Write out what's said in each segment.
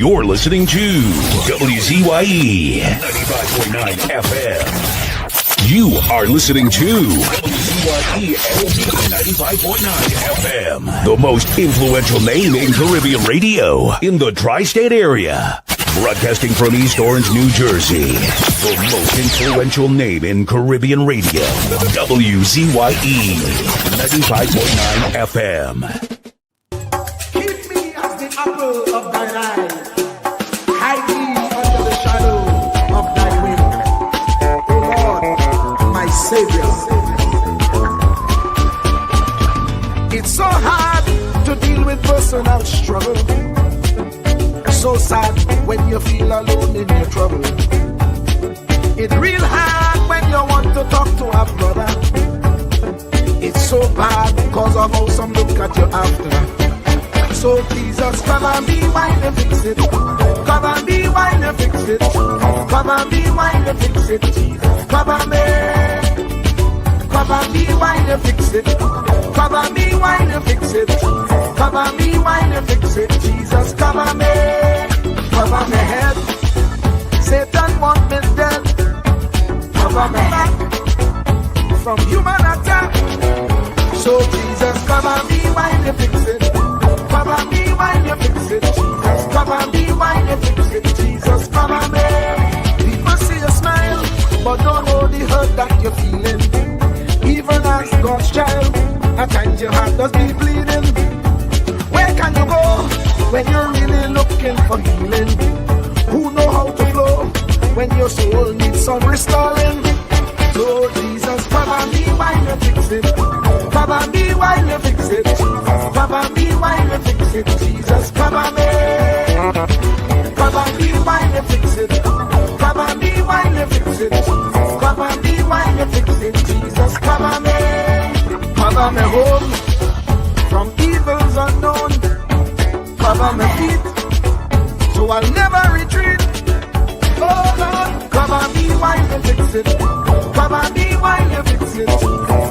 You're listening to WZYE 95.9 FM. You are listening to WZYE 95.9 FM, the most influential name in Caribbean radio in the tri-state area. Broadcasting from East Orange, New Jersey, the most influential name in Caribbean radio, WZYE 95.9 FM. Keep me as the apple of thine eye. Hide me under the shadow of thy wing. O Lord, my Savior. It's so hard to deal with personal struggle. So sad when you feel alone in your trouble. It's real hard when you want to talk to a brother. It's so bad because of how some look at you after. So Jesus, cover me while you fix it. Cover me while you fix it. Cover me while you fix it. Jesus, cover me. Cover me while you fix it. Cover me while you fix it. Cover me while you fix it. Jesus, cover me. Cover my head. Satan want me dead. Cover my back from human attack. So Jesus, cover me while you fix it. Cover me while you fix it. Jesus, cover me while you fix it. Jesus, cover me. People see you smile, but don't know the hurt that you're feeling. Even as God's child, at times your heart does be bleeding. Where can you go when you're really looking for healing? Who know how to flow when your soul needs some restoring? So Jesus, cover me while you fix it. Cover me while you fix it. Cover me while you fix it. Jesus, cover me. Cover me while you fix it. Cover me while you fix it. Cover me while you fix it. Jesus, cover me. Cover me home from evils unknown. Cover my feet so I'll never retreat. Oh Lord, cover me while you fix it. Cover me while you fix it.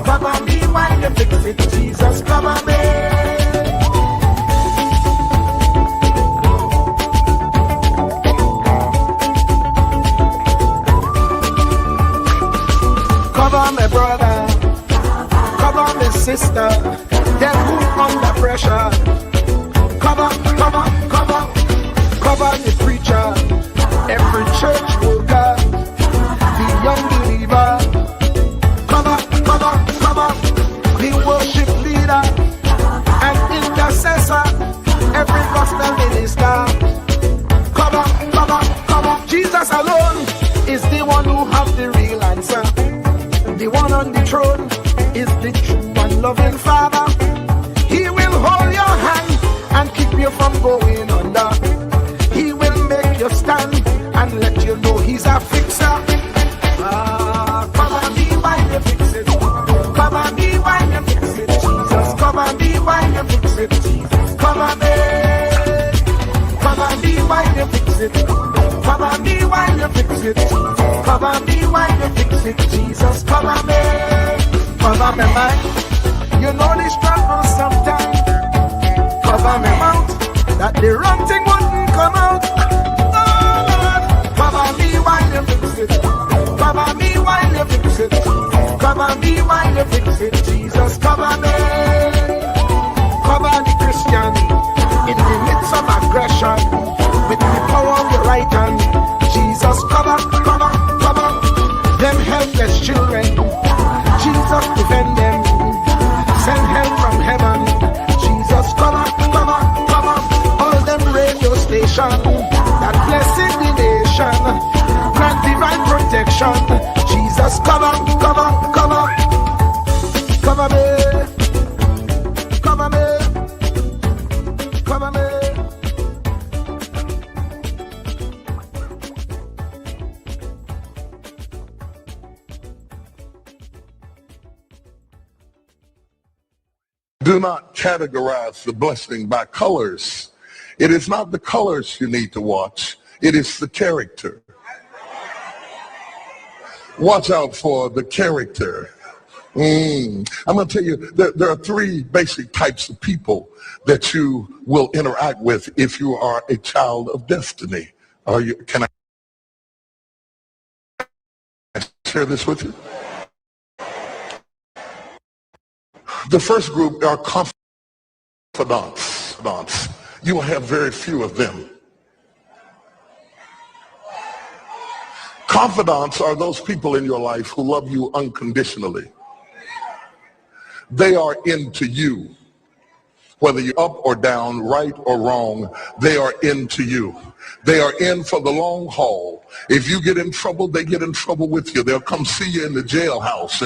Cover me while you fix it. Jesus, cover me. Cover my brother, cover my sister, them who under pressure. Cover the preacher, every church worker, the young believer. Cover the worship leader and intercessor, every gospel minister. Cover. Jesus alone is the one who has the real answer. The one on the throne is the true and loving Father. He will hold your hand and keep you from going under. He will make you stand and let you know he's a fixer. Cover me while you fix it. Cover me while you fix it. Jesus, cover me while you fix it. Jesus, cover me. Cover me while you fix it. Cover me while you fix it. Cover me while you fix it. Jesus, cover me. Cover me mind. You know the struggle sometimes. Cover me mouth, that the wrong thing wouldn't come out. Oh Lord, cover me while you fix it. Cover me while you fix it. Cover me while you fix it. Jesus, cover me. Cover the Christian in the midst of aggression with the power of your right hand. Jesus, cover them helpless children. Jesus, defend them. Send help from heaven. Jesus, cover all them radio stations that blessing the nation, grant divine protection. Jesus, cover me, cover me. Do not categorize the blessing by colors. It is not the colors you need to watch. It is the character. Watch out for the character. I'm going to tell you, there are three basic types of people that you will interact with if you are a child of destiny. Can I share this with you? The first group are confidants. You will have very few of them. Confidants are those people in your life who love you unconditionally. They are into you. Whether you're up or down, right or wrong, they are into you. They are in for the long haul. If you get in trouble, they get in trouble with you. They'll come see you in the jailhouse.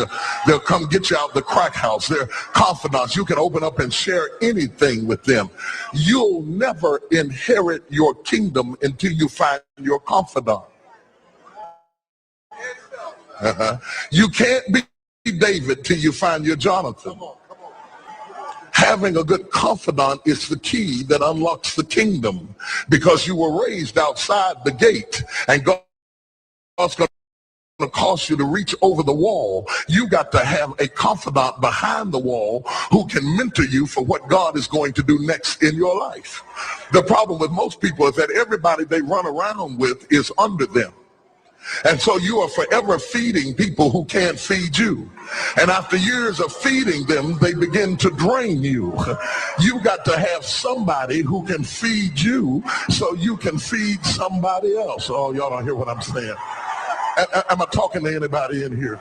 They'll come get you out the crack house. They're confidants. You can open up and share anything with them. You'll never inherit your kingdom until you find your confidant. You can't be David till you find your Jonathan. Having a good confidant is the key that unlocks the kingdom, because you were raised outside the gate and God's going to cause you to reach over the wall. You got to have a confidant behind the wall who can mentor you for what God is going to do next in your life. The problem with most people is that everybody they run around with is under them. And so you are forever feeding people who can't feed you. And after years of feeding them, they begin to drain you. You got to have somebody who can feed you so you can feed somebody else. Oh, y'all don't hear what I'm saying. Am I talking to anybody in here?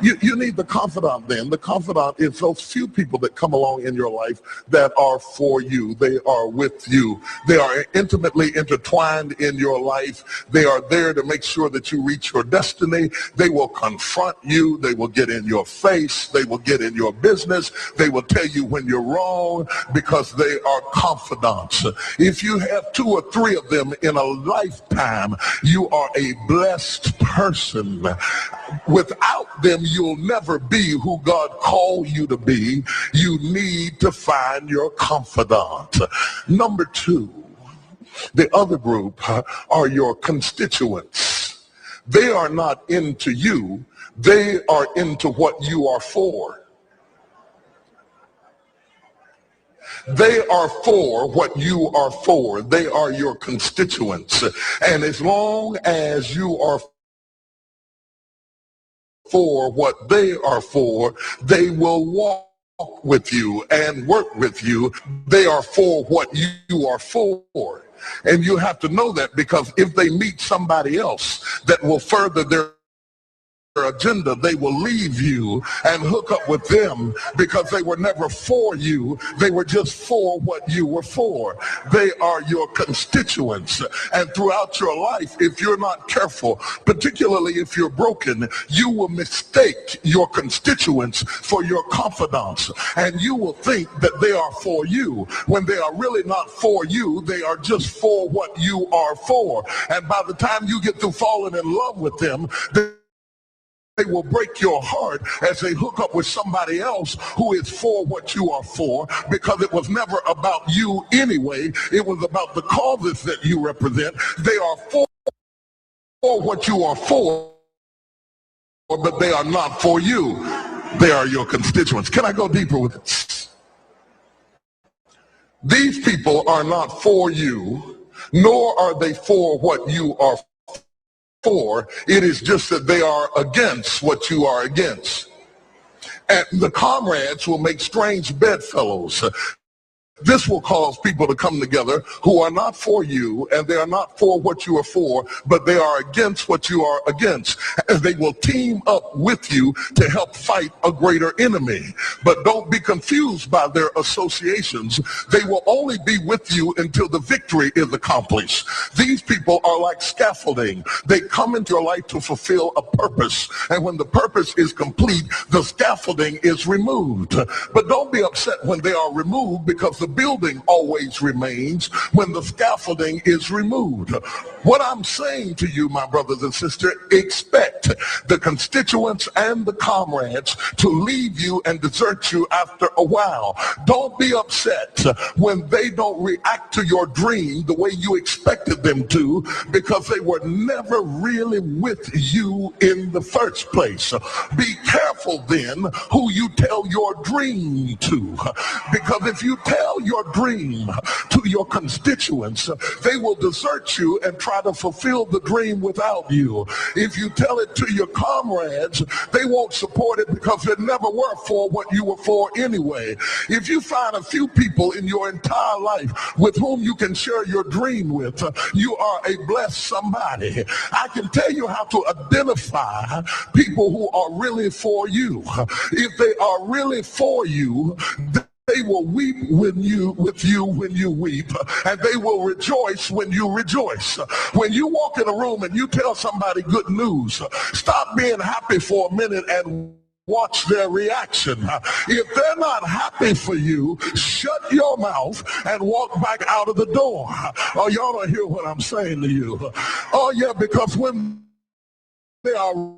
You need the confidant then. The confidant is those few people that come along in your life that are for you. They are with you. They are intimately intertwined in your life. They are there to make sure that you reach your destiny. They will confront you. They will get in your face. They will get in your business. They will tell you when you're wrong, because they are confidants. If you have 2 or 3 of them in a lifetime, you are a blessed person. Without them, you'll never be who God called you to be. You need to find your confidant. Number 2, the other group are your constituents. They are not into you. They are into what you are for. They are for what you are for. They are your constituents. And as long as you are for what they are for, they will walk with you and work with you. They are for what you are for. And you have to know that, because if they meet somebody else that will further their agenda, they will leave you and hook up with them, because they were never for you. They were just for what you were for. They are your constituents. And throughout your life, if you're not careful, particularly if you're broken, you will mistake your constituents for your confidants, and you will think that they are for you when they are really not for you. They are just for what you are for. And by the time you get through falling in love with them, they will break your heart as they hook up with somebody else who is for what you are for, because it was never about you anyway. It was about the causes that you represent. They are for what you are for, but they are not for you. They are your constituents. Can I go deeper with this? These people are not for you, nor are they for what you are for. It is just that they are against what you are against. And the comrades will make strange bedfellows. This will cause people to come together who are not for you, and they are not for what you are for, but they are against what you are against. And they will team up with you to help fight a greater enemy. But don't be confused by their associations. They will only be with you until the victory is accomplished. These people are like scaffolding. They come into your life to fulfill a purpose. And when the purpose is complete, the scaffolding is removed. But don't be upset when they are removed, because the building always remains when the scaffolding is removed. What I'm saying to you, my brothers and sisters, expect the constituents and the comrades to leave you and desert you after a while. Don't be upset when they don't react to your dream the way you expected them to, because they were never really with you in the first place. Be careful then who you tell your dream to, because if you tell your dream to your constituents, they will desert you and try to fulfill the dream without you. If you tell it to your comrades, they won't support it because they never were for what you were for anyway. If you find a few people in your entire life with whom you can share your dream with, you are a blessed somebody. I can tell you how to identify people who are really for you. If they are really for you, they will weep with you when you weep, and they will rejoice when you rejoice. When you walk in a room and you tell somebody good news, stop being happy for a minute and watch their reaction. If they're not happy for you, shut your mouth and walk back out of the door. Oh, y'all don't hear what I'm saying to you. Oh, yeah, because when they are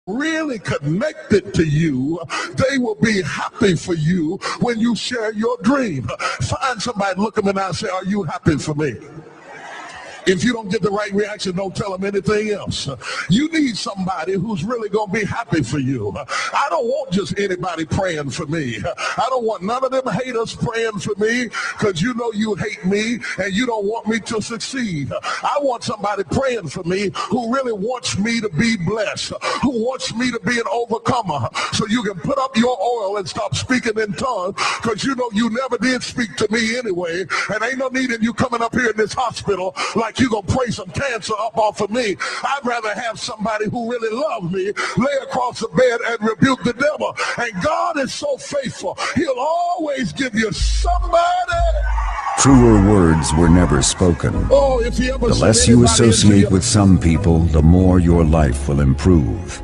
really connected to you, they will be happy for you when you share your dream. Find somebody, look them in the eye and say, are you happy for me? If you don't get the right reaction, don't tell them anything else. You need somebody who's really going to be happy for you. I don't want just anybody praying for me. I don't want none of them haters praying for me, because you know you hate me and you don't want me to succeed. I want somebody praying for me who really wants me to be blessed, who wants me to be an overcomer, so you can put up your oil and stop speaking in tongues, because you know you never did speak to me anyway, and ain't no need in you coming up here in this hospital like you're going to pray some cancer up off of me. I'd rather have somebody who really loves me lay across the bed and rebuke the devil. And God is so faithful. He'll always give you somebody. Truer words were never spoken. Oh, if he ever the less you associate with some people, the more your life will improve.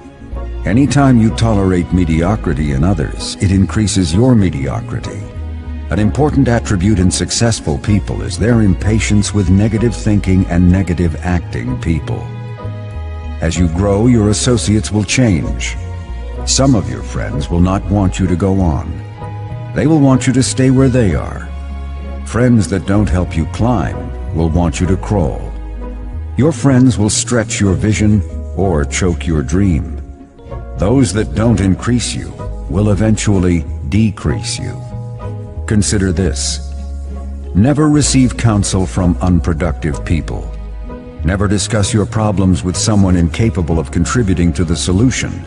Anytime you tolerate mediocrity in others, it increases your mediocrity. An important attribute in successful people is their impatience with negative thinking and negative acting people. As you grow, your associates will change. Some of your friends will not want you to go on. They will want you to stay where they are. Friends that don't help you climb will want you to crawl. Your friends will stretch your vision or choke your dream. Those that don't increase you will eventually decrease you. Consider this. Never receive counsel from unproductive people. Never discuss your problems with someone incapable of contributing to the solution,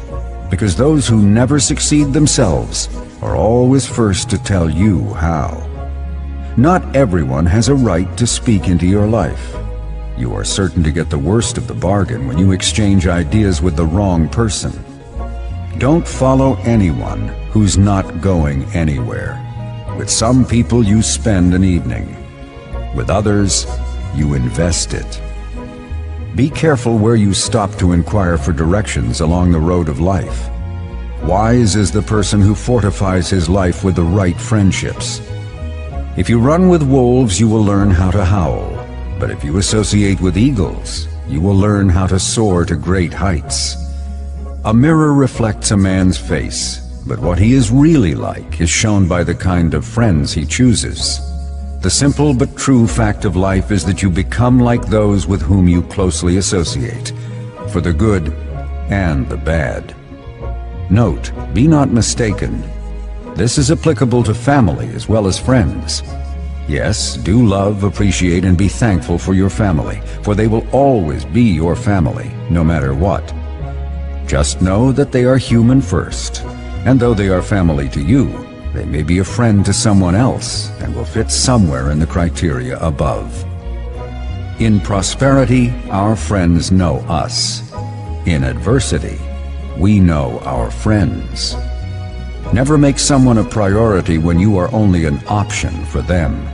because those who never succeed themselves are always first to tell you how. Not everyone has a right to speak into your life. You are certain to get the worst of the bargain when you exchange ideas with the wrong person. Don't follow anyone who's not going anywhere. With some people you spend an evening. With others, you invest it. Be careful where you stop to inquire for directions along the road of life. Wise is the person who fortifies his life with the right friendships. If you run with wolves, you will learn how to howl. But if you associate with eagles, you will learn how to soar to great heights. A mirror reflects a man's face, but what he is really like is shown by the kind of friends he chooses. The simple but true fact of life is that you become like those with whom you closely associate, for the good and the bad. Note, be not mistaken. This is applicable to family as well as friends. Yes, do love, appreciate, and be thankful for your family, for they will always be your family, no matter what. Just know that they are human first. And though they are family to you, they may be a friend to someone else and will fit somewhere in the criteria above. In prosperity, our friends know us. In adversity, we know our friends. Never make someone a priority when you are only an option for them.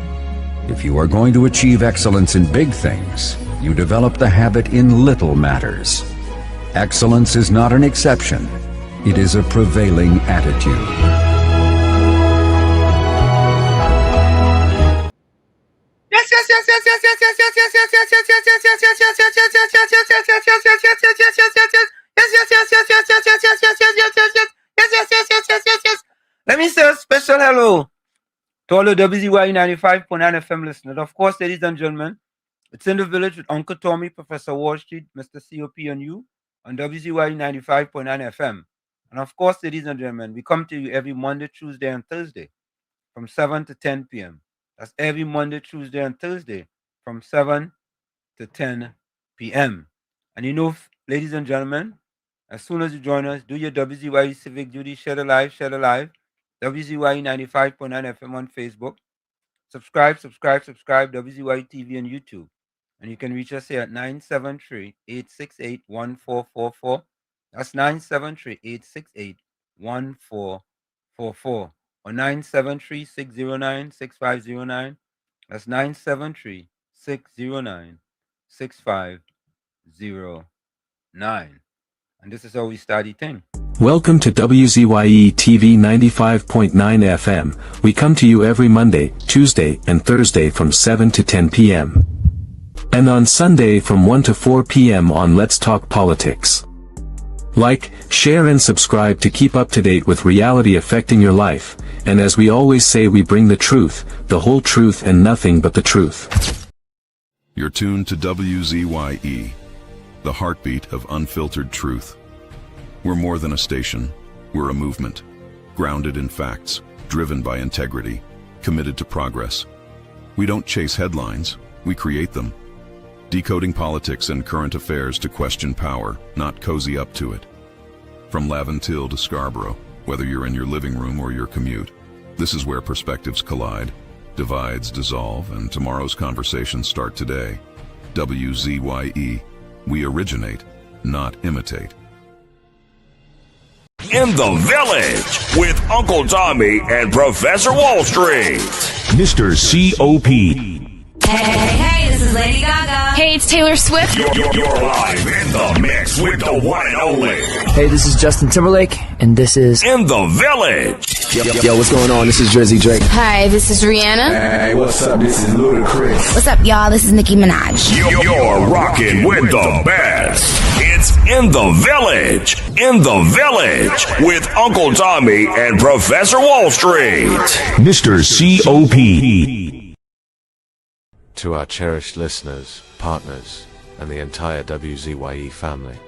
If you are going to achieve excellence in big things, you develop the habit in little matters. Excellence is not an exception. It is a prevailing attitude. Let me say a special hello to all the WZYE 95.9 FM listeners. Of course, ladies and gentlemen, it's In the Village with Uncle Tommy, Professor Wall Street, Mr. COP and you on WZYE 95.9 FM. And of course, ladies and gentlemen, we come to you every Monday, Tuesday, and Thursday from 7 to 10 p.m. That's every Monday, Tuesday, and Thursday from 7 to 10 p.m. And you know, ladies and gentlemen, as soon as you join us, do your WZYE civic duty, share the live, WZYE 95.9 FM on Facebook. Subscribe, WZYE TV on YouTube. And you can reach us here at 973-868-1444. That's 973-868-1444. Or 973-609-6509. That's 973-609-6509. And this is how we start the thing. Welcome to WZYE TV 95.9 FM. We come to you every Monday, Tuesday, and Thursday from 7 to 10 p.m. And on Sunday from 1 to 4 p.m. on Let's Talk Politics. Like, share and subscribe to keep up to date with reality affecting your life. And as we always say, we bring the truth, the whole truth and nothing but the truth. You're tuned to WZYE, the heartbeat of unfiltered truth. We're more than a station, we're a movement, grounded in facts, driven by integrity, committed to progress. We don't chase headlines, we create them. Decoding politics and current affairs to question power, not cozy up to it. From Laventille to Scarborough, whether you're in your living room or your commute, this is where perspectives collide, divides dissolve, and tomorrow's conversations start today. WZYE, we originate, not imitate. In the Village with Uncle Tommy and Professor Wall Street. Mr. COP. Hey, this is Lady Gaga. Hey, it's Taylor Swift. You're live in the mix with the one and only. Hey, this is Justin Timberlake, and this is In the Village. Yo, what's going on? This is Drizzy Drake. Hi, this is Rihanna. Hey, what's up? This is Ludacris. What's up, y'all? This is Nicki Minaj. You're rocking with the best. It's In the Village. In the Village with Uncle Tommy and Professor Wall Street. Mr. COP. To our cherished listeners, partners, and the entire WZYE family,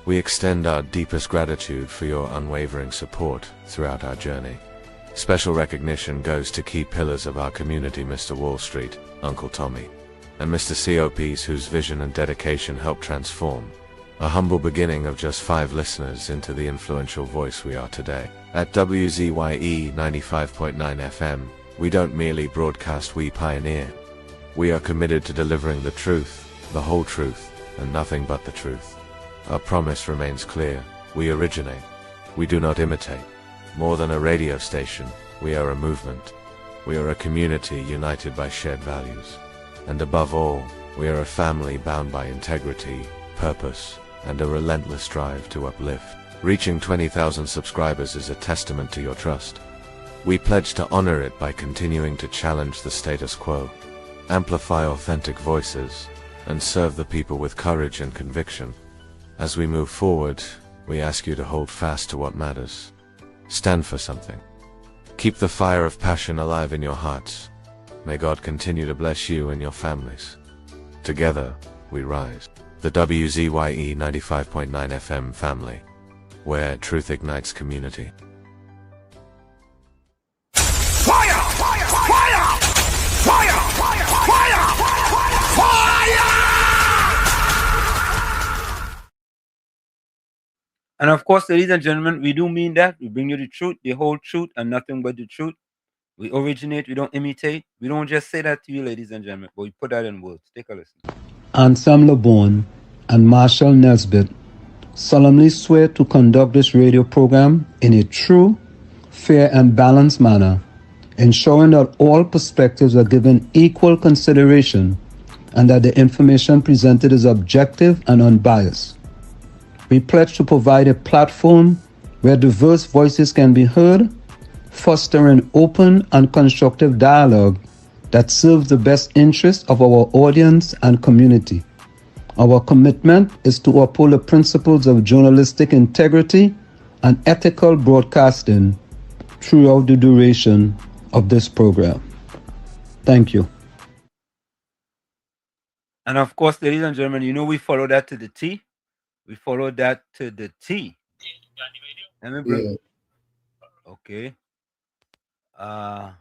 we extend our deepest gratitude for your unwavering support throughout our journey. Special recognition goes to key pillars of our community, Mr. Wall Street, Uncle Tommy, and Mr. COPs whose vision and dedication helped transform a humble beginning of just 5 listeners into the influential voice we are today. At WZYE 95.9 FM, we don't merely broadcast, we pioneer. We are committed to delivering the truth, the whole truth, and nothing but the truth. Our promise remains clear. We originate. We do not imitate. More than a radio station, we are a movement. We are a community united by shared values. And above all, we are a family bound by integrity, purpose, and a relentless drive to uplift. Reaching 20,000 subscribers is a testament to your trust. We pledge to honor it by continuing to challenge the status quo, amplify authentic voices, and serve the people with courage and conviction. As we move forward, we ask you to hold fast to what matters. Stand for something. Keep the fire of passion alive in your hearts. May God continue to bless you and your families. Together, we rise. The WZYE 95.9 FM family, where truth ignites community. Fire! Fire! Fire! Fire! Fire! Fire! Fire! And of course, ladies and gentlemen, we do mean that. We bring you the truth, the whole truth, and nothing but the truth. We originate, we don't imitate. We don't just say that to you, ladies and gentlemen, but we put that in words. Take a listen. Anselm LeBon and Marshall Nesbitt solemnly swear to conduct this radio program in a true, fair, and balanced manner, ensuring that all perspectives are given equal consideration and that the information presented is objective and unbiased. We pledge to provide a platform where diverse voices can be heard, fostering open and constructive dialogue that serves the best interests of our audience and community. Our commitment is to uphold the principles of journalistic integrity and ethical broadcasting throughout the duration of this program. Thank you. And of course, ladies and gentlemen, you know we follow that to the T. We follow that to the T. Let me bring. Yeah. Okay. I'm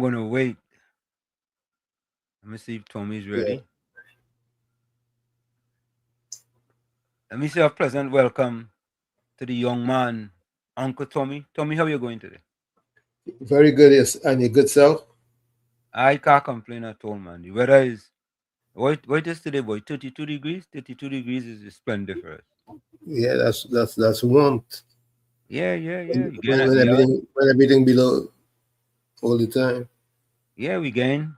gonna wait. Let me see if Tommy's ready. Yeah. Let me say a pleasant welcome to the young man, Uncle Tommy. Tommy, how are you going today? Very good, yes. And your good self? I can't complain at all, man. The weather is what is today, boy? 32 degrees. 32 degrees is splendid for us. Yeah, that's warmth. Yeah. You When, gain when everything when everything below all the time. Yeah, we gain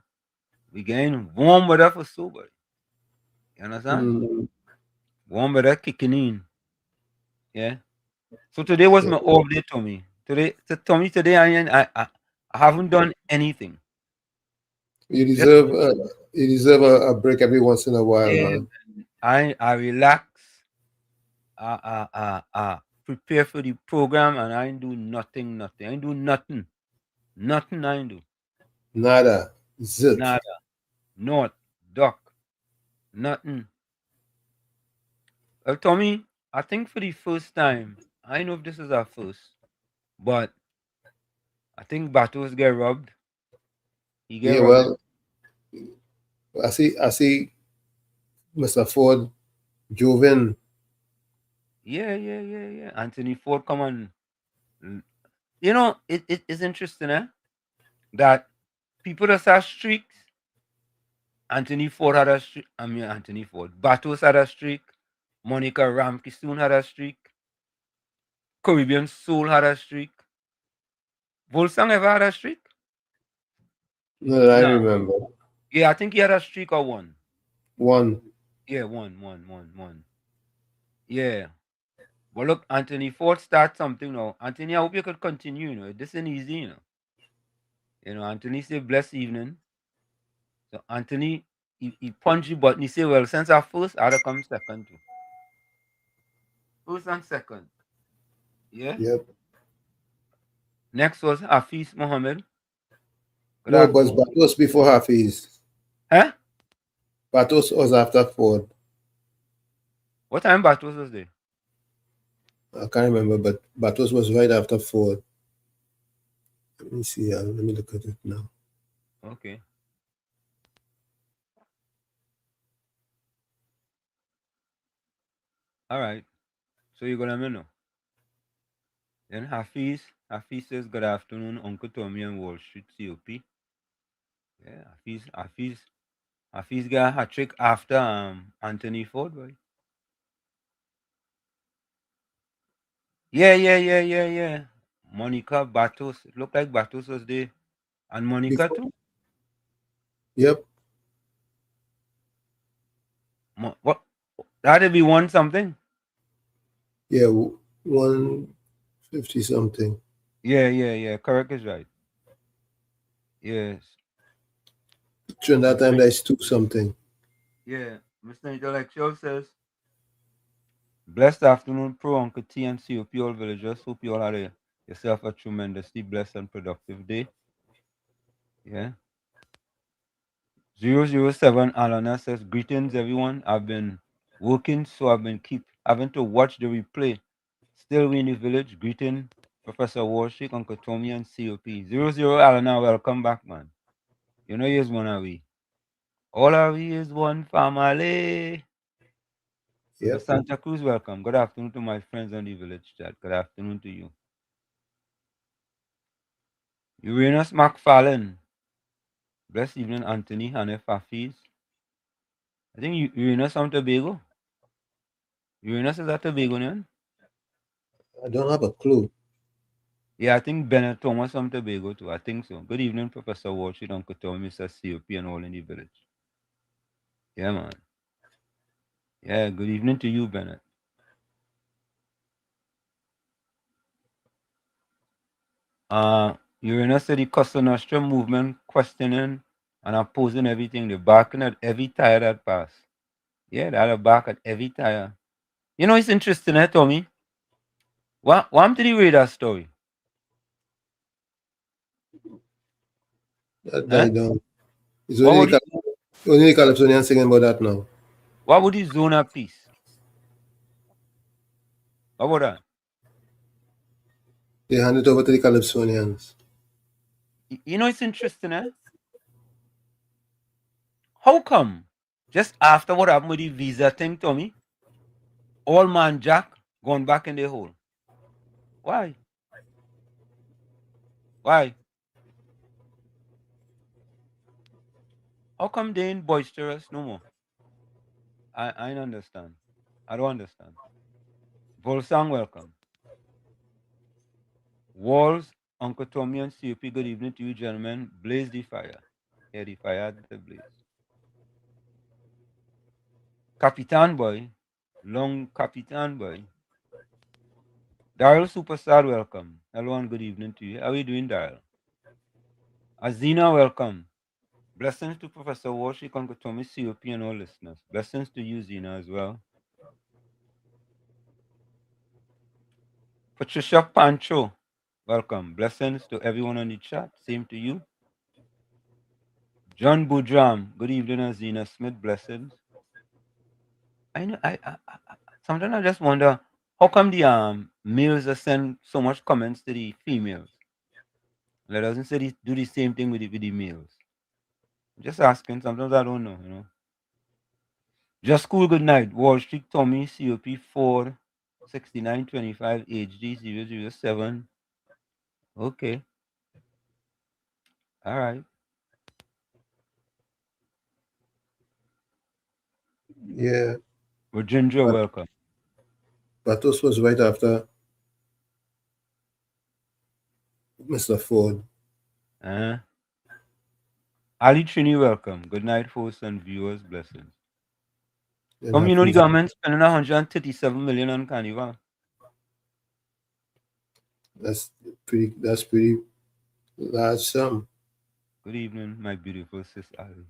warm weather for sober. You understand? Mm. Warm weather kicking in. Yeah. So today was my off day, Tommy. Today I haven't done anything. You Just deserve a break every once in a while, yeah, man. I relax. Prepare for the program, and I ain't do nothing. I ain't do nothing. Nothing I ain't do. Nada. Zit. Nada. Not duck. Nothing. Well, Tommy, I think for the first time, I don't know if this is our first, but I think Battles get robbed. He get Yeah, robbed. well, I see Mr. Ford Joven. Yeah. Anthony Ford, come on. You know, it's interesting, that people that have streaks. Anthony Ford had a streak. I mean, Anthony Ford. Battles had a streak. Monica Ramke soon had a streak. Caribbean Soul had a streak. Volsang ever had a streak? No, that I No. remember. Yeah, I think he had a streak or one. One. Yeah, one. Yeah. Well, look, Anthony Ford start something now. Anthony, I hope you could continue. You know, this ain't easy. Anthony say blessed evening. So Anthony, he punch you, but he say, well, since I first, I'd come second too. First and second. Yeah. Yep. Next was Hafiz Mohammed. Good No, but afternoon. Batos before Hafiz. Huh? Batos was after Ford. What time Batos was there? I can't remember, but Batos was right after Ford. Let me see. Let me look at it now. Okay. All right. So you're gonna let me know. Then Hafiz says good afternoon, Uncle Tommy and Wall Street COP. Yeah, Hafiz got a hat trick after Anthony Ford, right? Yeah. Monica Batos. It looked like Batos was there. And Monica Before. too. Yep. What? That'd be one something. Yeah, 150 something. Yeah. Correct is right. Yes. During that time, that's 2 something. Yeah. Mr. Intellectual says, blessed afternoon, Pro Uncle T and COP all villagers. Hope you all had yourself a tremendously blessed and productive day. Yeah. 007 Alana says, greetings everyone. I've been working, so I've been having to watch the replay. Still we in the village. Greeting Professor Warshik, Uncle Tommy and COP. 00 Alana, welcome back, man. You know here's one of we. All of we is one family. Yep. Santa Cruz, welcome. Good afternoon to my friends on the village chat. Good afternoon to you. Uranus McFarlane. Blessed evening, Anthony, Hanef Hafiz. I think Uranus on Tobago. Uranus is at Tobago, man? I don't have a clue. Yeah, I think Bennett Thomas from Tobago too. I think so. Good evening, Professor Walsh, Uncle Tommy, Mr. COP, and all in the village. Yeah, man. Yeah, good evening to you, Bennett. Uranus said the Costa Nostra movement questioning and opposing everything. They're barking at every tire that pass. Yeah, they'll bark at every tire. You know, it's interesting, eh, Tommy? What did you read that story? That Eh? died down. It's What would only the Calypsonians singing about that now. what would the Zona piece? What about that? They hand it over to the Calypsonians. You know, it's interesting, eh? How come just after what happened with the visa thing, Tommy, all man Jack gone back in the hole? Why? Why? How come they ain't boisterous no more? I don't understand. I don't understand. Volsang, welcome. Walls, Uncle Tommy and COP, good evening to you, gentlemen. Blaze the fire. Yeah, the fire had the blaze. Capitan Boy, Long Capitan Boy. Daryl Superstar, welcome. Hello and good evening to you. How are you doing, Daryl? Azina, welcome. Blessings to Professor Walsh, Uncle Tommy, COP, and all listeners. Blessings to you, Zina, as well. Patricia Pancho, welcome. Blessings to everyone on the chat. Same to you. John Budram, good evening, Azina Smith. Blessings. I know. I sometimes I just wonder how come the males are send so much comments to the females. Let doesn't say do the same thing with the males. Just asking. Sometimes I don't know. You know. Just cool. Good night. Wall Street Tommy COP 46925 HD 007. Okay. All right. Yeah. Ginger, welcome. Batos was right after Mr. Ford. Ali Trini, welcome. Good night, hosts and viewers. Blessings. Come, you know the government spending 137 million on Carnival. That's pretty large sum. Good evening, my beautiful sis Ali.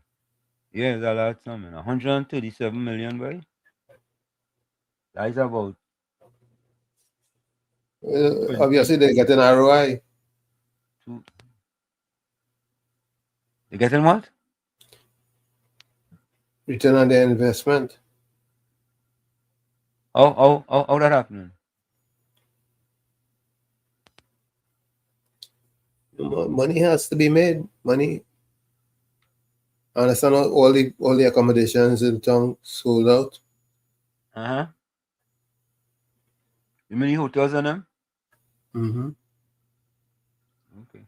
Yeah, it's a large sum, 137 million, boy. That is about. Obviously, they get an ROI. They getting what? Return on their investment. How that happening? Money has to be made. Money. I understand all the accommodations in town sold out. You mean the hotels on them? Mm-hmm. Okay.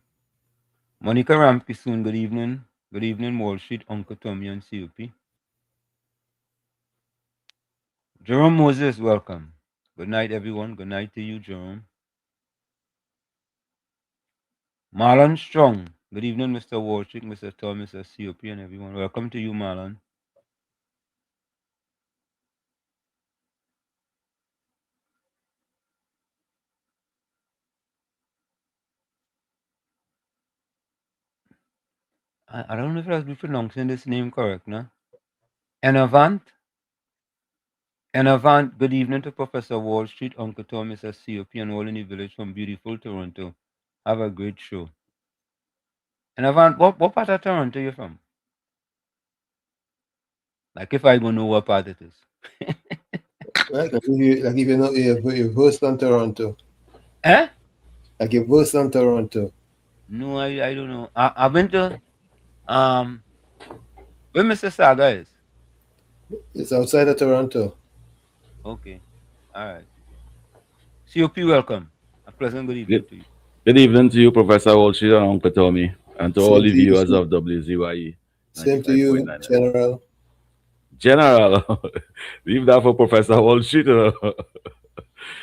Monica Rampy soon. Good evening. Good evening, Wall Street, Uncle Tommy and COP. Jerome Moses, welcome. Good night, everyone. Good night to you, Jerome. Marlon Strong. Good evening, Mr. Wall Street, Mr. Tom, Mr. COP, and everyone. Welcome to you, Marlon. I don't know if I was pronouncing this name correct, no? Enavant. Good evening to Professor Wall Street, Uncle Tom, Mr. COP, and all in the village from beautiful Toronto. Have a great show. Enavant, what part of Toronto you from? Like if I don't know what part it is. Right? Like if you know you're versed on Toronto. Eh? Like you're versed on Toronto. No, I don't know. I've been to where Mr. Saga is. It's outside of Toronto. Okay. All right. COP, welcome. A pleasant good evening to you. Good evening to you, Professor Walsh and Uncle Tommy, and to all the viewers of WZYE. Same to you, General. General, leave that for Professor Walsh. Well,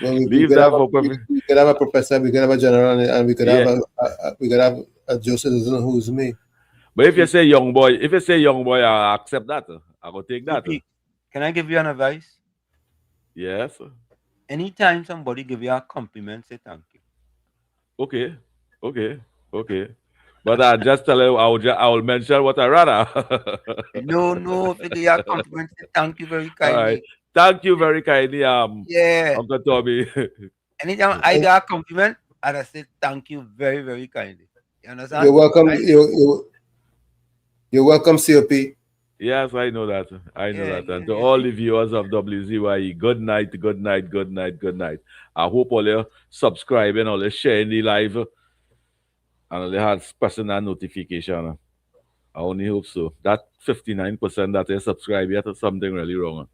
we could have a professor, we could have a general, and we could have a Joseph who's me. But if you say young boy, I accept that. I will take that. Can I give you an advice? Yes. Anytime somebody give you a compliment, say thank you. Okay. Okay. But I just tell you, I will mention what I rather. No, figure your compliment. Thank you very All right. kindly. Thank you very kindly, Yeah. Uncle Tommy. Anytime I get a compliment, I just say thank you very, very kindly. You understand? You're welcome. You're welcome, COP. Yes, I know that. I know Yeah, that. And to all the viewers of WZYE, good night, good night, good night, good night. I hope all you subscribing, all you sharing the live, and all you had pressing that notification. I only hope so. That 59% that they subscribe yet is something really wrong.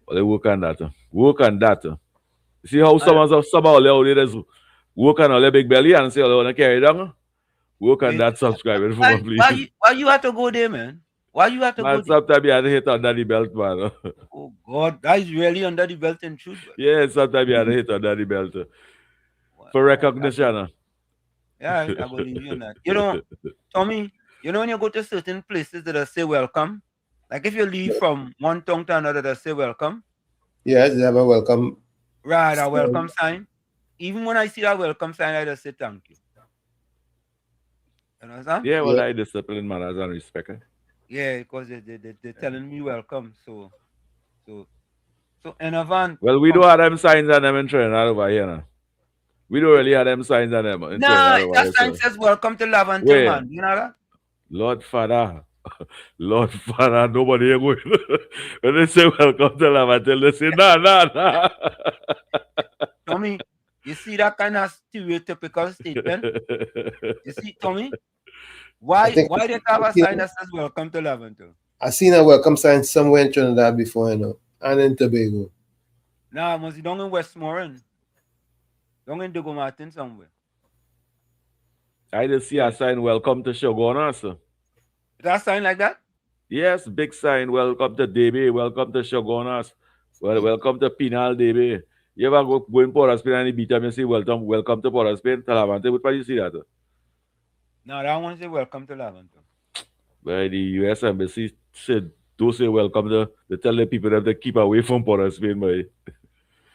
Well, they work on that. Work on that. See how some of all the others work on all the big belly and say all they want to carry down? Work on that subscribing for me, please. Why you have to go there, man? Why you have to go Man, there? sometimes you have to hit under the belt, man. Oh, God. That is really under the belt in truth. Yeah, sometimes you have to hit under the belt. For recognition. Yeah, I believe you on that. You know, Tommy, you know when you go to certain places that say welcome? Like if you leave from one town to another that say welcome? Yes, they have a welcome. Right, a welcome sign. Even when I see that welcome sign, I just say thank you. You understand? Yeah, well, I discipline manners and respect. Yeah, because they're telling me welcome. So in advance. Well, we don't have them signs on them in Trinidad over here now. We don't really have them signs on them in Trinidad over that here. sign says welcome to Laventille, Where? man. You know that? Lord Father. Lord Father, nobody here going. When they say welcome to Laventille, they say, nah. Tommy, you see that kind of stereotypical statement? You see, Tommy? Why they have a sign that says welcome to Laventille? I seen a welcome sign somewhere in Trinidad before, you know, and in Tobago. Nah, must be down in Westmoreland. Down in Dogo Martin somewhere. I just see a sign, welcome to Shogunah, sir. That sign like that? Yes, big sign, welcome to DB, welcome to Shogunah. Well, welcome to Pinal DB. You ever go in Port of Spain and the beat up and say welcome to Port of Spain, Talavante, what you see that? No, that one say welcome to Laventille. Well, the US Embassy said, don't say welcome to, they tell the people that they keep away from Port of Spain, boy.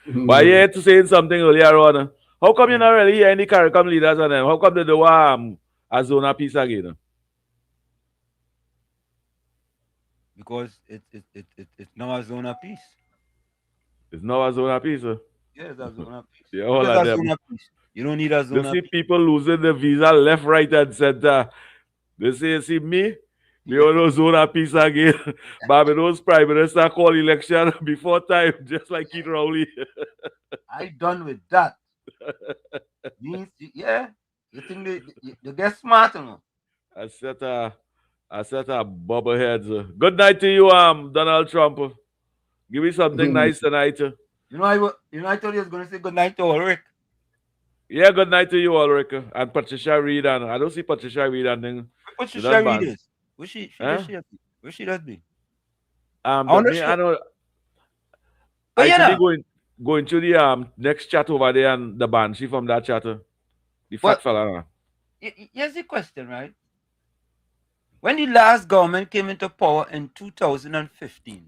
But you had to say something earlier on. How come you not really hear any CARICOM leaders on them? How come they do a zona peace again? Because it's now a zone of peace. It's now a zone of peace, sir. Yeah, it's a zone of peace. Yeah, all of them. You don't need a zone You see people losing the visa left, right, and center. They say, see me? We all know zone of peace again. Barbados Prime Minister call election before time, just like Keith Rowley. I done with that. Means, yeah. You think they get smart enough? I set a bobbleheads. Good night to you, Donald Trump. Give me something nice tonight. You know, I told you I was going to say good night to Ulrich. Yeah, good night to you, Ulrich. And Patricia Reed. And I don't see Patricia Reed. And Patricia Reed is. Where she does be? I know. Actually going to the next chat over there and the Banshee from that chat. The fat fella. Here's the question, right? When the last government came into power in 2015,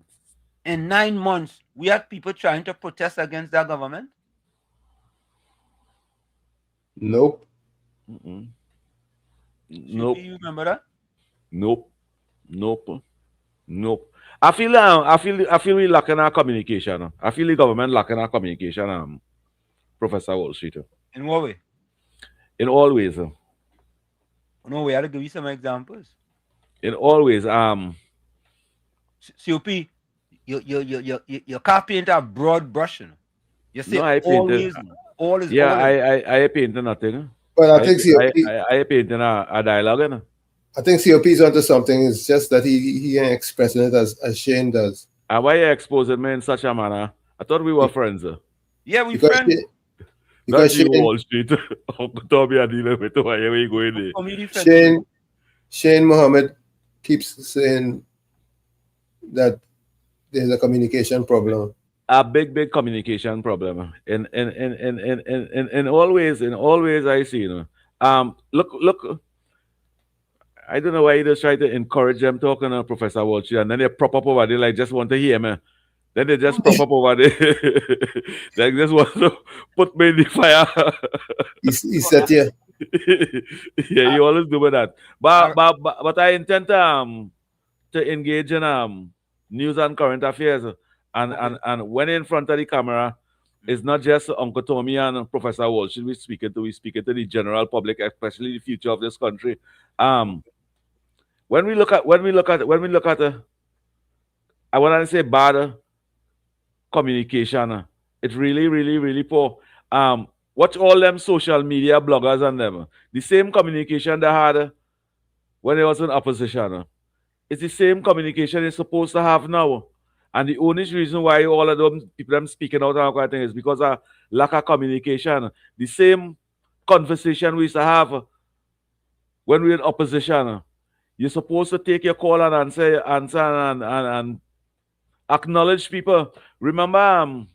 in 9 months, we had people trying to protest against that government? Nope. Nope. You remember that? Nope. I feel we lacking our communication. I feel the government lacking our communication, Professor Wall Street. In what way? In all ways. No way. I'll give you some examples. In all ways. COP, you can't paint a broad brush. You say no, I always. All is I paint nothing. But I think COP, I paint a dialogue. I think COP is onto something. It's just that he ain't expressing it as Shane does. And why you exposing me in such a manner? I thought we were friends. Yeah, we friends. Because Shane, Wall Street. Uncle Tommy are dealing with why are you going there? Shane Mohammed keeps saying that there's a communication problem. A big communication problem. In all ways I see, you know. Look. I don't know why you just try to encourage them talking to Professor Wall Street, and then they prop up over there like just want to hear me. Then they just prop up over there. They just want to put me in the fire. He said here. Yeah, you always do with that. But I intend to engage in news and current affairs. And when in front of the camera, it's not just Uncle Tommy and Professor Walsh we speaking to. We speaking to the general public, especially the future of this country. When we look at I want to say bad communication. It's really, really, really poor. Watch all them social media bloggers and them. The same communication they had when they was in opposition. It's the same communication they're supposed to have now. And the only reason why all of them people them speaking out and all kind of thing is because of lack of communication. The same conversation we used to have when we're in opposition. You're supposed to take your call and answer and acknowledge people. Remember,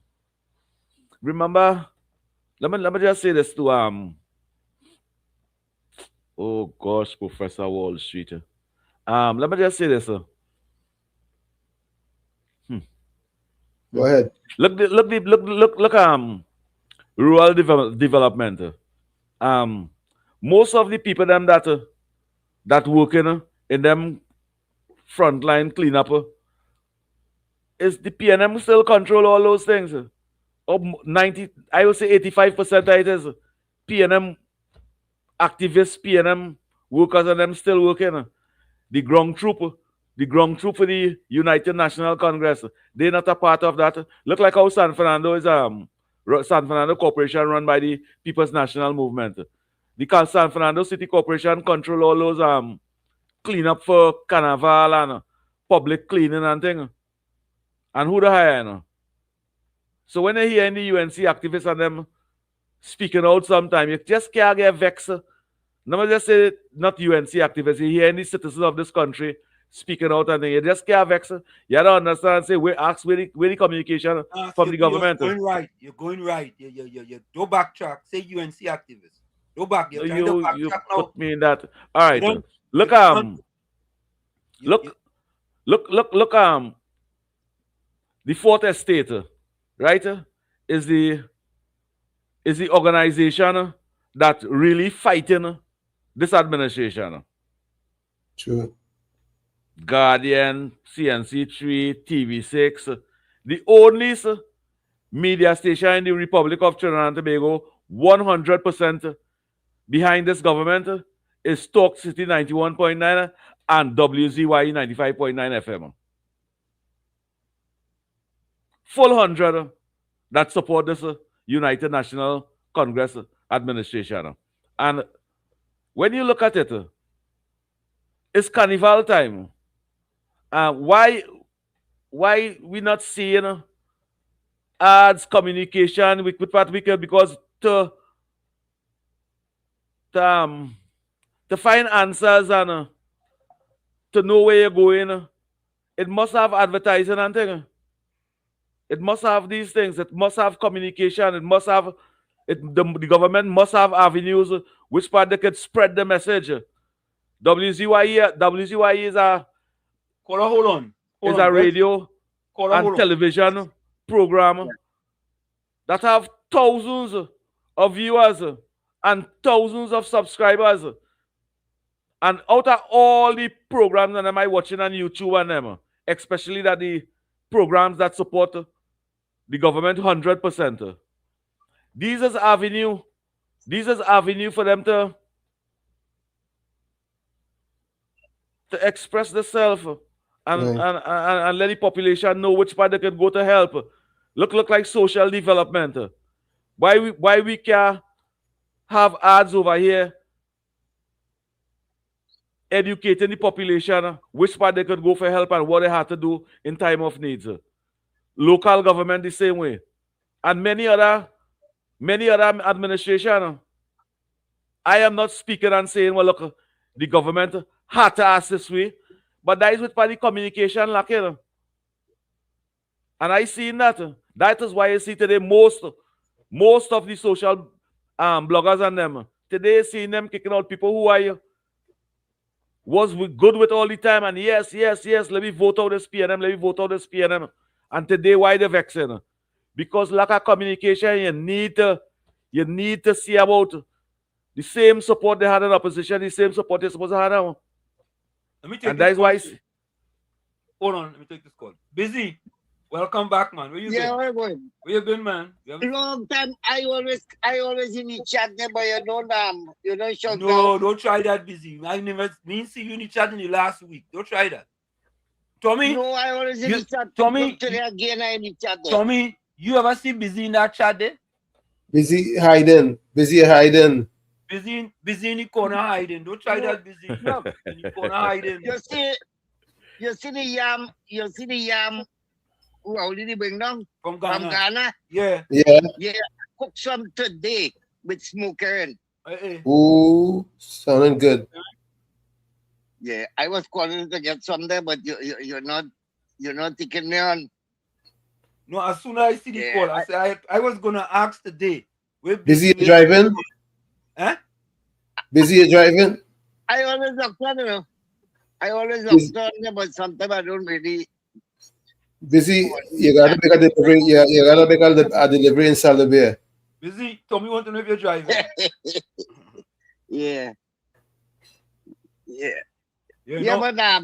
let me just say this to oh gosh, Professor Wall Street. Let me just say this. Go ahead. Look rural development. Most of the people them that working in them frontline cleanup is the PNM still control all those things. Of 90, I would say 85% it is PNM activists, PNM workers, and them still working. The ground troop for the United National Congress, they're not a part of that. Look like how San Fernando is San Fernando Corporation run by the People's National Movement. The San Fernando City Corporation control all those cleanup for carnival and public cleaning and thing. And who the hire? So when they hear the UNC activists and them speaking out sometime, you just can't get vexed. No, just say not UNC activists. You hear any citizens of this country speaking out and you just can't vex. You don't understand. Say we ask where the communication from the government. You're going right. You're going right. You don't backtrack. Say UNC activists. Go back. You put me in that. All right. Look the fourth estate, right, is the organization that really fighting this administration. True. Guardian, CNC3, TV6, the only media station in the Republic of Trinidad and Tobago 100% behind this government is Talk City 91.9 and WZYE 95.9 FM. Full 100 that support this United National Congress administration. And when you look at it, it's carnival time. Why we not seeing ads, communication with what we can, because to find answers and to know where you're going, it must have advertising and things. It must have these things. It must have communication. It must have the government must have avenues which part they could spread the message. WZYE is a radio and television program that have thousands of viewers and thousands of subscribers. And out of all the programs that am I watching on YouTube and them, especially that the programs that support the government 100%. These is avenue for them to express themselves and let the population know which part they can go to help. Look like social development. Why we can have ads over here educating the population which part they could go for help and what they have to do in time of needs. Local government the same way. And many other administration. I am not speaking and saying, well, look, the government had to ask this way, but that is with the communication lacking. And I see that. That is why I see today most of the social bloggers and them today seeing them kicking out people who was good with all the time and yes, let me vote out this PNM, and today why they're vexing? Because lack of communication, you need to see about The same support they had in opposition, the same support they're supposed to have now. Let me take And that is why. Hold on, let me take this call. Busy. Welcome back, man. Where you been? Where good? Where you been, man? Long time. I always in the chat there, but you don't shut down. No, don't try that, Busy. I never see you in the chat in the last week. Don't try that. Tommy? No, I always in the chat. Tommy? Today again, I in the chat there. Tommy, you ever see Busy in that chat there? Busy hiding. Busy hiding. Busy in the corner hiding. Don't try that, Busy. Look, in the corner hiding. You see the yam. How did he bring down? From Ghana. From Ghana? Yeah. Yeah. Cook some today with smoker in. Ooh, sounding good. Yeah, I was calling to get some there, but you're not taking me on. No, as soon as I see the call, I said I was gonna ask today. Busy driving? Huh? Busy driving? I always look on, you know. I always look on there, but sometimes I don't really. Busy, you gotta make a delivery. Yeah, you gotta make a delivery in Salabia. Busy, Tommy want to know if you're driving. Yeah. Yeah, but I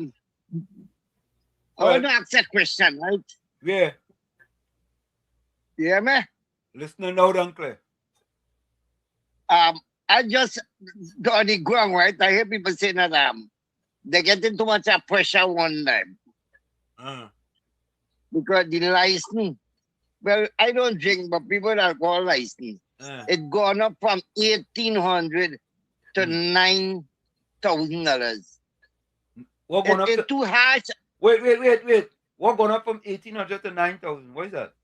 want to ask a question, right? Yeah. Yeah, man. Listening loud and clear. I just on the ground, right? I hear people saying that they're getting too much pressure one time. Because the license, well, I don't drink, but people that call license, it gone up from $1,800 to $9,000. What gone up? It's too harsh. Wait. What gone up from 1,800 to 9,000? What is that?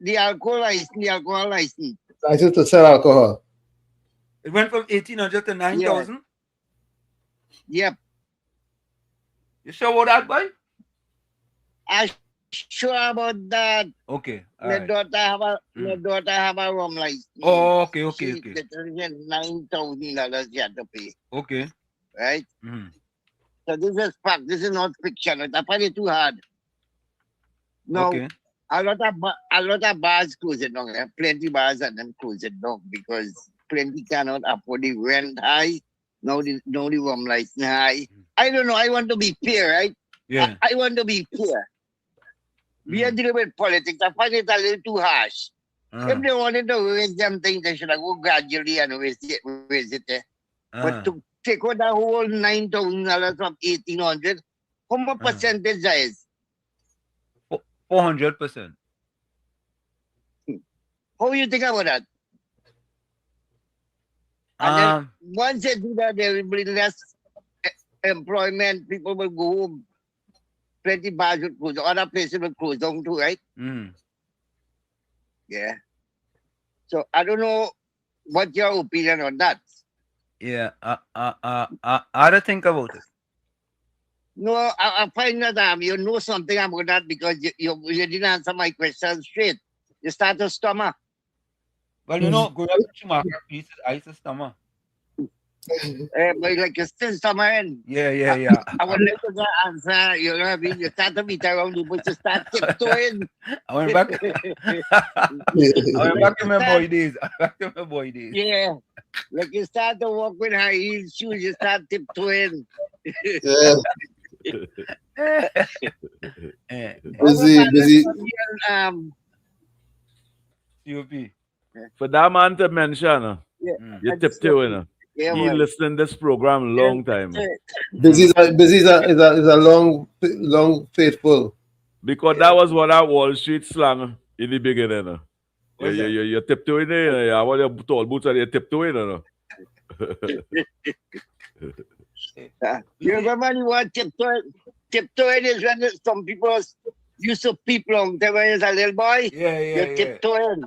The alcohol license. License to sell alcohol. It went from 1,800 to 9,000? Yep. You sure about that, boy? I'm sure about that. Okay. My daughter have a rum license. Oh, okay. $9,000 you have to pay. Okay. Right? So this is fact. This is not fiction. I find it too hard. No. Okay. A lot of bars closing down. Plenty bars and them closing down because plenty cannot afford the rent high. Now the rum license high. I don't know. I want to be fair, right? Yeah. I want to be fair. We are dealing with politics. I find it a little too harsh. If they wanted to raise them things, they should have go gradually and raise it. But to take out the whole $9,000 from 1,800, how much percentage that is? 400%. How you think about that? And then once they do that, there will be less employment. People will go home. Plenty bars will close. Other places will close down too, right? Yeah. So I don't know what your opinion on that. Yeah. I don't think about it. No, I find that you know something about that because you didn't answer my question straight. You start to stomach. Well, you know, going up to market pieces, I used to stomach. But like you still stammering. Yeah. I would like to answer, you know what I mean? You start to beat around the bush, you start tiptoeing. I went back to my boy days. Yeah. Like you start to walk with high heels shoes, you start tiptoeing. Busy. COP. For that man to mention, you're tiptoeing. Yeah, he listened to this program long time. Busy is a long faithful. Because that was what our Wall Street slang in the beginning. You're tiptoeing there. I want your tall boots and you're tiptoeing. You remember the word tiptoeing? Tiptoeing is when some people used to peep long time when you're a little boy. You're tiptoeing.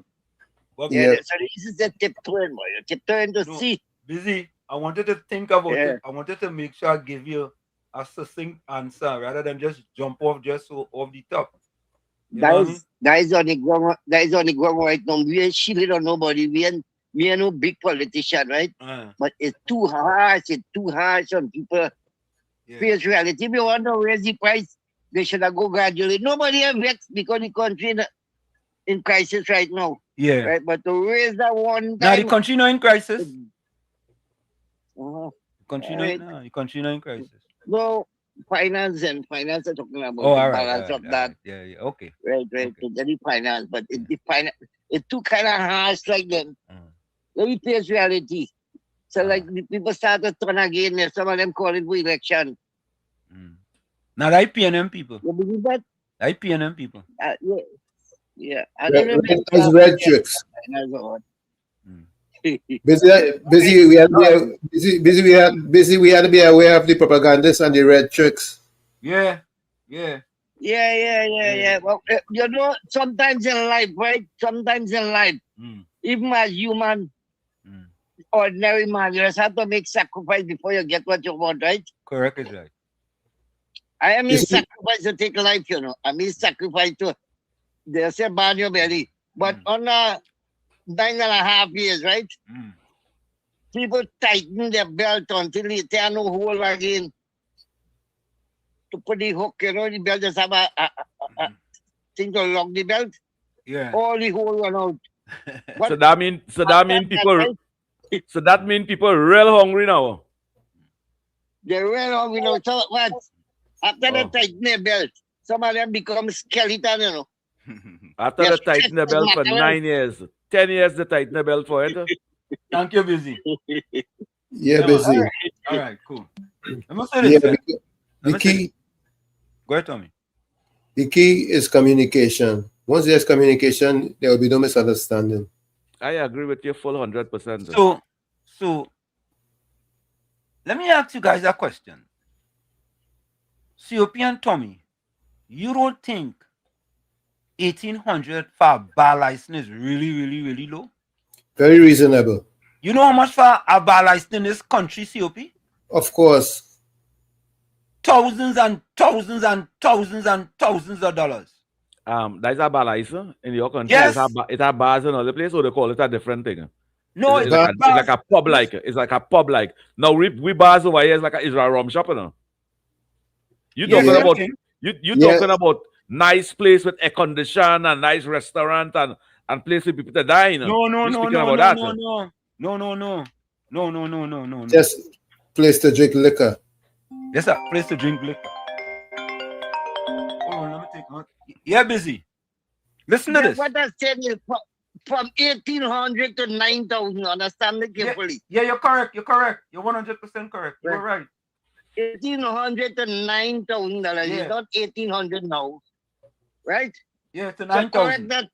So this is a tiptoeing, boy. You're tiptoeing to see. Busy. I wanted to think about it. I wanted to make sure I give you a succinct answer rather than just jump off off the top. That is on the ground. That is on the ground right now. We ain't shilling on nobody. We ain't no big politician, right? But it's too harsh. It's too harsh on people. Face reality. If you want to raise the price, they should have go gradually. Nobody has vexed because the country in crisis right now. Yeah. Right. But to raise that one time. Now the country not in crisis. You continue in crisis. No, finance are talking about Oh, the all right, balance of that. right. Yeah, okay. Right, Okay. to the finance, but it's too kind of harsh like them. Let me face reality. So like the people start to turn again, and some of them call it for election. Now the IPNM people. You believe that? IPNM people. Yeah. Red tricks. Busy. We had to be aware of the propagandists and the red tricks. Yeah. Well, you know, sometimes in life, right? Even as human, ordinary man, you just have to make sacrifice before you get what you want, right? Correct is right. I am sacrifice to take life, you know. I mean sacrifice to they say burn your belly. But on 9.5 years, right? People tighten their belt until they are no hole again. To put the hook, you know, the belt just have a thing to lock the belt. Yeah. All the hole went out. So that mean people real hungry now. They're real hungry now. So what? After they tighten their belt, some of them become skeleton, you know. After they tighten the belt for 9 years, 10 years they tighten the belt for it. Thank you, Busy. Yeah, Busy. All right, cool. The key. Go ahead, Tommy. The key is communication. Once there's communication, there will be no misunderstanding. I agree with you full 100%. So let me ask you guys a question. COP and Tommy, you don't think 1,800 for a bar license is really low? Very reasonable. You know how much for a bar license in this country, COP? Of course. Thousands and thousands and thousands and thousands of dollars. That's a bar license in your country. Yes. It has bars in other place, or they call it a different thing. No, it's like a pub like. It's like a pub like. Now we bars over here is like a rum shop, you know. You talking about talking about nice place with air condition and nice restaurant and place for people to dine. No. Just place to drink liquor. Yes, sir. Place to drink liquor. Hold on, let me take one. Yeah, Busy. Listen to this. What I said is from 1,800 to 9,000. Understand me carefully. Yeah, you're correct. You're 100% correct. You're right. 1,800 to $9,000. It's not 1,800 now, right? Yeah, to 9,000. So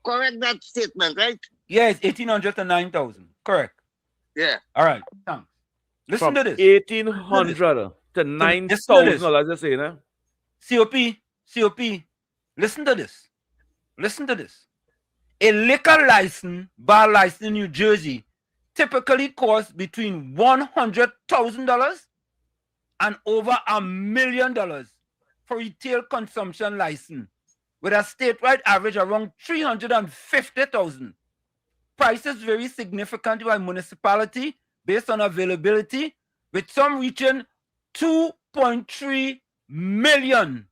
correct that statement, right? Yeah, it's 1,800 to 9,000. Correct. Yeah. All right. Thanks. Listen to this. 1,800 to 9,000. As I say, no? COP. Listen to this. A liquor license, bar license in New Jersey, typically costs between $100,000 and over $1 million for retail consumption license, with a statewide average around $350,000. Prices vary significantly by municipality based on availability, with some reaching $2.3 million.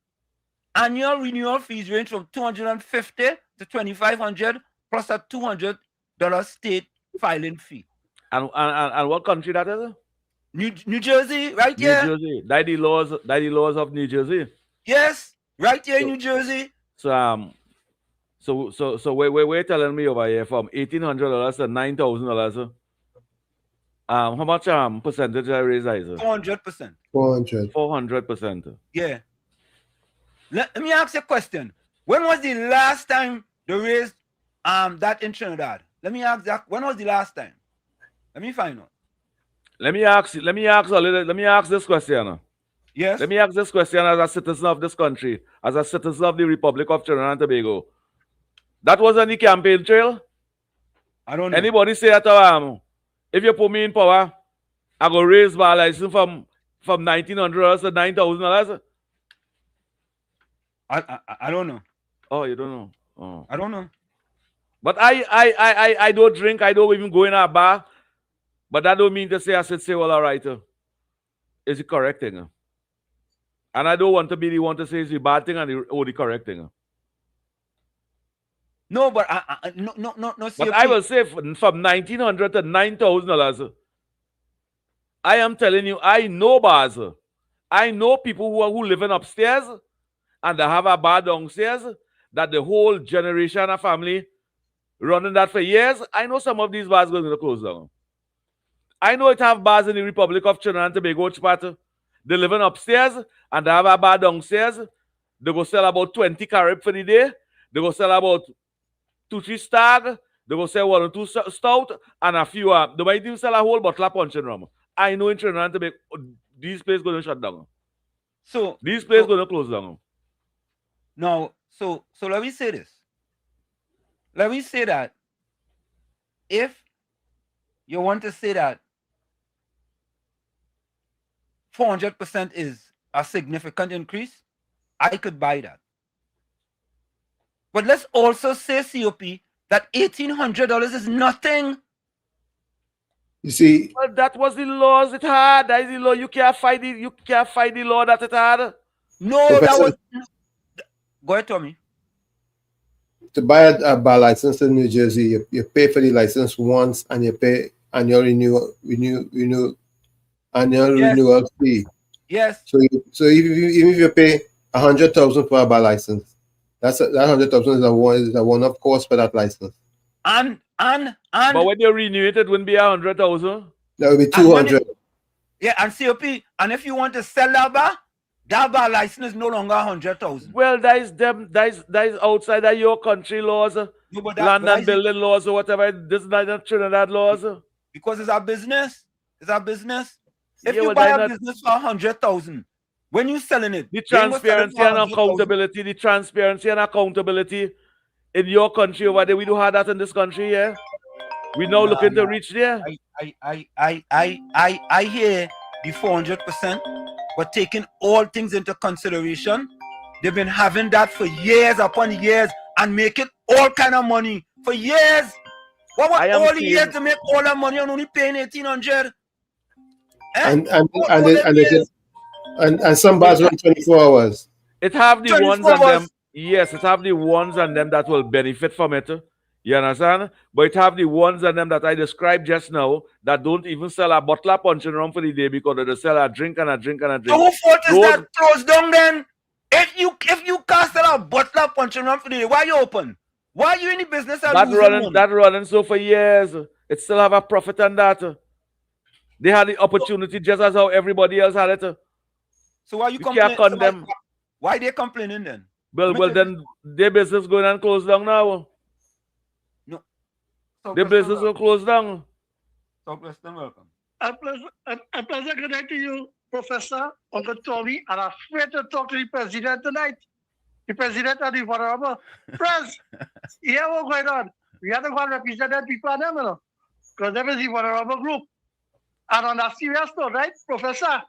Annual renewal fees range from $250 to $2,500 plus a $200 state filing fee. And what country that is? New Jersey, right here. New Jersey. That the laws of New Jersey. Yes, right here in New Jersey. So we're telling me over here from $1,800 to $9,000. How much percentage I raise that is? 400%. 400%. Yeah. Let me ask you a question. When was the last time they raised that in Trinidad? Let me ask that. When was the last time? Let me find out. Let me ask this question. Yes. Let me ask this question as a citizen of this country, as a citizen of the Republic of Trinidad and Tobago. That was on the campaign trail? I don't know. Anybody say that if you put me in power, I go raise my license from $1,900 to $9,000? I don't know. Oh, you don't know? Oh. I don't know. But I don't drink. I don't even go in a bar. But that don't mean to say I should say, well, all right. It's the correct thing. And I don't want to be the one to say it's the bad thing and the correct thing. No, but no. But I will say from $1,900 to $9,000. I am telling you, I know bars. I know people who live in upstairs and they have a bar downstairs that the whole generation of family running that for years. I know some of these bars going to close down. I know it have bars in the Republic of Trinidad and Tobago, Chipata. They live in upstairs and they have a bar downstairs. They go sell about 20 carib for the day. They go sell about 2-3 stag. They go sell 1 or 2 stout and a few. They might even sell a whole bottle of punch and rum. I know in Trinidad and Tobago, these places going to shut down. So these places going to close down. Now, so let me say this. Let me say that if you want to say that 400% is a significant increase, I could buy that. But let's also say, COP, that $1,800 is nothing. You see, well, that was the laws it had. That is the law. You can't fight the law that it had. No, Professor, that was. Go ahead, Tommy. To buy a bar license in New Jersey, you pay for the license once and you pay annual renewal fee. Yes. So even if you pay $100,000 for a bar license, that $100,000 is a one-off cost for that license. And but when you renew it, it wouldn't be $100,000. That would be $200,000. Yeah, and COP. And if you want to sell that bar license is no longer $100,000. Well, that is outside of your country laws, land and building laws or whatever. This is not Trinidad laws. Because it's our business. It's our business. If you buy a business for $100,000, when you're selling it, the transparency and accountability, in your country over there, we don't have that in this country, yeah. We now looking to reach there. I hear the 400%, but taking all things into consideration, they've been having that for years upon years and making all kind of money for years. What was all the years to make all that money and only paying $1,800? And some bars run 24 hours. It have the ones and them. Yes, it have the ones and them that will benefit from it. You understand? But it have the ones and them that I described just now that don't even sell a bottle of punch and rum for the day because they sell a drink and a drink and a drink. So who fault is that closed down then? If you can't sell a bottle of punch and rum for the day, why you open? Why are you in the business? That running so for years. It still have a profit on that. They had the opportunity just as how everybody else had it. So why you complaining? Why they complaining then? Well, then their business going and close down now. No. Their business will close down. Southwestern, welcome. A pleasure good night to you, Professor Uncle Tommy. And I'm afraid to talk to the president tonight. The president and the vulnerable. Press, here what's going on. We have to go and represent that people on them, you know. Because there is the vulnerable group. And on a serious note, right, Professor?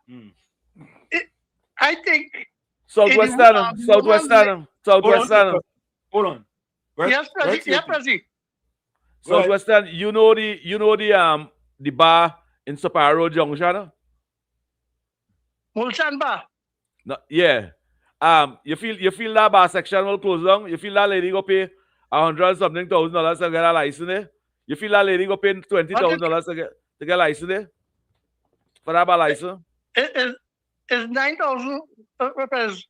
I think Southwestern. Hold on. Yes, Prezi. Southwestern, you know the bar in Saparo Junction? Mulchan Bar. No, yeah. You feel that bar section will close down? You feel that lady go pay $100,000 to get a license there? You feel that lady go pay $20,000 to get a license there? For that bar license? It's 9,000 rupees.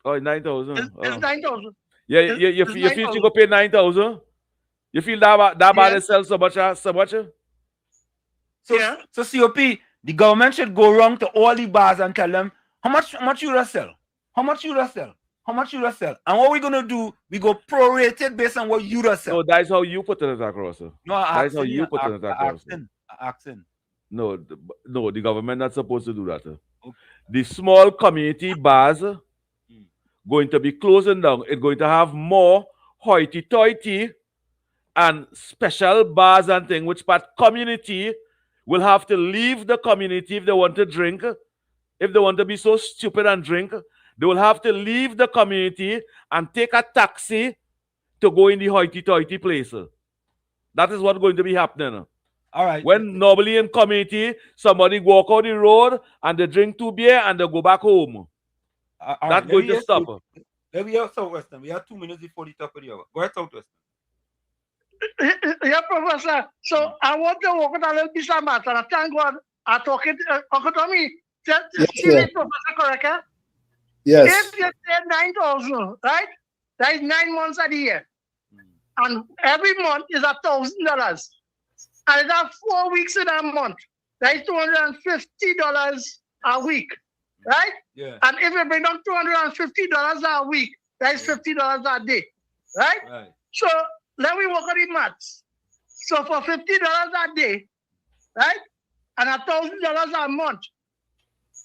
Oh, 9,000. It's 9,000. Yeah, you feel you go pay 9,000? You feel that bar they sell so much? So COP, the government should go around to all the bars and tell them how much you sell. How much you sell? How much you sell? And what we're gonna do, we go prorated based on what you sell. No, that's how you put it across. No, that's how you put it across. Accent. No, the government not supposed to do that. Okay. The small community bars going to be closing down. It's going to have more hoity-toity and special bars and things, which part community will have to leave the community if they want to drink. If they want to be so stupid and drink, they will have to leave the community and take a taxi to go in the hoity-toity place. That is what's going to be happening. All right. When normally in community, somebody walk out the road and they drink 2 beer and they go back home. That's going to stop. Let me hear Southwestern. We have 2 minutes before the top of the hour. Go ahead, Southwestern. Yeah, Professor. So I want to walk on a little bit of matter. Thank God are talking, Uncle Tommy, Yes, see sir. me, Professor Correct? Yes. If you say 9,000, right? That is 9 months of the year. And every month is $1,000. And that's 4 weeks in a month. That is $250 a week, right? Yeah. And if you bring down $250 a week, that is $50 a day, right? Right. So let me work on the maths. So for $50 a day, right, and $1,000 a month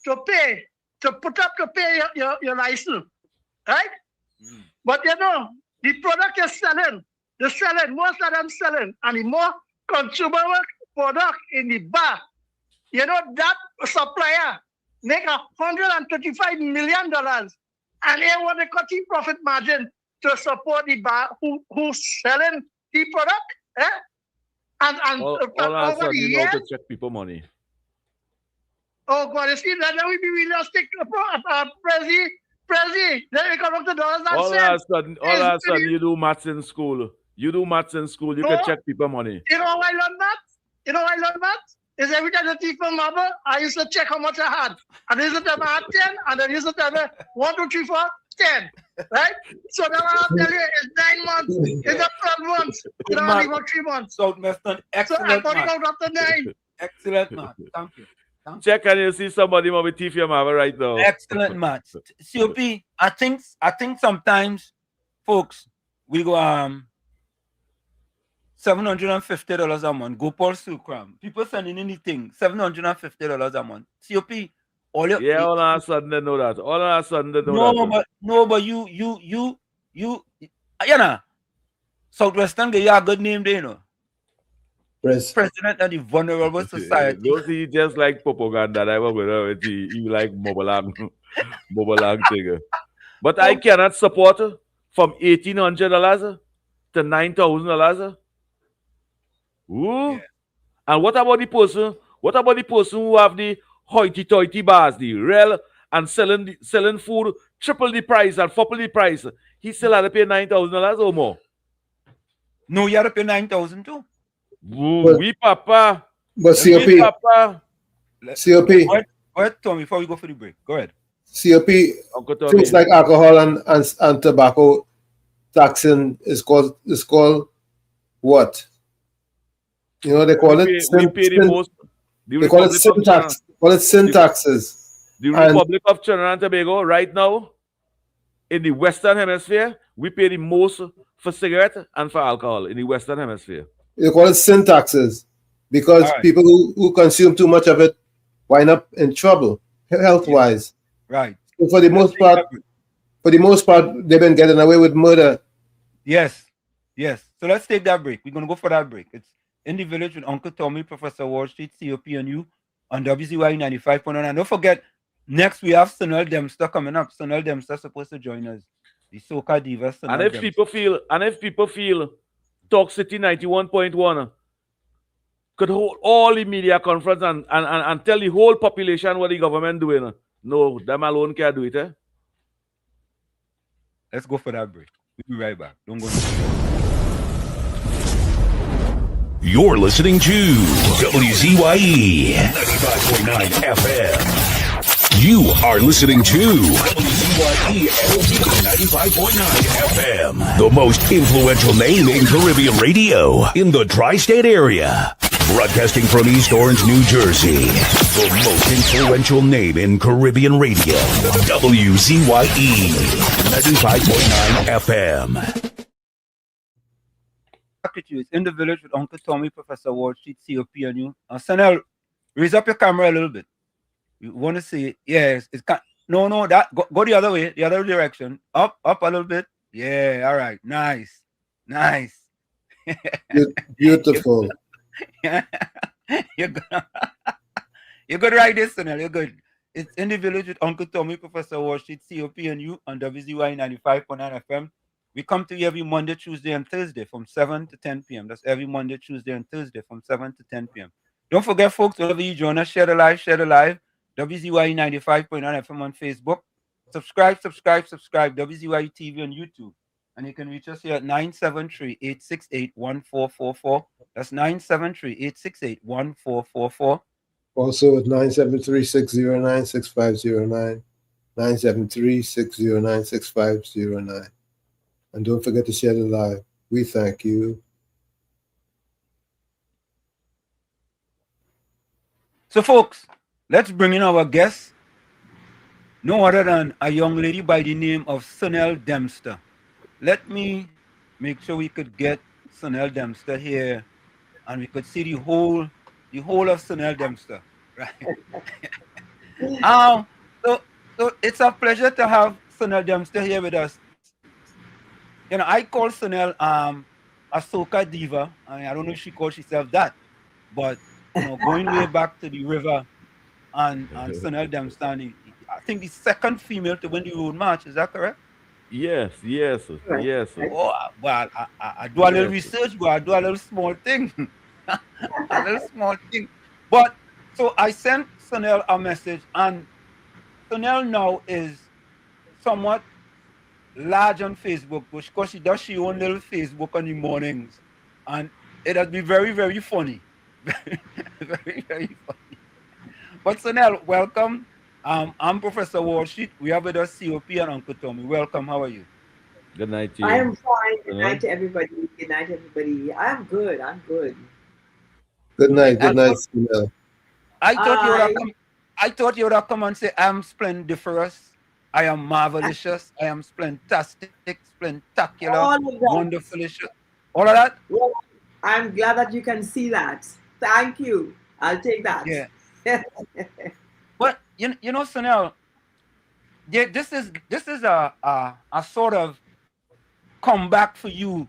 to pay, to put up to pay your license, right? But you know, the product is selling. They're selling, most of them selling, and the more consumer product in the bar, you know, that supplier make $135 million, and they want to cut the profit margin to support the bar who's selling the product, eh? And all of a over the sudden, you know years, to check people money. oh God, you see, that we be realistic, Prezi, then we come up to dollars and All cents. of a sudden, you do maths in school. You can check people money. You know how I learned maths? Is every time I teach from marble, I used to check how much I had. And I used to tell me I had 10, and then I used to tell me 1, 2, 3, 4, 10. Right? So now I'll tell you it's 9 months, it's not 12 months, it's only about 3 months. So, Mr. Excellent. So I thought it out after 9. Excellent math. Thank you. Check and you see somebody might be thief your mama right now. Excellent maths. COP, I think sometimes folks we go $750 a month. Go Paul Sukram. People sending anything $750 a month. COP, all your all of a sudden they know that. All of a sudden they know that. But you know, Southwestern get you a good name there, you know. President of the Vulnerable Society. Don't see just like propaganda. I was with you like Mobalang thing. But I cannot support from $1,800 to $9,000. Ooh. Yeah. And what about the person? What about the person who have the hoity-toity bars, the real, and selling food triple the price and triple the price? He still had to pay $9,000 or more. No, you have to pay $9,000 too. Oui, papa. But COP. Oui, papa. COP. Go ahead, Tommy, before we go for the break. Go ahead. COP. Things like alcohol and tobacco taxing is called what? You know, they call it sin tax. Call it sin taxes. The Republic of Trinidad and Tobago right now, in the Western Hemisphere, we pay the most for cigarette and for alcohol in the Western Hemisphere. They call it sin taxes because people who consume too much of it wind up in trouble health-wise. Right. So for the most part, they've been getting away with murder. Yes. So let's take that break. We're gonna go for that break. It's In the Village with Uncle Tommy, Professor Wall Street, COP and you on WZYE 95.1. And don't forget, next we have SANELL DEMPSTER coming up. SANELL DEMPSTER supposed to join us. The SOCA diva. And if people feel Talk City 91.1 could hold all the media conference and tell the whole population what the government doing. No, them alone can't do it. Let's go for that break. We'll be right back. Don't go. You're listening to WZYE 95.9 FM. You are listening to WZYE 95.9 FM, the most influential name in Caribbean radio in the tri-state area. Broadcasting from East Orange, New Jersey, the most influential name in Caribbean radio, WZYE 95.9 FM. It's In the Village with Uncle Tommy, Professor Wall Street, COP and you. SANELL, raise up your camera a little bit. You want to see it? Yes. No, that go the other way, the other direction. Up a little bit. Yeah, all right. Nice. Beautiful. You're good right this, SANELL. You're good. It's In the Village with Uncle Tommy, Professor Wall Street, COP and you on WZYE 95.9 FM. We come to you every Monday, Tuesday, and Thursday from 7 to 10 p.m. That's every Monday, Tuesday, and Thursday from 7 to 10 p.m. Don't forget, folks, wherever you join us, share the live. WZYE 95.9 FM on Facebook. Subscribe. WZYE TV on YouTube. And you can reach us here at 973-868-1444. That's 973-868-1444. Also at 973-609-6509, 973-609-6509. And don't forget to share the live. We thank you. So, folks, let's bring in our guest, no other than a young lady by the name of SANELL Dempster. Let me make sure we could get SANELL Dempster here, and we could see the whole of SANELL Dempster, right? So it's a pleasure to have SANELL Dempster here with us. You know, I call SANELL a SOCA diva. I don't know if she calls herself that, but you know, going way back to the river, and SANELL Dempster, I think the second female to win the road march. Is that correct? Yes. Oh, well, I do a little research, but I do a little small thing. A little small thing. But so I sent SANELL a message, and SANELL now is somewhat large on Facebook, because she does she own little Facebook on the mornings, and it'll be very, very funny. Very, very funny. But SANELL, welcome. I'm Professor Wall Street. We have with us COP and Uncle Tommy. Welcome. How are you? Good night to you. I am fine. Good night to everybody. Good night, everybody. I'm good. Good night, SANELL. I thought you would have come and say, I'm splendiferous, I am marvelous, I am splentastic, splentacular, wonderfulicious. All of that? Well, I'm glad that you can see that. Thank you. I'll take that. Yeah. But you know, SANELL, this is a sort of comeback for you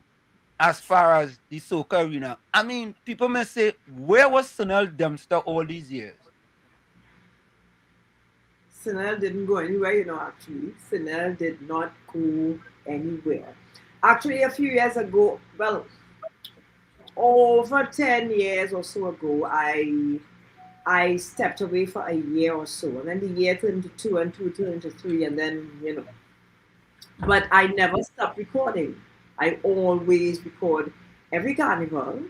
as far as the SOCA arena. I mean, people may say, where was SANELL Dempster all these years? SANELL didn't go anywhere, actually. SANELL did not go anywhere. Actually, a few years ago, well, over 10 years or so ago, I stepped away for a year or so. And then the year turned into 2 and 2 turned into 3, and then, But I never stopped recording. I always record every carnival,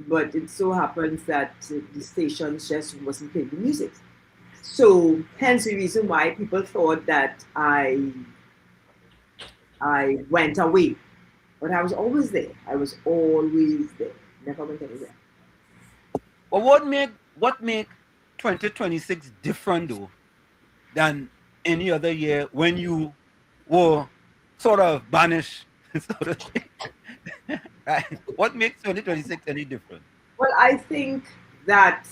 but it so happens that the stations just wasn't playing the music. So hence the reason why people thought that I went away. But I was always there. Never went anywhere. Well, what make 2026 different though than any other year when you were sort of banished, sort of thing? Right? What makes 2026 any different? Well, I think that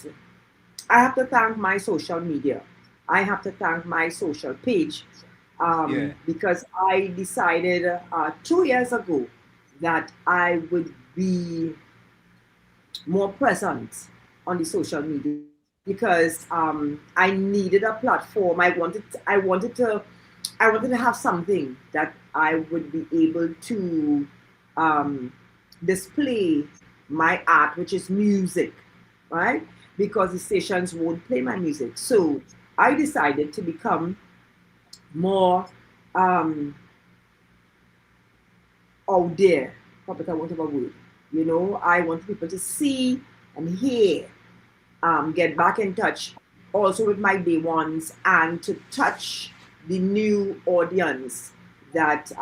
I have to thank my social media. I have to thank my social page because I decided 2 years ago that I would be more present on the social media because I needed a platform. I wanted to have something that I would be able to display my art, which is music, right? Because the stations won't play my music. So I decided to become more out there, for better want of a word. I want people to see and hear, get back in touch also with my day ones and to touch the new audience that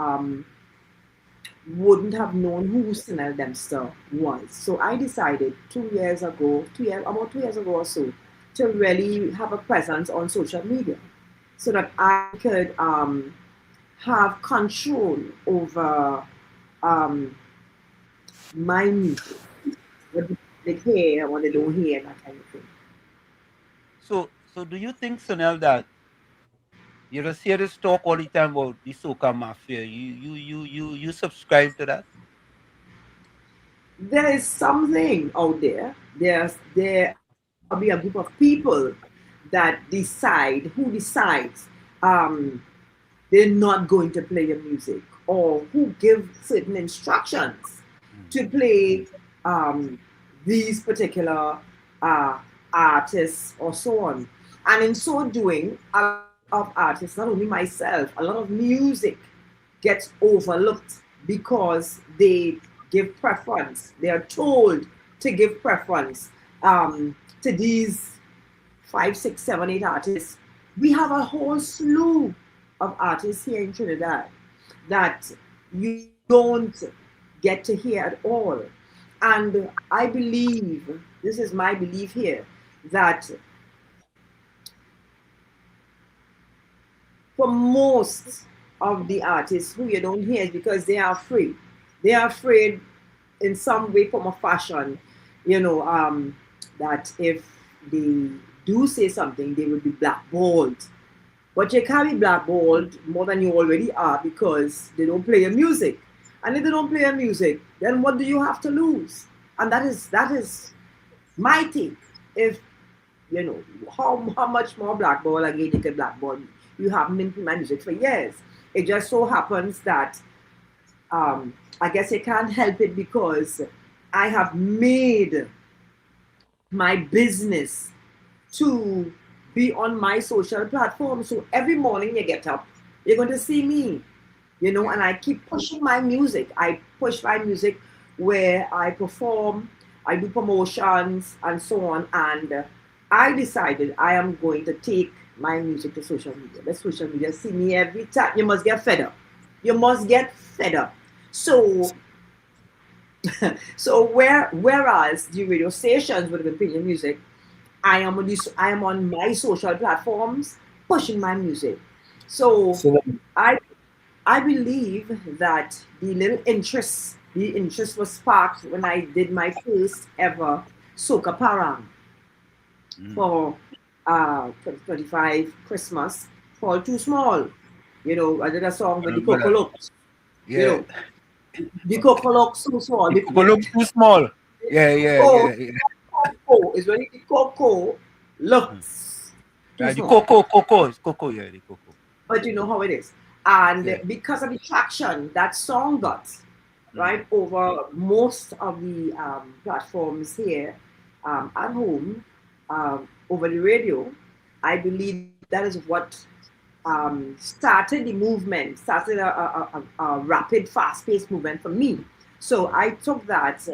wouldn't have known who SANELL Dempster was. So I decided about 2 years ago or so, to really have a presence on social media so that I could have control over my music, what they hear, what they don't hear, that kind of thing. So do you think, SANELL, that you just hear this talk all the time about the SOCA mafia? You subscribe to that? There is something out there. There will be a group of people that decides they're not going to play your music, or who give certain instructions to play these particular artists or so on. And in so doing, a lot of artists, not only myself, a lot of music gets overlooked because they give preference. They are told to give preference to these 5, 6, 7, 8 artists. We have a whole slew of artists here in Trinidad that you don't get to hear at all. And I believe, this is my belief here, that for most of the artists who you don't hear is because they are afraid. They are afraid in some way, form, or fashion, that if they do say something, they will be blackballed. But you can't be blackballed more than you already are because they don't play your music. And if they don't play your music, then what do you have to lose? And that is my take. If how much more blackball again you can blackball me. You haven't been playing my music for years. It just so happens that I guess you can't help it because I have made my business to be on my social platform. So every morning you get up, you're going to see me, and I keep pushing my music. I push my music where I perform, I do promotions and so on. And I decided I am going to take my music to social media. Let social media see me every time. You must get fed up. You must get fed up. So whereas the radio stations would have been playing music, I am on my social platforms pushing my music. So I believe that the interest was sparked when I did my first ever SOCA Parang for 2025 Christmas, Fall Too Small. I did a song with the Coco Looks. Yeah. The Coco Looks too small. The Coco Looks too small. Yeah. Coco is when the Coco looks. The Coco, it's Coco, yeah, the Coco. But you know how it is. And because of the traction that song got, right, over most of the platforms here at home, over the radio, I believe that is what started the movement, started a rapid, fast-paced movement for me. So I took that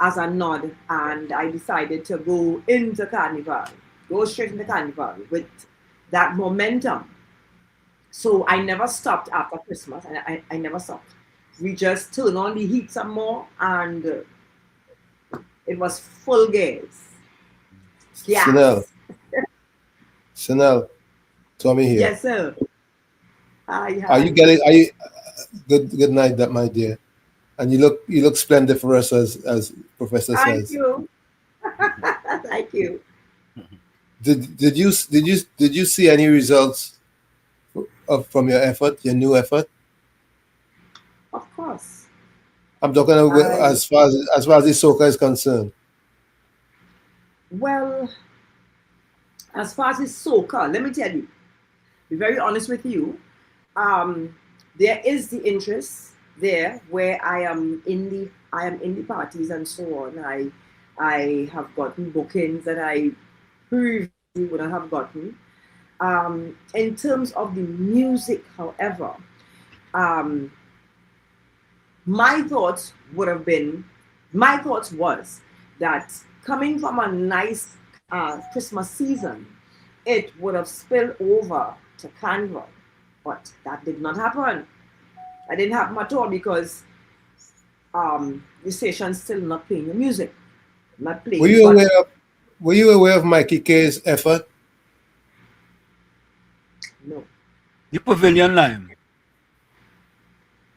as a nod, and I decided to go into Carnival, go straight into Carnival with that momentum. So I never stopped after Christmas, and I never stopped. We just turned on the heat some more, and it was full gas. Yes. SANELL, Tommy here. Yes, sir. Are you good night, that my dear, and you look splendid for us as Professor says. Thank you. Thank you. Did you see any results from your effort, your new effort? Of course. I'm talking about as far as the SOCA is concerned. Well, as far as the SOCA, let me tell you, be very honest with you. There is the interest there where I am in the parties and so on. I have gotten bookings that I previously wouldn't have gotten. In terms of the music, however, my thoughts was that coming from a nice Christmas season, it would have spilled over to Carnival, but that did not happen. That didn't happen at all because the station's still not playing the music, not playing. Were you aware of Mikey K's effort? No. The Pavilion Line.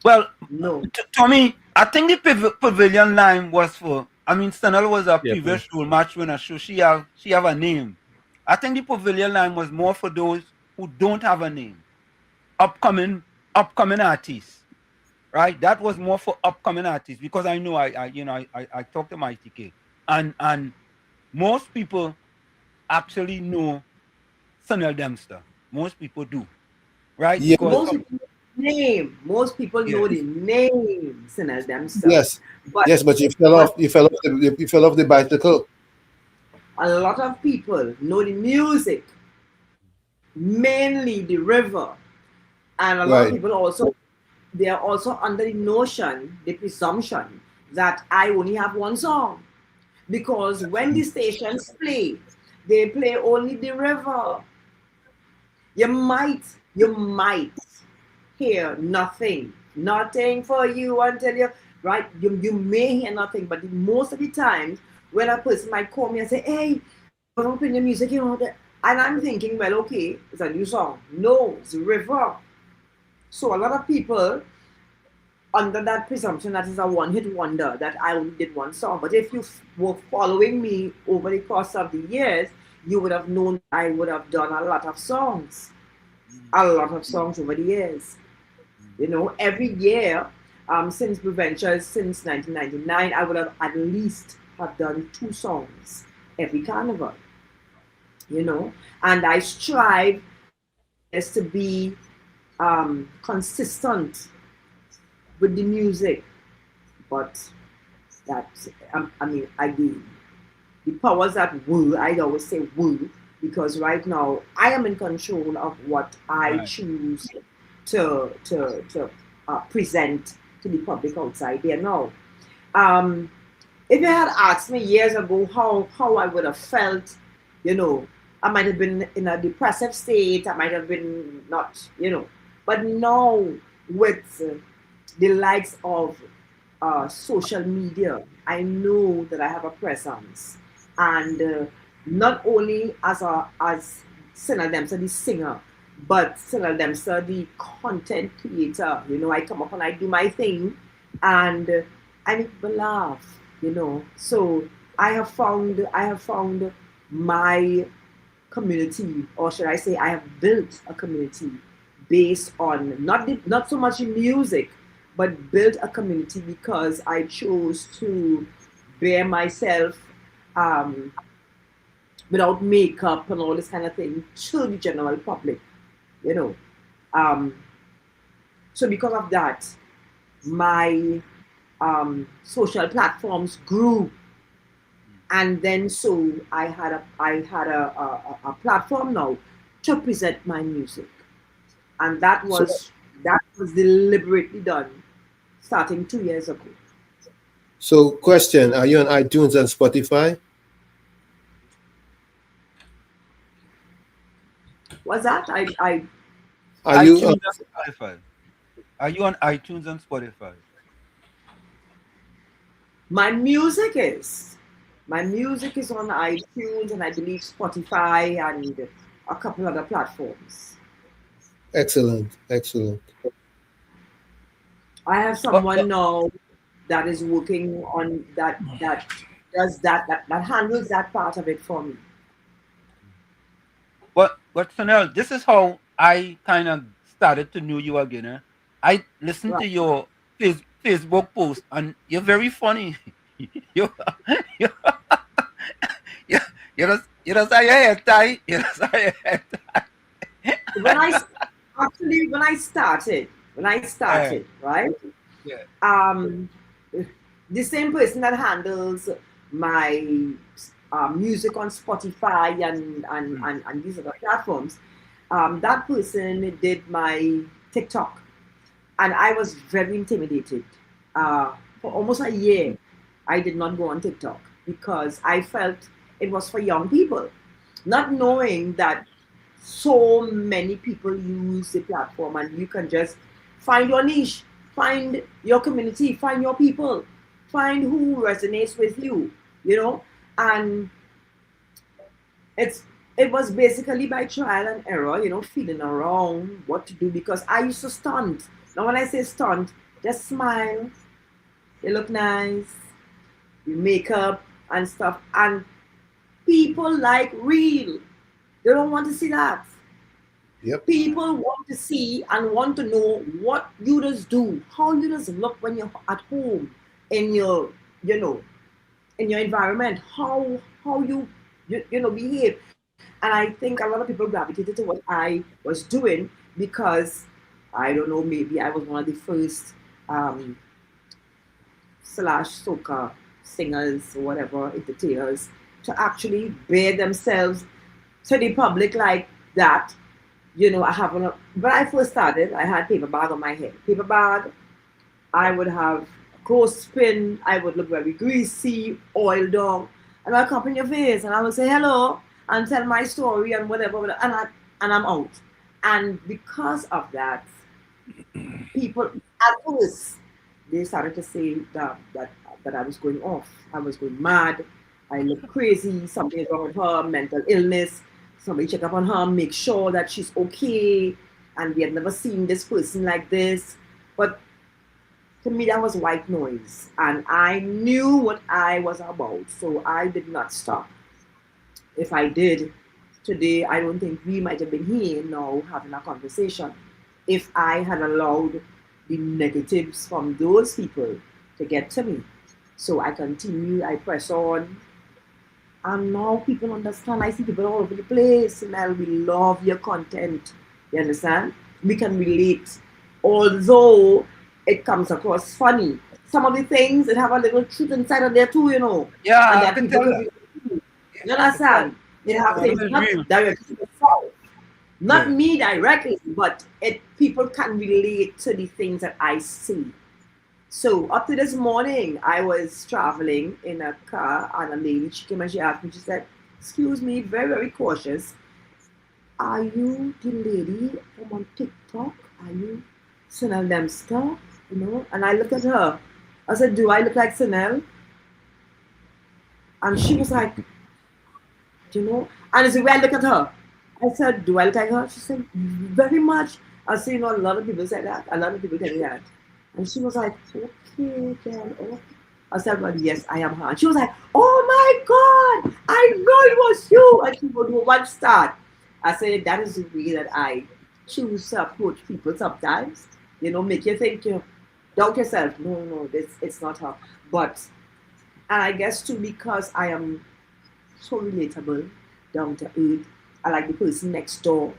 Well, no. Tommy, I think the Pavilion Line was for. I mean, SANELL was a previous role match winner, so she have a name. I think the Pavilion Line was more for those who don't have a name, upcoming artists, right? That was more for upcoming artists because I know I talked to my TK, and most people actually know SANELL DEMPSTER. Most people do, right? Yeah. Most people know the name SANELL DEMPSTER. Yes. But you fell off the bicycle. A lot of people know the music, mainly the river, and a lot of people they are also under the presumption that I only have one song, because when the stations play They play only the river. You might hear nothing for you until you, right? You may hear nothing, but most of the times when a person might call me and say, hey, I'm open your music, you know, and I'm thinking, well, okay, it's a new song. No, it's a river. So a lot of people under that presumption that is a one-hit wonder, that I only did one song. But if you were following me over the course of the years, you would have known I would have done a lot of songs over the years. You know, every year since Preventures, since 1999, I would have at least have done 2 songs every carnival. You know, and I strive as to be consistent with the music, but that I mean, again, the powers that will, I always say will, because right now I am in control of what I choose to present to the public outside there now. If you had asked me years ago how I would have felt, you know, I might have been in a depressive state, I might have been not, you know, but now with the likes of social media, I know that I have a presence, and not only as SANELL DEMPSTER, the singer, but SANELL DEMPSTER, the content creator. You know, I come up and I do my thing, and I make people laugh. You know, so I have found my community, or should I say, I have built a community based on not so much in music, but built a community because I chose to bear myself without makeup and all this kind of thing to the general public, you know. So because of that, my social platforms grew, and then so I had a platform now to present my music, and that was deliberately done starting 2 years ago. So, question: are you on iTunes and Spotify? What's that? Are you on Spotify? Are you on iTunes and Spotify? My music is on iTunes and I believe Spotify and a couple other platforms. Excellent. I have someone now that is working on that does that handles that part of it for me. But SANELL, this is how I kind of started to know you again. Eh? I listened to your Facebook post, and you're very funny. you just say your head tight. You just say your head tight. When I started, right? Yeah. The same person that handles my music on Spotify and these other platforms, that person did my TikTok, and I was very intimidated. For almost a year, I did not go on TikTok because I felt it was for young people, not knowing that so many people use the platform, and you can just find your niche, find your community, find your people, find who resonates with you, you know. And it was basically by trial and error, you know, feeling around what to do, because I used to stunt. Now when I say stunt, just smile, you look nice, you make up and stuff, and people like real. They don't want to see that. Yep. People want to see and want to know what you just do, how you just look when you're at home, in your, you know, in your environment, how you behave. And I think a lot of people gravitated to what I was doing because, I don't know, maybe I was one of the first /SOCA singers or whatever, entertainers, to actually bear themselves to the public like that. You know, when I first started, I had paper bag on my head. Paper bag, I would have clothespin, I would look very greasy, oiled down, and I'd come in your face and I would say, hello, and tell my story and whatever, and I'm out. And because of that, people at first they started to say that I was going off, I was going mad, I look crazy, something is wrong with her, mental illness. Somebody check up on her, make sure that she's okay, and we had never seen this person like this. But to me, that was white noise, and I knew what I was about, so I did not stop. If I did, today I don't think we might have been here now having a conversation if I had allowed the negatives from those people to get to me. So I continue, I press on, and now people understand. I see people all over the place, and we love your content. You understand? We can relate, although it comes across funny. Some of the things that have a little truth inside of there too, you know. Yeah, and I that can people tell can that. you understand? It have things not directly to myself, not me directly, but people can relate to the things that I see. So up to this morning, I was traveling in a car, and a lady, she came and she asked me, she said, "Excuse me," very, very cautious, "Are you the lady from on TikTok? Are you SANELL DEMPSTER?" You know, and I looked at her. I said, "Do I look like SANELL?" And she was like, you know, and it's the way I look at her. I said, "Do I look like her?" She said, "Very much." I said, "You know, a lot of people say that. A lot of people tell me that." And she was like, "Okay, then, okay." I said, "Well, yes, I am her." And she was like, "Oh my God, I know it was you." And she would one start. I said, that is the way that I choose to approach people sometimes. You know, make you think, you doubt yourself. No, it's not her. But, and I guess too, because I am so relatable, down to earth. I like the person next door.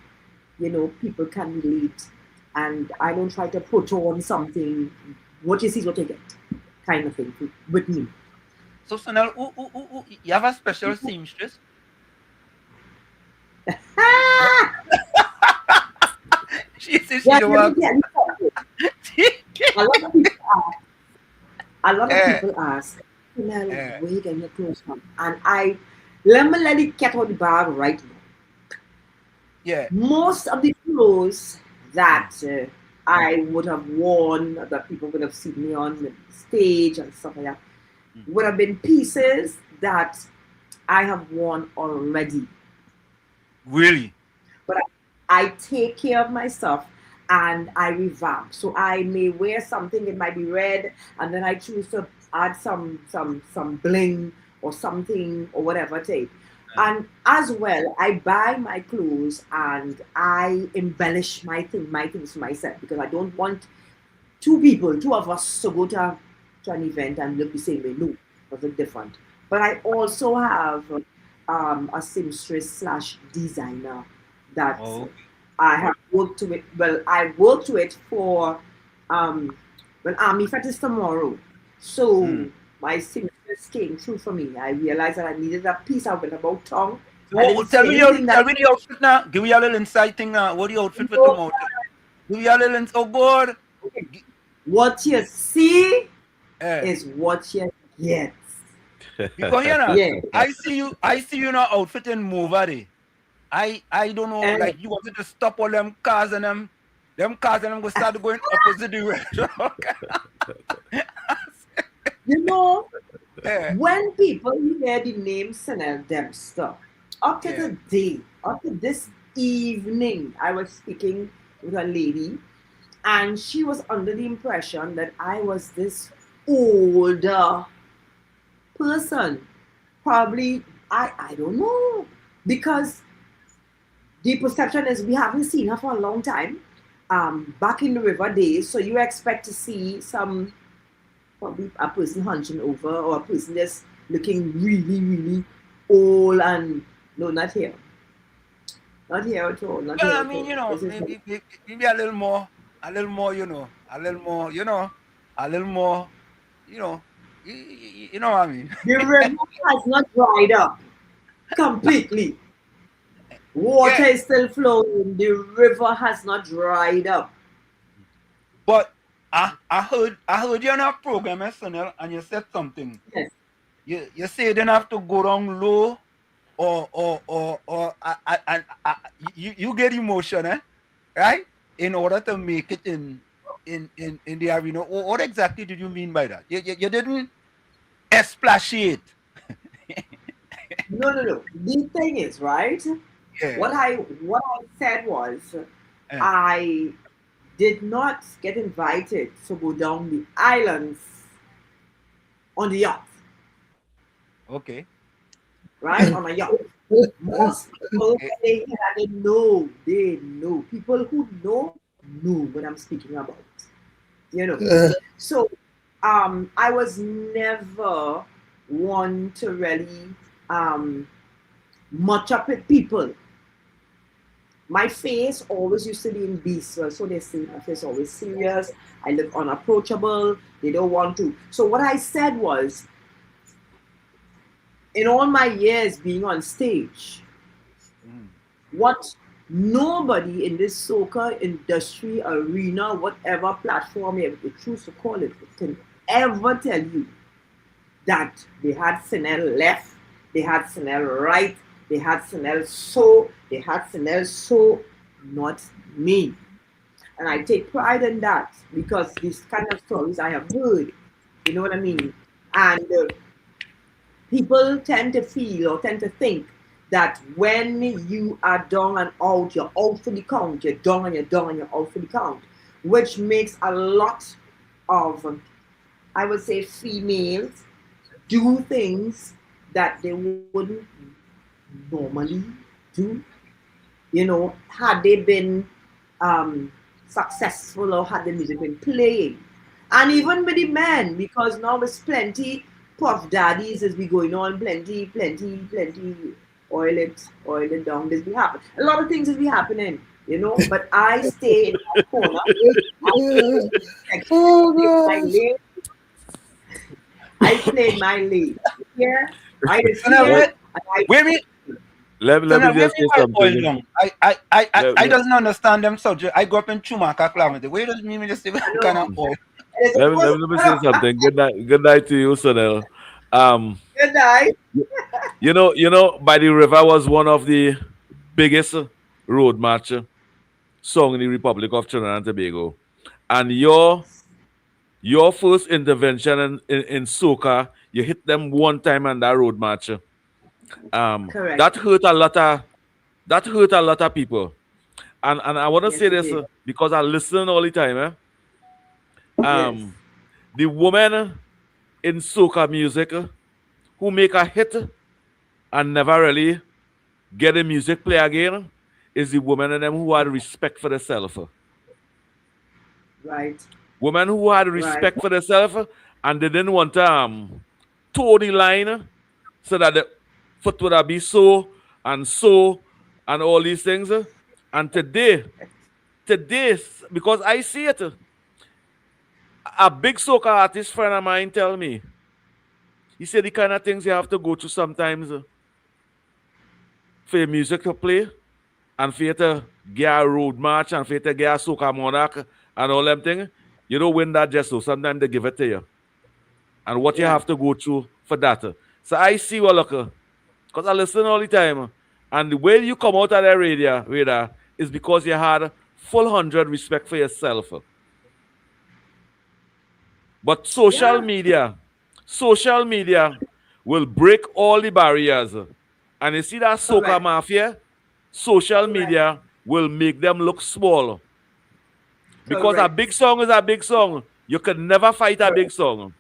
You know, people can relate. And I don't try to put on something, what you see is what you get, kind of thing with me. So, SANELL, you have a special seamstress? She says she don't want. A lot of people ask, "SANELL, where you getting your clothes from?" And let it get out of the bag right now. Yeah. Most of the clothes that I would have worn, that people would have seen me on the stage and stuff like that, would have been pieces that I have worn already. Really? But I take care of myself and I revamp. So I may wear something, it might be red, and then I choose to add some bling or something or whatever tape. And as well, I buy my clothes and I embellish my things for myself, because I don't want two of us to go to an event and look the same way. No, it look different. But I also have a seamstress / designer that I have worked with. Well, I worked with for Army Fetish tomorrow. So my seamstress came through for me. I realized that I needed a piece. I went about tongue. Tell me the outfit now. Give me a little insight thing now. What the outfit for tomorrow? Give me a little insight. Oh God. What you see is what you get. Because you know, I see you in an outfit in Movadi. I don't know, like you wanted to stop all them cars and them go start going opposite direction. You know, when people hear the name SANELL DEMPSTER, up to today, up to this evening, I was speaking with a lady, and she was under the impression that I was this older person. Probably, I don't know, because the perception is we haven't seen her for a long time. Back in the river days, so you expect to see probably a person hunching over, or a person just looking really, really old, and no, not here. Not here at all. Not here I at mean, all. you know, maybe a little more, you know, a little more, you know, a little more, you know, you know what I mean. The river has not dried up completely. Water is still flowing. The river has not dried up. But I heard you on a program, SANELL, and you said something. Yes. You say you don't have to go down low you get emotion, right? In order to make it in the arena. What exactly did you mean by that? You didn't expatiate. No. The thing is, right? Yeah. What I said was, I did not get invited to go down the islands on the yacht. Okay. Right? On a yacht. Most people, they know. People who know what I'm speaking about. You know. So I was never one to really much up with people. My face always used to be in beast, so they say my face always serious. I look unapproachable. They don't want to. So what I said was, in all my years being on stage, what nobody in this soca industry, arena, whatever platform you choose to call it, can ever tell you that they had SANELL left, they had SANELL right, they had SANELL so, they had SANELL so, not me. And I take pride in that because these kind of stories I have heard, you know what I mean? And people tend to feel or tend to think that when you are down and out, you're out for the count, you're down and you're down and you're out for the count, which makes a lot of, I would say, females do things that they wouldn't normally do. You know, had they been successful or had the music been playing. And even with the men, because now there's plenty puff daddies as we going on, plenty oil it down, this be happening. A lot of things will be happening, you know, but I stay in that corner. I played my lead. Here, I was here. Let me just say something. I doesn't understand them subject. I grew up in Chumaka, Clavente. Where does me just say kind of oil? Let me say something. Good night to you, SANELL. Good night. you know, By the River was one of the biggest road march song in the Republic of Trinidad and Tobago. And your first intervention in soca, you hit them one time on that road march. Correct. That hurt a lot of people. And I want to say this because I listen all the time. The woman in soca music who make a hit and never really get the music play again is the woman in them who had respect for themselves. Right. Women who had respect for themselves and they didn't want to toe the line so that the foot would be so and all these things. And today, because I see it, a big soca artist friend of mine tell me, he said the kind of things you have to go through sometimes for your music to play and for you to get a road march and for you to get a soca monarch and all them things. You don't win that just so. Sometimes they give it to you. And what you have to go through for that. So I see what look, because I listen all the time. And the way you come out of that radar is because you had full 100 respect for yourself. But social media will break all the barriers. And you see that soca mafia, social media will make them look small. Because a big song is a big song. You can never fight a big song.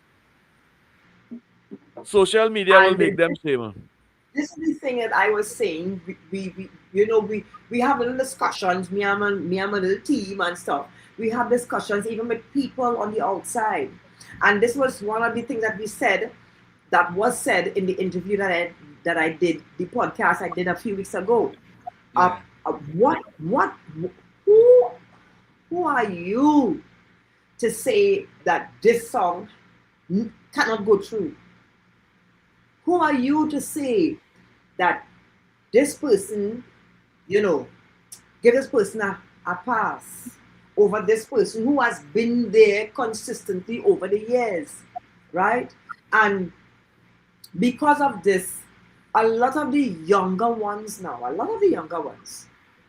Social media will make them shame. This is the thing that I was saying. We have little discussions. Me and my little team and stuff. We have discussions even with people on the outside. And this was one of the things that was said in the interview that I did, the podcast I did a few weeks ago. Who are you to say that this song cannot go through? Who are you to say that this person, give this person a pass over this person who has been there consistently over the years, right? And because of this, a lot of the younger ones now,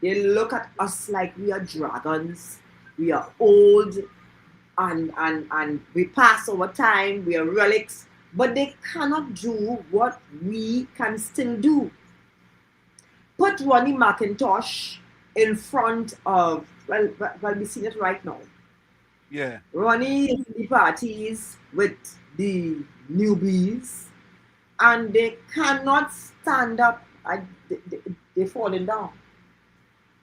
they look at us like we are dragons, we are old, and we pass over time, we are relics, but they cannot do what we can still do. Put Ronnie McIntosh in front of, well, we've seen it right now. Yeah. Ronnie is in the parties with the newbies, and they cannot stand up. They're falling down,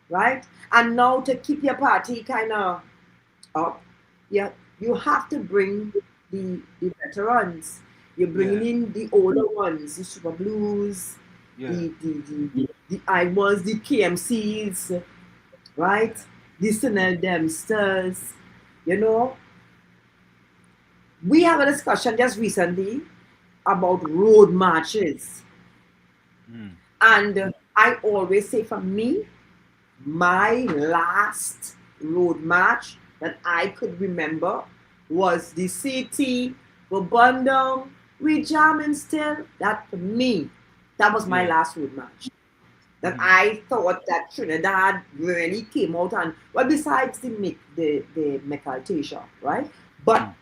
right? And now to keep your party kind of up, you have to bring the veterans. You're bringing in the older ones, the Super Blues, the I-ones, the KMCs, right? The SANELL DEMPSTERs, you know. We have a discussion just recently about road marches. And I always say, for me, my last road march that I could remember was the city, we burned down, we jamming still. That, for me, that was my last road march. That I thought that Trinidad really came out and, well, besides the Mekaltation, right? But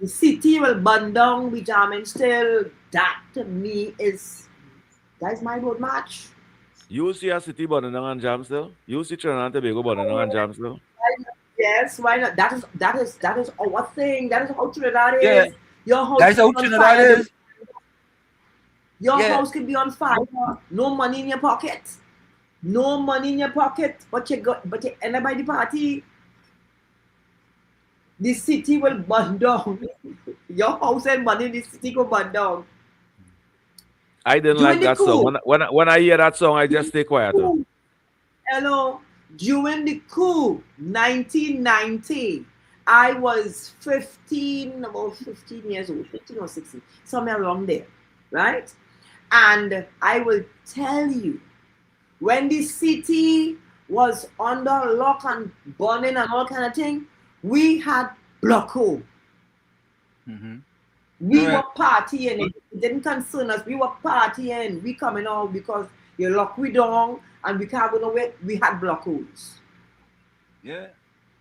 the city will burn down, we jamming still. That to me is, that is my road march. You see a city burning down and jam still? You see Trinidad and Tobago burning down and jam still? Yes, why not? That is our thing. That is how Trinidad is. Yeah. Your house That's how Trinidad is. Your house can be on fire. No money in your pocket. No money in your pocket. But you end up by the party. The city will burn down. Your house and money in the city will burn down. I didn't like that song. When I hear that song, I just stay quiet. Hello. During the coup, 1990, I was 15, about 15 years old, 15 or 16, somewhere around there, right? And I will tell you, when the city was under lock and burning and all kind of thing, we had blocko. We were partying. It didn't concern us. We were partying. We coming out because you lock we down and we can't go nowhere. We had blockos. Yeah.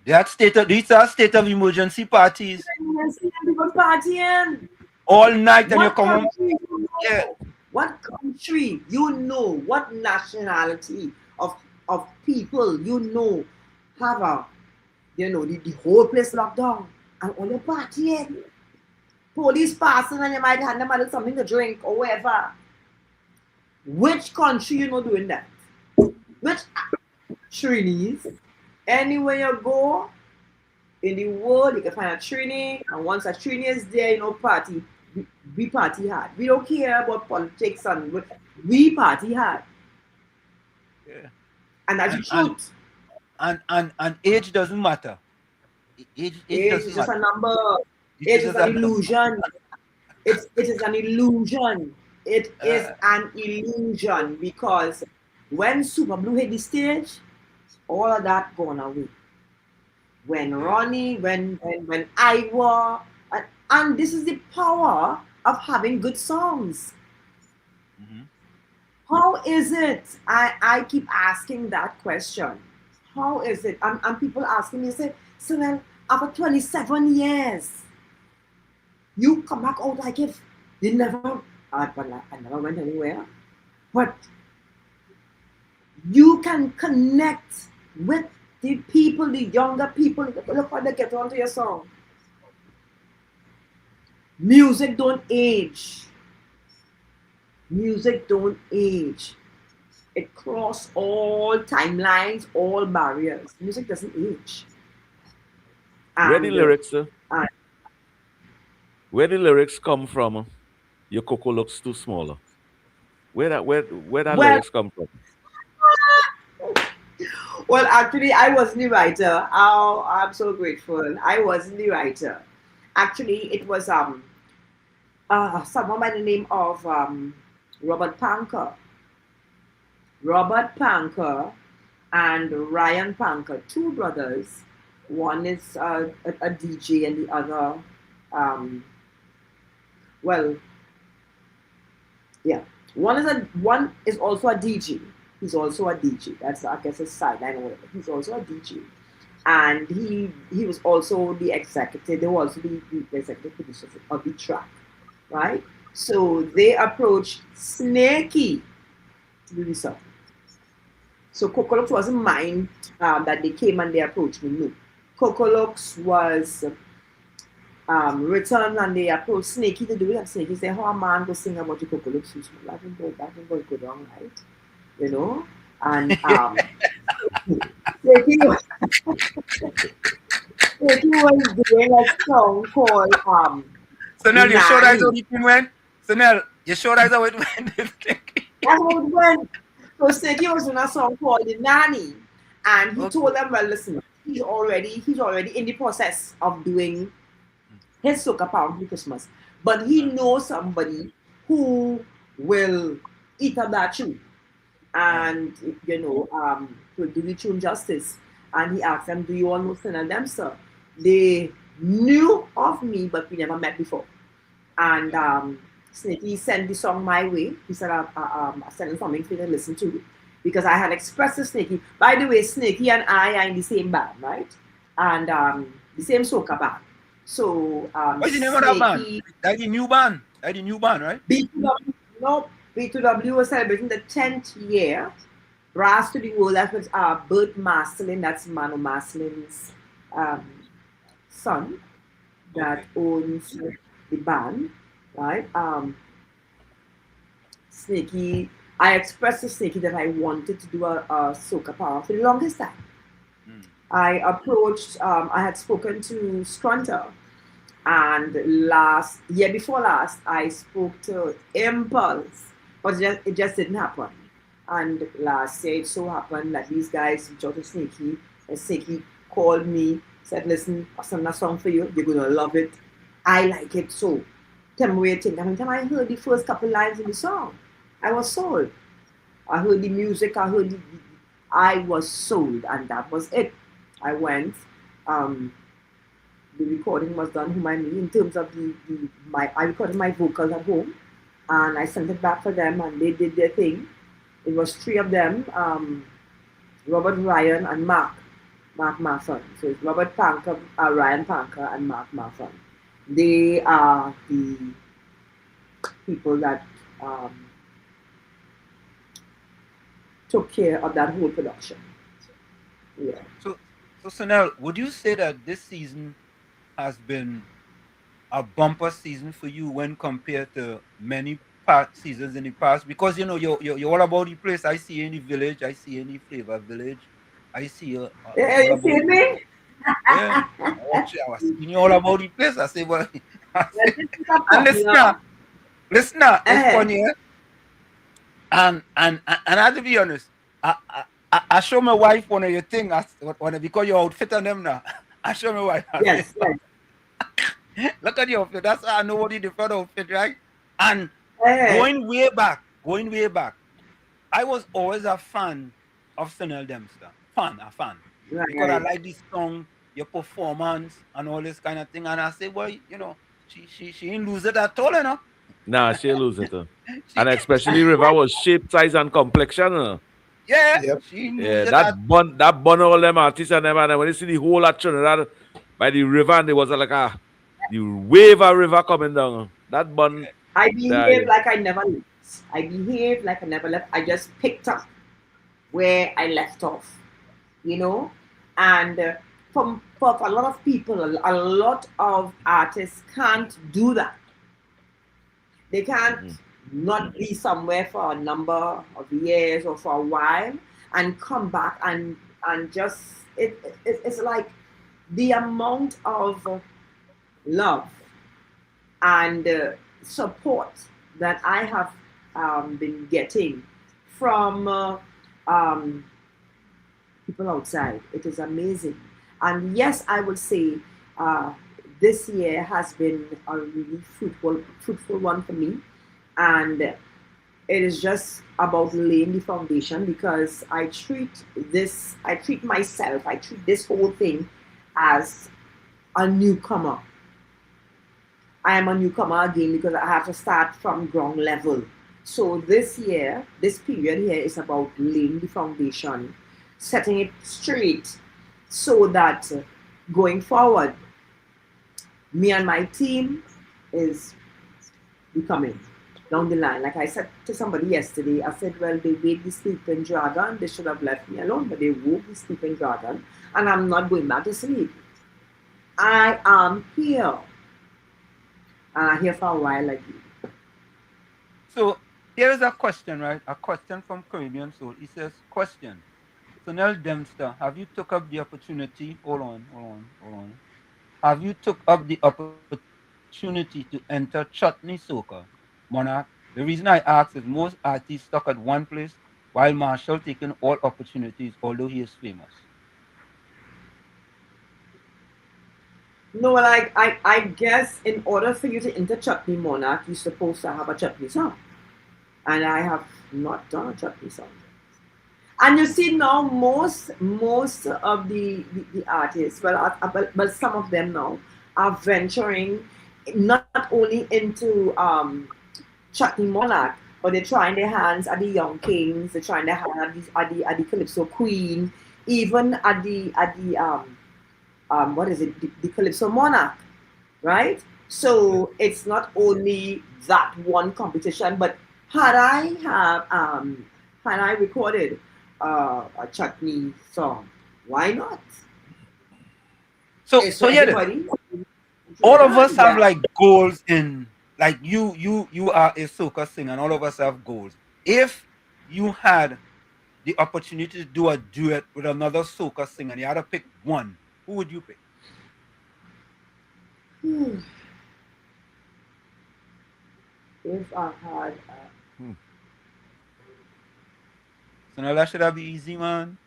These are state of emergency parties. We were partying. All night and you come home. Yeah. What country, you know, what nationality of people, you know, have a, you know, the whole place locked down and all your partying. Police passing and you might hand them a little something to drink or whatever. Which country you know doing that? Which Trinis? Anywhere you go in the world, you can find a Trini, and once a Trini is there, you know, party. We party hard. We don't care about politics and we party hard. Yeah. And that's the truth. And age doesn't matter. Age is just a number. It is an illusion. It is an illusion. It is an illusion because when Super Blue hit the stage, all of that gone away. When Ronnie, when Iowa, and this is the power of having good songs. How is it? I keep asking that question. How is it? And people asking me, say, so well, after 27 years, you come back out like if you never, I never went anywhere. But you can connect with the people, the younger people. Look how they get onto your song. Music don't age. Music don't age. It crosses all timelines, all barriers. Music doesn't age. Where the lyrics, where the lyrics come from? Your cocoa looks too smaller. Where that lyrics come from? Well, actually, I wasn't the writer. Oh, I'm so grateful. I wasn't the writer. Actually, it was someone by the name of Robert Panker. Robert Panker and Ryan Panker, two brothers. One is a DJ and the other, One is also a DJ. He's also a DJ. That's, I guess, his sideline or whatever. He's also a DJ, and he was also the executive. They were also the executive producer of the track, right? So they approached Snakey to do the song. So Cocolux wasn't mine that they came and they approached me. No, Cocolux was written and they approached Snakey to do it. And Snakey said, "How a man go sing about the Cocolux? That didn't go wrong, right? You know." And Snakey was doing a song called SANELL, you sure that's how it went? SANELL, you sure that's how it went? That's how it went. So Snakey was in a song called The Nanny, and he told them, well, listen, he's already in the process of doing his soca pound for Christmas, but he knows somebody who will eat up that tune and will do the tune justice. And he asked them, do you all know SANELL DEMPSTER? They knew of me, but we never met before. And Snakey sent the song my way. He said, I sent something for you to listen to, because I had expressed to Snakey. By the way, Snakey and I are in the same band, right? And the same soca band. So what's the name of that band? That's the new band. That's the new band, right? B2W was celebrating the 10th year. Brass to the World. That was Bert Marcelin. That's Mano Marcelin's son that owns the band, right? Snakey, I expressed to Snakey that I wanted to do a soca power for the longest time. I approached, I had spoken to Strunter, and year before last, I spoke to Impulse, but it just didn't happen. And last year, it so happened that these guys reached out to Snakey, and Snakey called me, said, listen, I'll send a song for you, you're going to love it. I like it, so tell me what you think. And when I heard the first couple lines of the song, I was sold. I heard the music, I was sold, and that was it. I went, the recording was done by me in terms of I recorded my vocals at home, and I sent it back for them, and they did their thing. It was 3 of them, Robert, Ryan, and Mark Marfan. So it's Robert Panker, Ryan Panker, and Mark Marfan. They are the people that took care of that whole production. Yeah. So SANELL, would you say that this season has been a bumper season for you when compared to many seasons in the past? Because you're all about the place. I see you in the village, I see you in the Flavor Village, I see you. You see me? Yeah, I was seeing you all about the place. I say, well, and listener, it's funny, eh? And I have to be honest, I show my wife one of your things, because your outfit on them now. I show my wife. Yes. Look at your outfit. That's how I know what the different outfit, right? And going way back, I was always a fan of SANELL DEMPSTER. A fan. Right. Because I like this song, your performance, and all this kind of thing. And I say, well, she didn't lose it at all, you know? Nah, she lose it. And especially River was shape, size, and complexion. Yeah. Yep. That bun all them artists and them, and when you see the whole of Trinidad by the river, and there was like the wave of river coming down. That bun. I behaved like I never left. I just picked up where I left off, and for a lot of people, a lot of artists can't do that. They can't not be somewhere for a number of years or for a while and come back and just it's like the amount of love and support that I have been getting from people outside. It is amazing. And yes, I would say this year has been a really fruitful one for me. And it is just about laying the foundation, because I treat this whole thing as a newcomer. I am a newcomer again because I have to start from ground level. So this year, this period here is about laying the foundation, setting it straight, so that going forward, me and my team is becoming down the line. Like I said to somebody yesterday, I said, well, they wake the sleeping dragon, they should have left me alone, but they woke the sleeping dragon, and I'm not going back to sleep. I am here. And I'm here for a while like you. So here is a question, right? A question from Caribbean Soul. He says, question. SANELL Dempster, have you took up the opportunity? Hold on. Have you took up the opportunity to enter Chutney Soca, Monarch? The reason I ask is most artists stuck at one place while Marshall taking all opportunities, although he is famous. No, well, I guess in order for you to enter Chutney Monarch, you're supposed to have a Chutney song. And I have not done a Chutney song. And you see now, most of the artists, well, some of them now are venturing not only into Chutney Monarch, but they're trying their hands at the Young Kings. They're trying their hands at the Calypso Queen, even at the what is it, the Calypso Monarch, right? So it's not only that one competition, but had I recorded a Chutney song, why not? So yeah, all of us have like goals in, like you are a soca singer, and all of us have goals. If you had the opportunity to do a duet with another soca singer, and you had to pick one, who would you pick? If I had So now that should have be easy, man.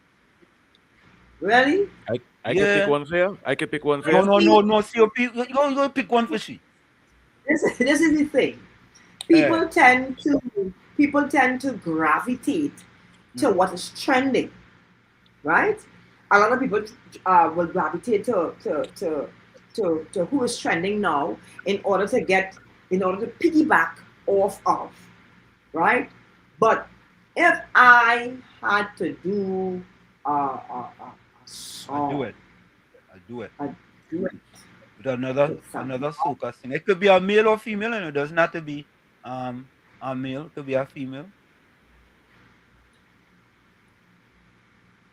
Really? I can pick one for you. I can pick one for you. No. COP, you're going to pick one for she. This is the thing. People tend to gravitate to what is trending, right? A lot of people will gravitate to who is trending now in order to piggyback off of, right? But if I had to do a song, I'll do it. With another soca singer. It could be a male or female, and it doesn't have to be a male. It could be a female.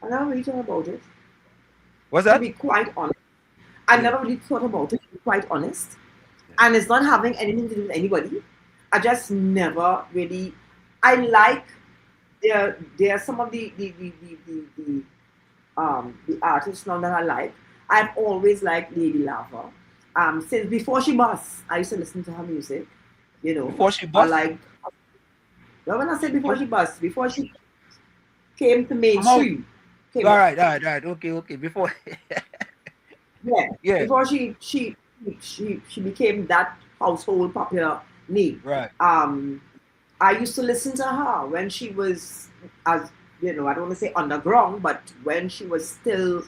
I never really thought about it. What's that? To be quite honest, I never really thought about it. To be quite honest, and it's not having anything to do with anybody. I just never really. I like there are some of the artists now that I like. I've always liked Lady Lava. Since before she bust, I used to listen to her music. You know, before she bust. Well, when I said before she bust, before she came to mainstream. All right. Okay. Before. yeah. Before she became that household popular name. Right. I used to listen to her when she was, as you know, I don't want to say underground, but when she was still,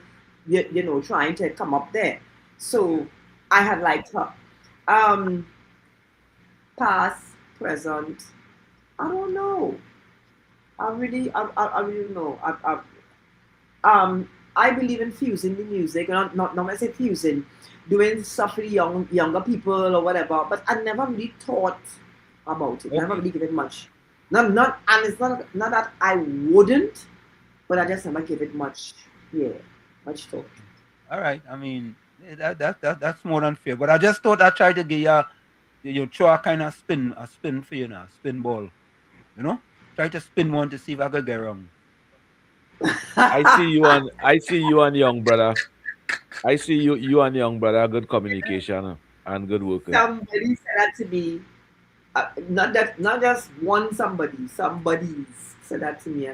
you know, trying to come up there. So I had liked her. Past, present, I don't know. I really don't know. I believe in fusing the music, not when I say fusing, doing stuff with younger people or whatever. But I never really thought about it. Okay. Never really give it much. And it's not that I wouldn't, but I just never give it much thought. All right. I mean, that's more than fair. But I just thought I'd try to get you throw a kind of spin for you now, spin ball. You know? Try to spin one to see if I could get wrong. I see you and young brother. I see you and young brother, good communication and good work. Somebody said that to me. Not just one somebody's said that to me.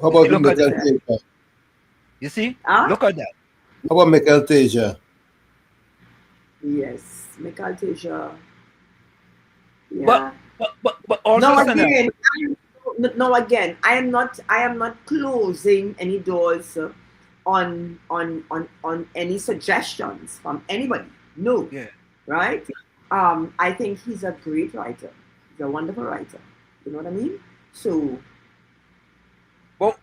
How about look Michael at Teja? You see? Huh? Look at that. How about Michael Teja? Yes, Michael Teja. Yeah. But also no, again, I am not closing any doors on any suggestions from anybody. No. Yeah. Right? I think he's a great writer. He's a wonderful writer. You know what I mean? So, well,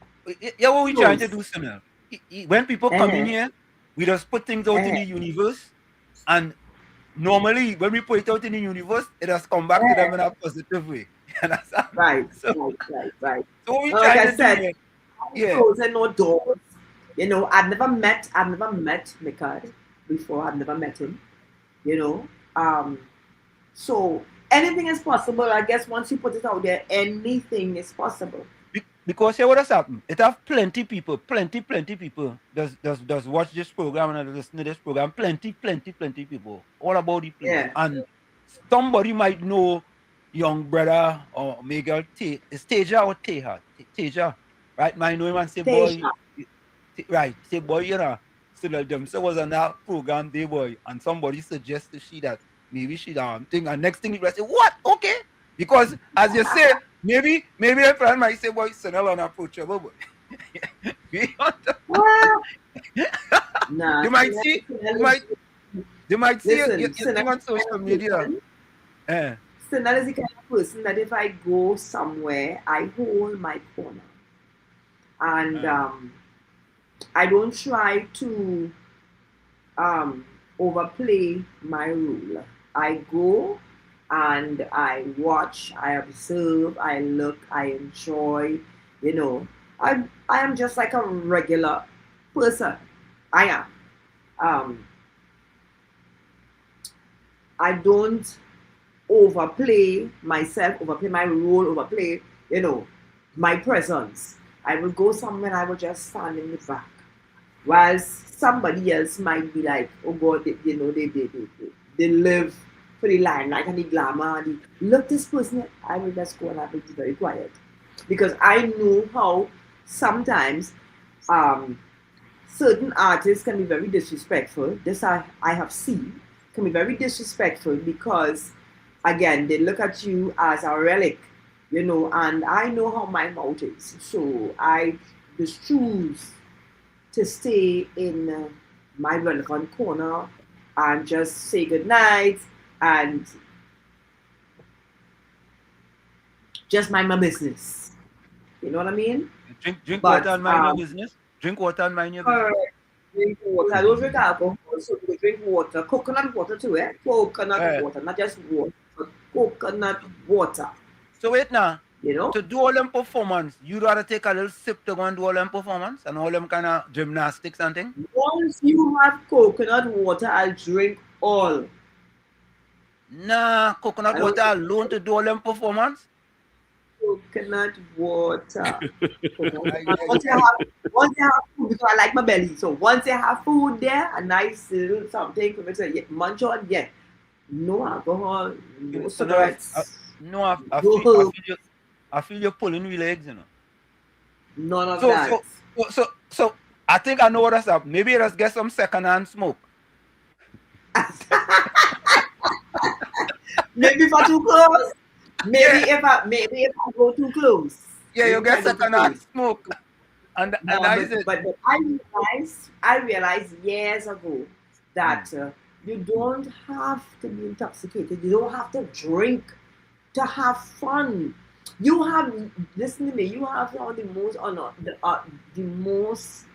yeah, what we trying to do, Sanel. When people come in here, we just put things out in the universe, and normally when we put it out in the universe, it has come back to them in a positive way. Right, so, right. So what we like trying I to said, do, yeah. Closing no doors. You know, I've never met Mikad before. I've never met him. You know, so anything is possible. I guess once you put it out there, anything is possible. Because here what has happened? It have plenty people does watch this program and listen to this program. Plenty people all about the place. Yeah. And somebody might know young brother or Miguel is Teja or Teja? Teja, right? Might know him and say, boy, right? Say, boy, you know. So like them so was on that program, they boy, and somebody suggested she that maybe she thing, and next thing you say, what? Okay. Because as you say, maybe a friend might say, boy, SANELL unapproachable, boy. Nah, you might see, you might see it on social media. SANELL is the kind of person that if I go somewhere, I hold my corner. And I don't try to overplay my role. I go and I watch, I observe, I look, I enjoy, you know. I am just like a regular person. I am. I don't overplay myself, overplay my role, overplay, you know, my presence. I will go somewhere and I will just stand in the back. Whilst somebody else might be like, oh God, they live for the limelight and the glamour. And look, this person, I will just go and I will be very quiet. Because I know how sometimes certain artists can be very disrespectful. This I have seen can be very disrespectful because, again, they look at you as a relic, you know, and I know how my mouth is. So I just choose to stay in my relevant corner and just say good night and just mind my business. You know what I mean? Drink water and mind your business. Drink water and mind your business. Drink water. I don't drink alcohol, so we drink water. Coconut water too, eh? Coconut water, not just water, but coconut water. So wait now. You know? To do all them performance, you'd rather take a little sip to go and do all them performance and all them kind of gymnastics and things? Once you have coconut water, I'll drink all. Nah, coconut water alone to do all them performance? Coconut water. Once you have food, because I like my belly. So once you have food there, a nice little something for me to munch on, yeah. No alcohol, no cigarettes. No, I feel you're pulling your legs, you know. None of that. So I think I know what that's up. Maybe let's get some second-hand smoke. Maybe for too close. Maybe if I go too close. Yeah, you get second-hand smoke. And but I realized years ago that you don't have to be intoxicated. You don't have to drink to have fun. You have, listen to me, you have the most,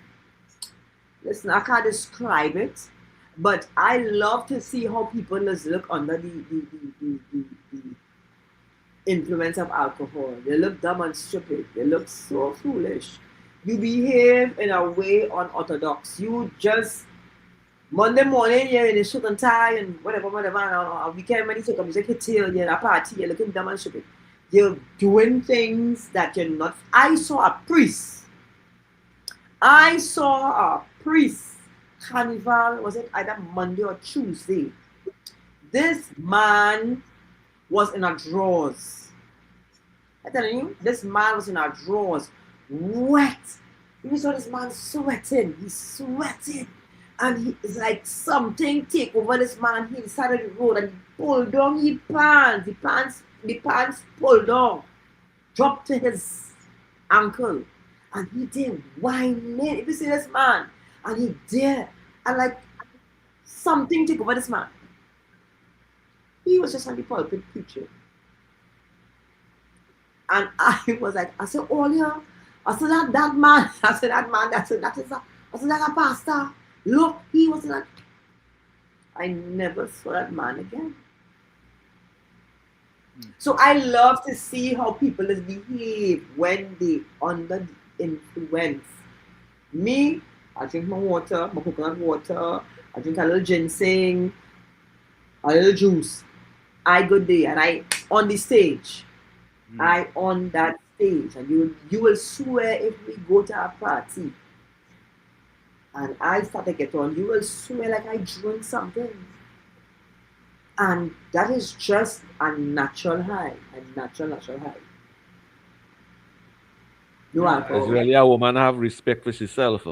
listen, I can't describe it, but I love to see how people look under the influence of alcohol. They look dumb and stupid. They look so foolish. You behave in a way unorthodox. You just, Monday morning, you're in a suit and tie and whatever, and on a weekend when you take a music hit till you're in a party, you're looking dumb and stupid. You're doing things that you're not. I saw a priest. Carnival, was it either Monday or Tuesday? This man was in a drawers. I'm telling you, this man was in a drawers, wet. You saw this man sweating. He's sweating. And it's like something take over this man. He decided the road and he pulled down his pants. The pants pulled down, dropped to his ankle, and he did whining. If you see this man, and he did, and like something took over this man. He was just on the pulpit preaching. And I was like, I said, oh yeah. I said, that man. I said, that man. I said, that's a pastor. Look, he was like, I never saw that man again. So I love to see how people behave when they under the influence. Me, I drink my water, my coconut water, I drink a little ginseng, a little juice. I go there and I on the stage. I on that stage, and you will swear if we go to a party and I start to get on, you will swear like I drink something. And that is just a natural high, a natural high. No alcohol. It's really a woman have respect for herself.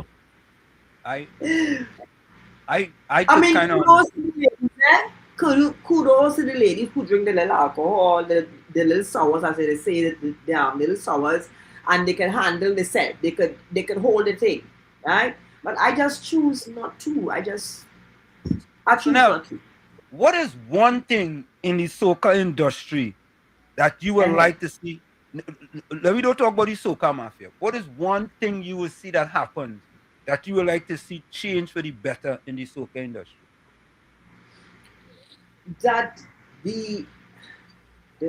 I mean, kind of kudos to the ladies, kudos to the ladies who drink the little alcohol, the little sours, as they say, the little sours, and they can handle the set. They could hold the thing, right? But I just choose not to. I choose not to. What is one thing in the SOCA industry that you would like to see? Let me don't talk about the SOCA mafia. What is one thing you will see that happens that you would like to see change for the better in the SOCA industry? That there's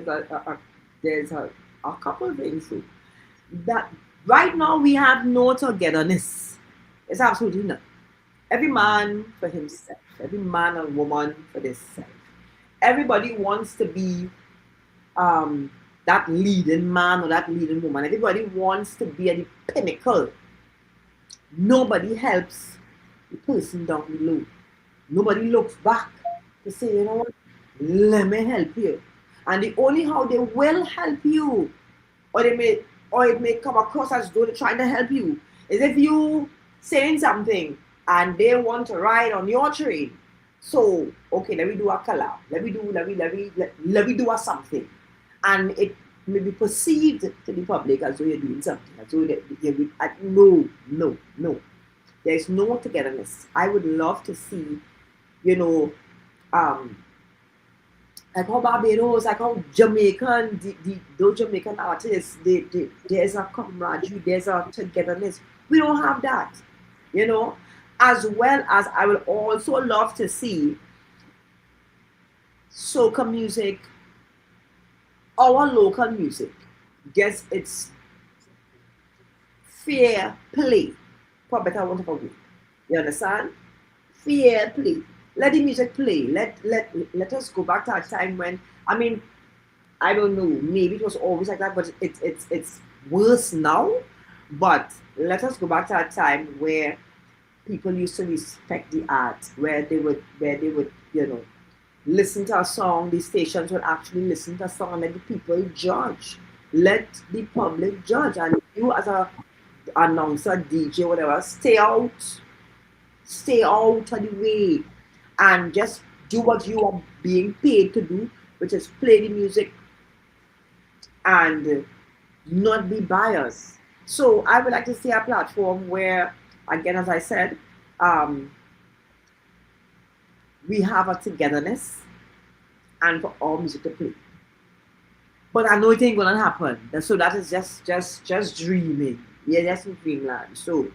a couple of things too. That right now we have no togetherness. It's absolutely not. Every man for himself. Every man and woman for themselves. Everybody wants to be that leading man or that leading woman. Everybody wants to be at the pinnacle. Nobody helps the person down below. Nobody looks back to say, you know what, let me help you. And the only how they will help you, or it may come across as though they're trying to help you, is if you saying something and they want to ride on your train. So, okay, let me do a collab. Let me do a something. And it may be perceived to the public as though you're doing something. As though no. There's no togetherness. I would love to see, like how Barbados, like how Jamaican, those Jamaican artists, there's a camaraderie, there's a togetherness. We don't have that, as well as I would also love to see soca music, our local music, gets its fair play, for better want of a word. You understand? Fair play. Let the music play. Let us go back to a time when, I don't know, maybe it was always like that, but it's worse now. But let us go back to a time where people used to respect the art, where they would listen to a song. The stations would actually listen to a song and let the people judge. Let the public judge, and you as a announcer, DJ, whatever, stay out of the way and just do what you are being paid to do, which is play the music and not be biased. So I would like to see a platform where, again, as I said, we have a togetherness and for all music to play. But I know it ain't gonna happen. So that is just dreaming. Yeah, that's in dreamland. So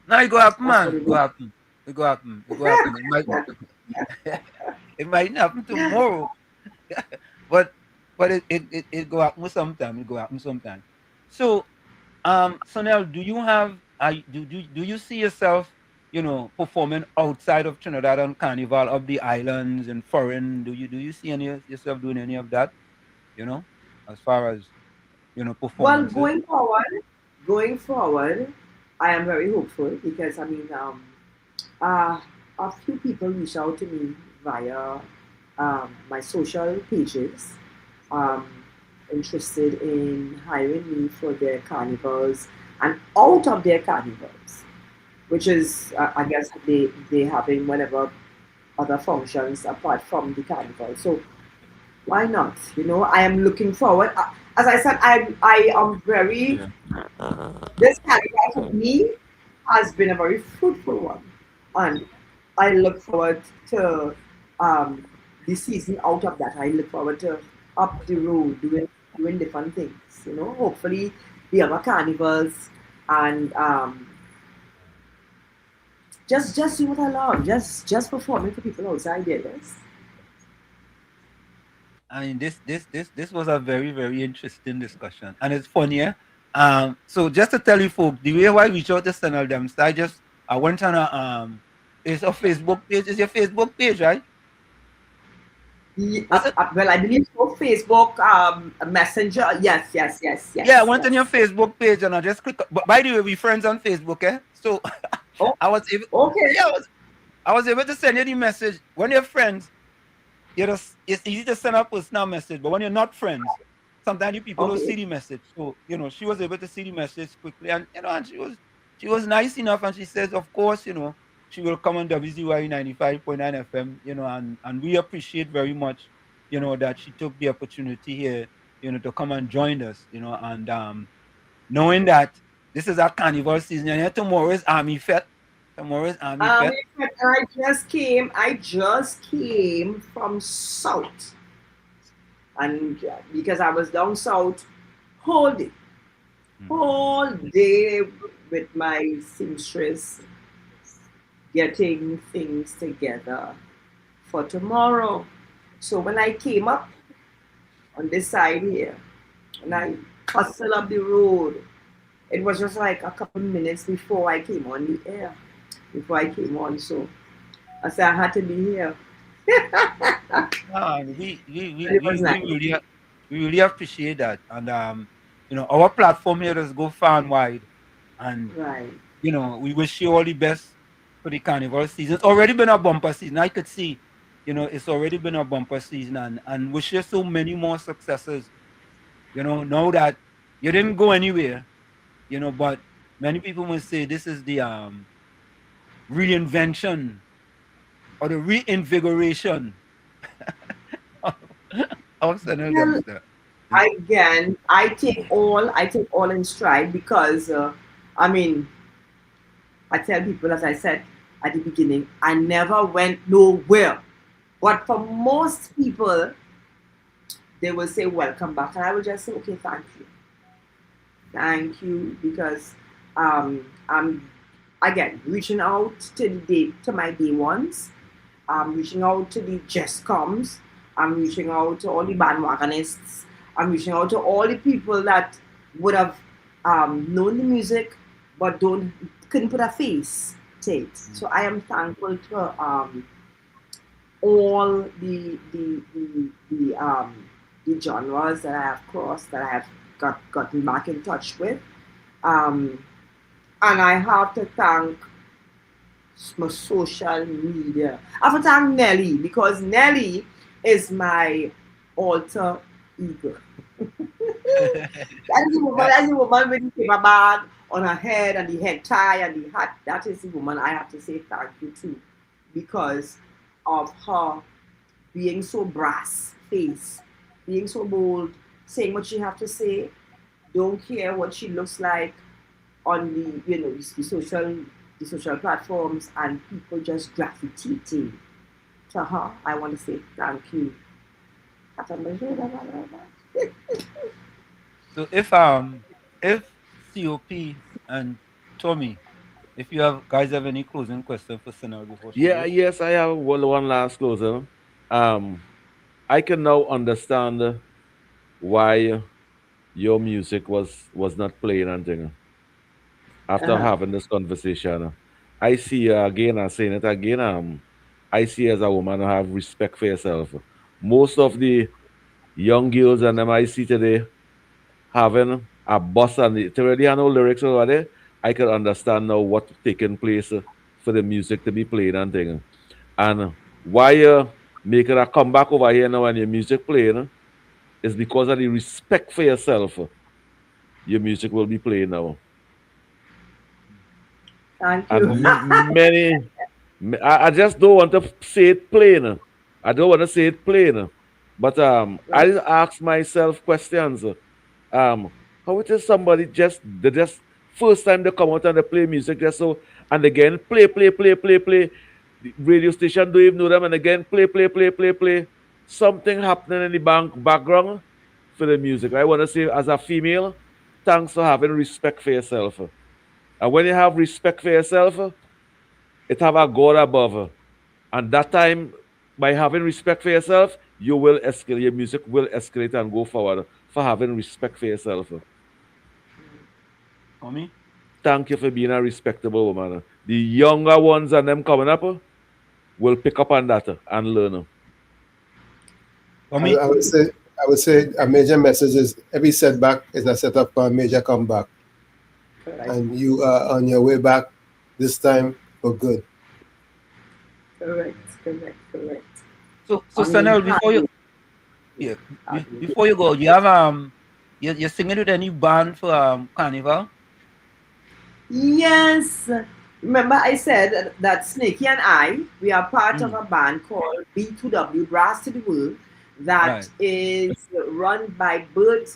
now it go happen, man. It go happen. It might not happen tomorrow. but it go happen sometime. So SANELL, do you have do you see yourself, performing outside of Trinidad on Carnival of the islands and foreign? Do you see yourself doing any of that? As far as performance. Well, going forward, I am very hopeful because a few people reach out to me via my social pages, interested in hiring me for their carnivals and out of their carnivals, which is I guess they having whatever other functions apart from the carnival. So why not? I am looking forward. As I said, I am very. This carnival for me has been a very fruitful one, and I look forward to the season out of that. I look forward to up the road doing doing different things. Hopefully the other carnivals and just do what I love. Just performing for people outside there. Yes. I mean, this was a very, very interesting discussion, and it's funny. Yeah? So just to tell you folks, the way why we reached out to SANELL DEMPSTER, I went on it's a Facebook page. It's your Facebook page, right? Well, I believe so. Facebook, Messenger. Yes. Yeah, I went on your Facebook page and I just click. But by the way, we friends on Facebook, eh? So I was able. Okay. Yeah, I was able to send you the message. When you're friends, it's easy to send a personal message, but when you're not friends, sometimes you people don't see the message. So she was able to see the message quickly, and and she was nice enough, and she says, of course, she will come on WZYE 95.9 FM, and we appreciate very much, that she took the opportunity here, to come and join us, and knowing that this is our carnival season, and tomorrow is Army Fete. Tomorrow is Army Fete. I just came from South, and because I was down South whole day with my seamstress, getting things together for tomorrow. So when I came up on this side here, and I hustled up the road, it was just like a couple minutes before I came on the air. So I said I had to be here. We really appreciate that, and our platform here does go far and wide, and we wish you all the best for the carnival season. It's already been a bumper season. I could see, it's already been a bumper season, and wish you so many more successes. Know that you didn't go anywhere, but many people will say this is the reinvention or the reinvigoration of SANELL DEMPSTER. Again, I take all in stride because I tell people, as I said at the beginning, I never went nowhere. But for most people, they will say welcome back, and I will just say, okay, thank you, because I'm again reaching out to my day ones. I'm reaching out to the just comes. I'm reaching out to all the bandwagonists. I'm reaching out to all the people that would have known the music but couldn't put a face to it. So I am thankful to all the genres that I have crossed, that I have gotten back in touch with, and I have to thank my social media. I have to thank Nelly, because Nelly is my alter ego. That is the woman with the paper bag on her head and the head tie and the hat. That is the woman I have to say thank you to, because of her being so brass face, being so bold, saying what she have to say, don't care what she looks like on the social platforms, and people just gravitating to her. I want to say thank you. So if COP and Tommy, if you guys have any closing question for SANELL before she goes? Yes, I have one last closer. I can now understand why your music was not playing and thing. After having this conversation, I see again, I'm saying it again, I see as a woman who have respect for yourself. Most of the young girls and them I see today having a bus and they already have no lyrics over there. I can understand now what's taking place for the music to be played and thing. And why you making a comeback over here now and your music playing is because of the respect for yourself. Your music will be playing now. Thank you. And I just don't want to say it plain. I don't want to say it plain. But I just ask myself questions. How it is somebody just first time they come out and they play music just so, and again play. The radio station don't even know them, and again play. Something happening in the background for the music. I want to say, as a female, thanks for having respect for yourself. And when you have respect for yourself, it have a God above. And that time, by having respect for yourself, you will escalate. Your music will escalate and go forward for having respect for yourself. For me? Thank you for being a respectable woman. The younger ones and them coming up will pick up on that and learn. For me? I would say a major message is every setback is a setup for a major comeback. Correct. And you are on your way back this time for good. Correct. So SANELL, before you go, you have you're singing with any band for Carnival? Yes. Remember I said that Snakey and I, we are part of a band called B2W, Brass to the World, that is run by Bert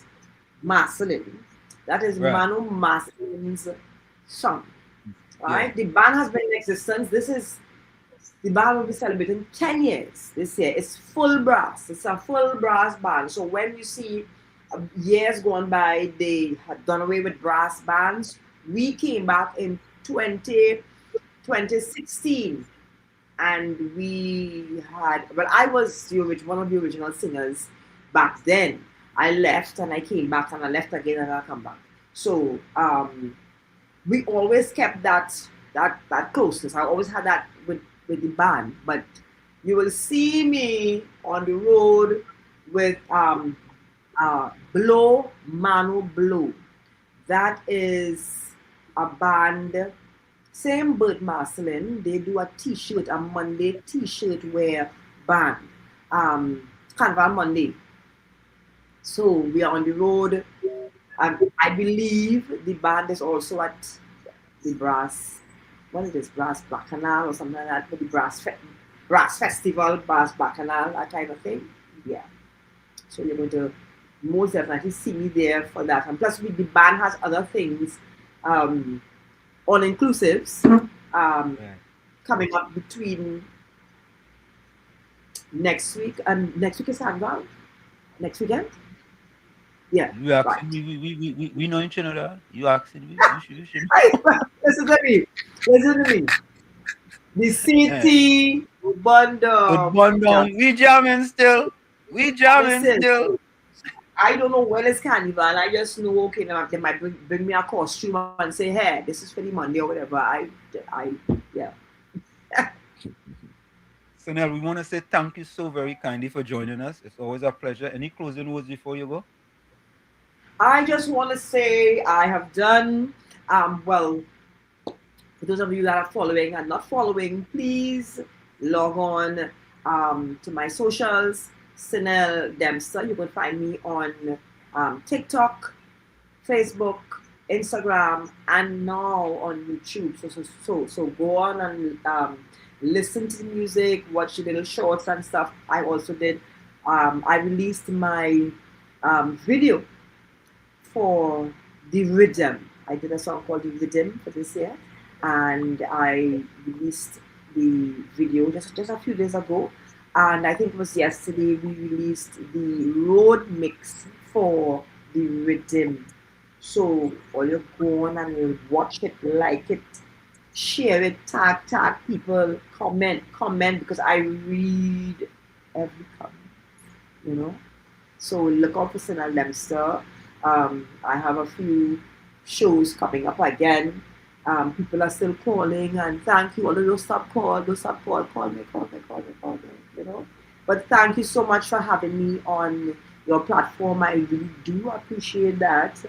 Marcelin. That is Manu Marcelin's son. Right? Yeah. The band has been in existence. The band will be celebrating 10 years this year. It's full brass. It's a full brass band. So when you see years gone by, they had done away with brass bands. We came back in 2016 and we had, well, I was one of the original singers back then. I left and I came back and I left again and I come back. So we always kept that closeness. I always had that with the band, but you will see me on the road with Blow Mano Blow. That is a band, same Bert Marcelin. They do a t-shirt, a Monday t-shirt wear band, Carnival Monday. So we are on the road. I believe the band is also at the Brass, what is this, Brass Bacchanal or something like that, for the Brass Festival, Brass Bacchanal, that kind of thing. Yeah. So you're going to most definitely see me there for that. And plus, the band has other things, all-inclusives, coming up between next week is Carnival? Next weekend? Yeah. You asking me, we know each other. You asking me? You should. Listen to me. The city, Bundong. We jamming still. Still. I don't know when it's Carnival. I just know, okay, they might bring me a costume and say, hey, this is for the Monday or whatever. Yeah. SANELL, we want to say thank you so very kindly for joining us. It's always a pleasure. Any closing words before you go? I just want to say I have done, well, for those of you that are following and not following, please log on to my socials, SANELL Dempster. You can find me on TikTok, Facebook, Instagram, and now on YouTube. So go on and listen to the music, watch the little shorts and stuff. I also did, I released my video for the Rhythm. I did a song called The Rhythm for this year, and I released the video just a few days ago. And I think it was yesterday we released the road mix for the Rhythm. So all you go on and you watch it, like it, share it, tag people, comment, because I read every comment, you know. So look out for SANELL Dempster. I have a few shows coming up again. People are still calling, and thank you. Although those stop call me, you know. But thank you so much for having me on your platform. I really do appreciate that.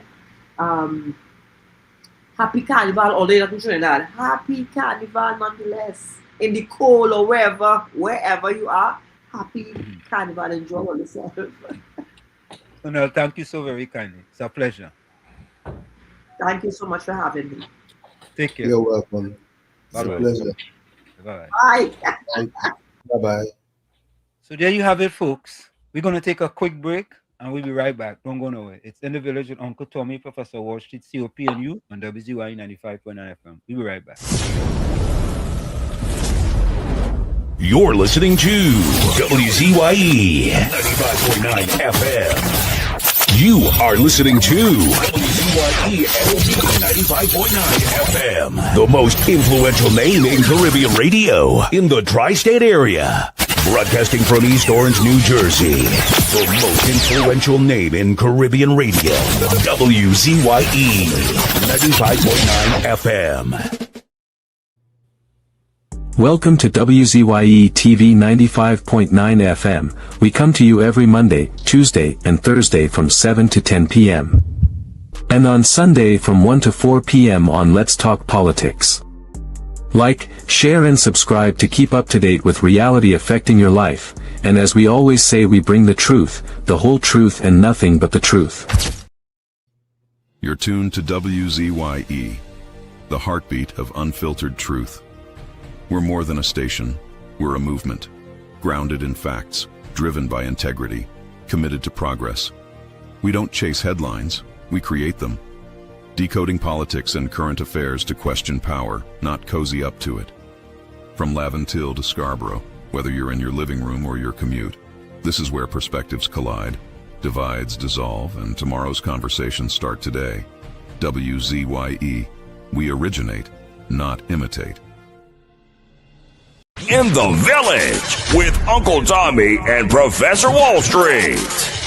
Happy Carnival, although you're not in Trinidad. Happy Carnival nonetheless. In the cold or wherever you are. Happy Carnival. Enjoy all yourself. SANELL, thank you so very kindly. It's a pleasure. Thank you so much for having me. Take care. You're welcome. It's a pleasure. Bye. Bye-bye. So there you have it, folks. We're going to take a quick break and we'll be right back. Don't go nowhere. It's In the Village with Uncle Tommy, Professor Wall Street, COP and you on WZYE 95.9 FM. We'll be right back. You're listening to WZYE 95.9 FM. You are listening to WZYE 95.9 FM, the most influential name in Caribbean radio in the tri-state area. Broadcasting from East Orange, New Jersey, the most influential name in Caribbean radio, WZYE 95.9 FM. Welcome to WZYE TV 95.9 FM. We come to you every Monday, Tuesday, and Thursday from 7 to 10 p.m. And on Sunday from 1 to 4 p.m. on Let's Talk Politics. Like, share and subscribe to keep up to date with reality affecting your life, and as we always say, we bring the truth, the whole truth and nothing but the truth. You're tuned to WZYE, the heartbeat of unfiltered truth. We're more than a station, we're a movement, grounded in facts, driven by integrity, committed to progress. We don't chase headlines, we create them. Decoding politics and current affairs to question power, not cozy up to it. From Laventille to Scarborough, whether you're in your living room or your commute, this is where perspectives collide, divides dissolve, and tomorrow's conversations start today. WZYE, we originate, not imitate. In the Village with Uncle Tommy and Professor Wall Street.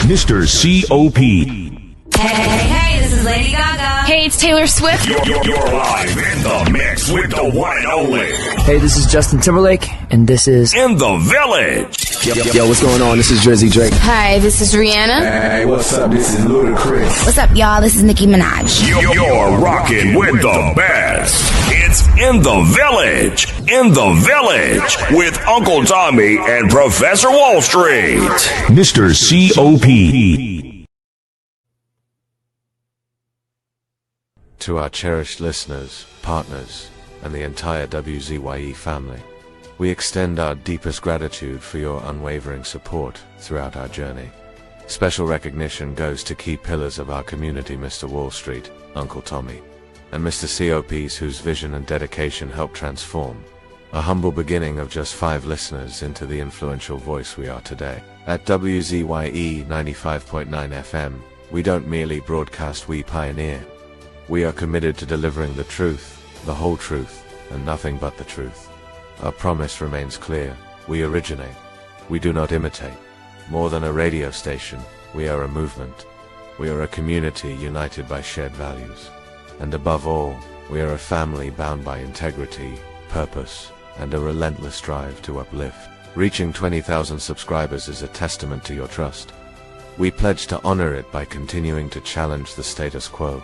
Mr. C.O.P. Hey, this is Lady Gaga. Hey, it's Taylor Swift. You're live in the mix with the one and only. Hey, this is Justin Timberlake, and this is In the Village. Yo, what's going on? This is WZYE. Hi, this is Rihanna. Hey, what's up? This is Ludacris. What's up, y'all? This is Nicki Minaj. You're rocking with the best. It's In the Village. In the Village with Uncle Tommy and Professor Wall Street. Mr. C.O.P. To our cherished listeners, partners, and the entire WZYE family, we extend our deepest gratitude for your unwavering support throughout our journey. Special recognition goes to key pillars of our community, Mr. Wall Street, Uncle Tommy, and Mr. COPs, whose vision and dedication helped transform a humble beginning of just 5 listeners into the influential voice we are today. At WZYE 95.9 FM, we don't merely broadcast, we pioneer. We are committed to delivering the truth, the whole truth, and nothing but the truth. Our promise remains clear. We originate. We do not imitate. More than a radio station, we are a movement. We are a community united by shared values. And above all, we are a family bound by integrity, purpose, and a relentless drive to uplift. Reaching 20,000 subscribers is a testament to your trust. We pledge to honor it by continuing to challenge the status quo,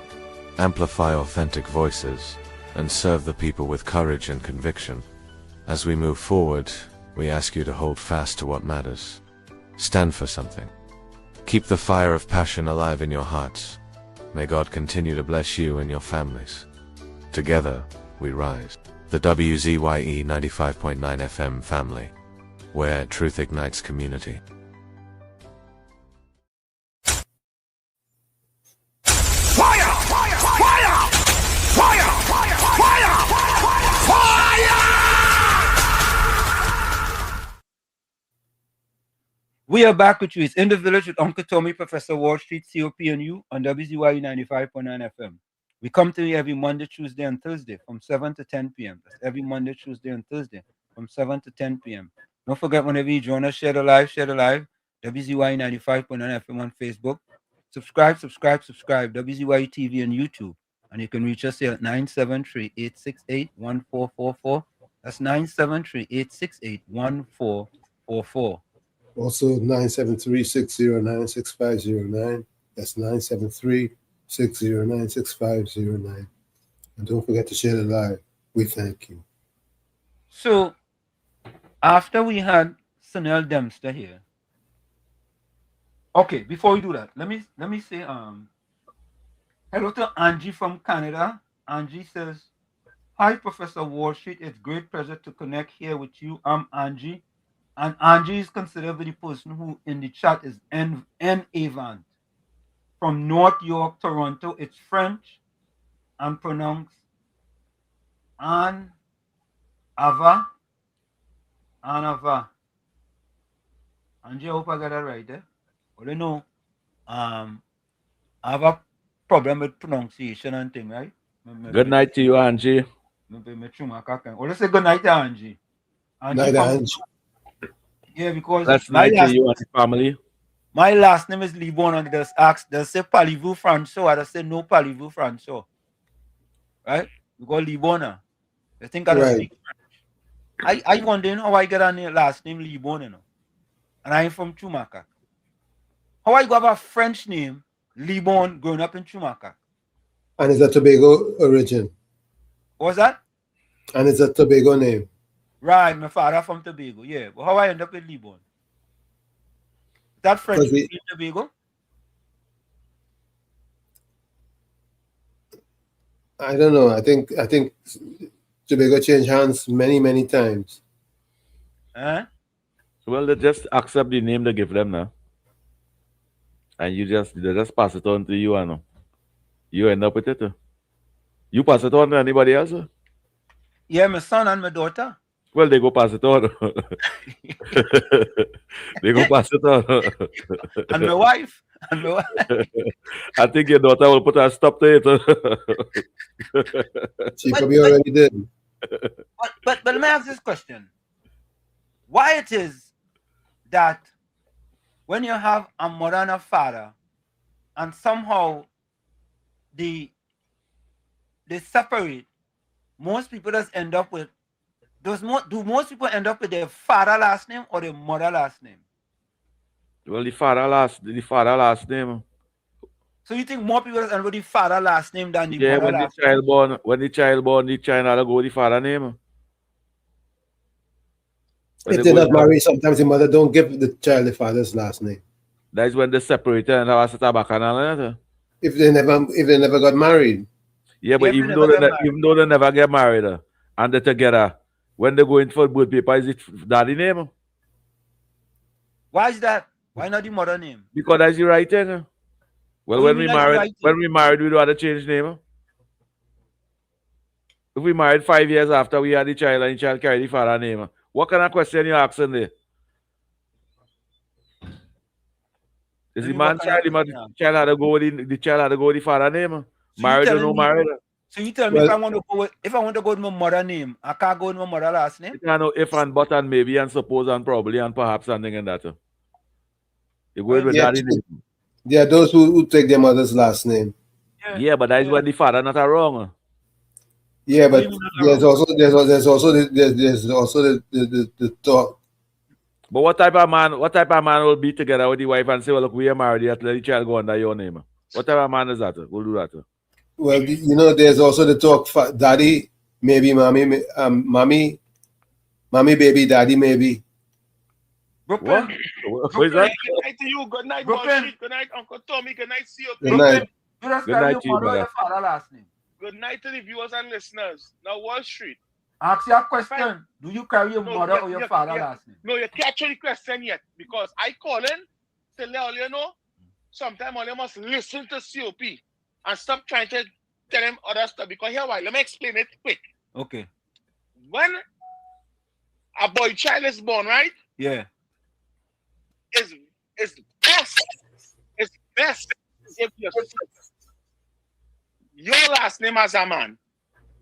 amplify authentic voices, and serve the people with courage and conviction. As we move forward, we ask you to hold fast to what matters. Stand for something. Keep the fire of passion alive in your hearts. May God continue to bless you and your families. Together, we rise. The WZYE 95.9 FM family, where truth ignites community. We are back with you. It's In the Village with Uncle Tommy, Professor Wall Street, COP and you on WZYE 95.9 FM. We come to you every Monday, Tuesday, and Thursday from 7 to 10 p.m. That's every Monday, Tuesday, and Thursday from 7 to 10 p.m. Don't forget, whenever you join us, share the live. WZYE 95.9 FM on Facebook. Subscribe. WZYE TV on YouTube. And you can reach us here at 973-868-1444. That's 973-868-1444. Also 973-609-6509. That's 973-609-6509. And don't forget to share the live. We thank you. So after we had SANELL Dempster here. Okay, before we do that, let me say hello to Angie from Canada. Angie says, "Hi, Professor Wall Street. It's great pleasure to connect here with you. I'm Angie." And Angie is considered the person who in the chat is N. Avant from North York, Toronto. It's French and pronounced Anava. Anava. Angie, I hope I got that right there. Well, you know, I have a problem with pronunciation and thing, right? Good night to you, Angie. Or let's say good night to Angie. Night, Angie. Yeah, because That's night to you and the family. My last name is Libon, and they say Parlez-vous François. I say no Parlez-vous François. Right? Because Libona. They think I don't speak French. I wondering how I get a last name Libon, you know. And I'm from Chumaka. How I got a French name, Libon, growing up in Chumaka. And it's a Tobago origin. What's that? And it's a Tobago name. Right, my father from Tobago, yeah. But how I end up with Libon? That French in Tobago? I don't know. I think Tobago changed hands many times. Well, they just accept the name they give them now. And they just pass it on to you, and you end up with it. You pass it on to anybody else? Yeah, my son and my daughter. Well, they go pass it on. They go pass it on. And my wife. I think your daughter will put a stop to it. She probably already did. But let me ask this question. Why it is that when you have a mother and a father, and somehow they separate, most people just end up with do most people end up with their father last name or their mother last name? Well, the father last name. So you think more people just end up with the father last name than the yeah, mother when last the child born, when the child born, the child had to go with the father name. When if they're not married, sometimes the mother don't give the child the father's last name. That is when they separate and have a set of bacchanal. If they never got married. Yeah, but even though they never get married and they're together, when they go in for birth paper, is it daddy name? Why is that? Why not the mother name? Because that's the right thing. Well, when we married, we don't have to change name. If we married 5 years after we had the child and the child carried the father name, what kind of question you asking there? Is the man child, the child had to go with the child had to go with the father name? So married or no married? So you tell me if I want to go with my mother name, I can't go with my mother last name? You know if and but and maybe and suppose and probably and perhaps something in that. You go with daddy name. There are those who take their mother's last name. Yeah, but that is when the father not wrong. Yeah, but there's also the talk. But what type of man will be together with the wife and say, well, look, we are married, let the child go under your name? What type of man is that? We'll do that. Well, you know, there's also the talk, daddy, maybe, mommy, mommy, baby, daddy, maybe. What? What is that? Good night to you. Good night, Brooklyn. Good night, Uncle Tommy. Good night, COP. Good night. Good night to you, brother. Father last name. Good night to the viewers and listeners. Now, Wall Street. Ask you a question. Do you carry your mother or your father last name? No, you can't answer the question yet because I call in to let all you know. Sometimes all you must listen to COP and stop trying to tell him other stuff because here why. Let me explain it quick. Okay. When a boy child is born, right? Yeah. It's best. It's best if your last name as a man.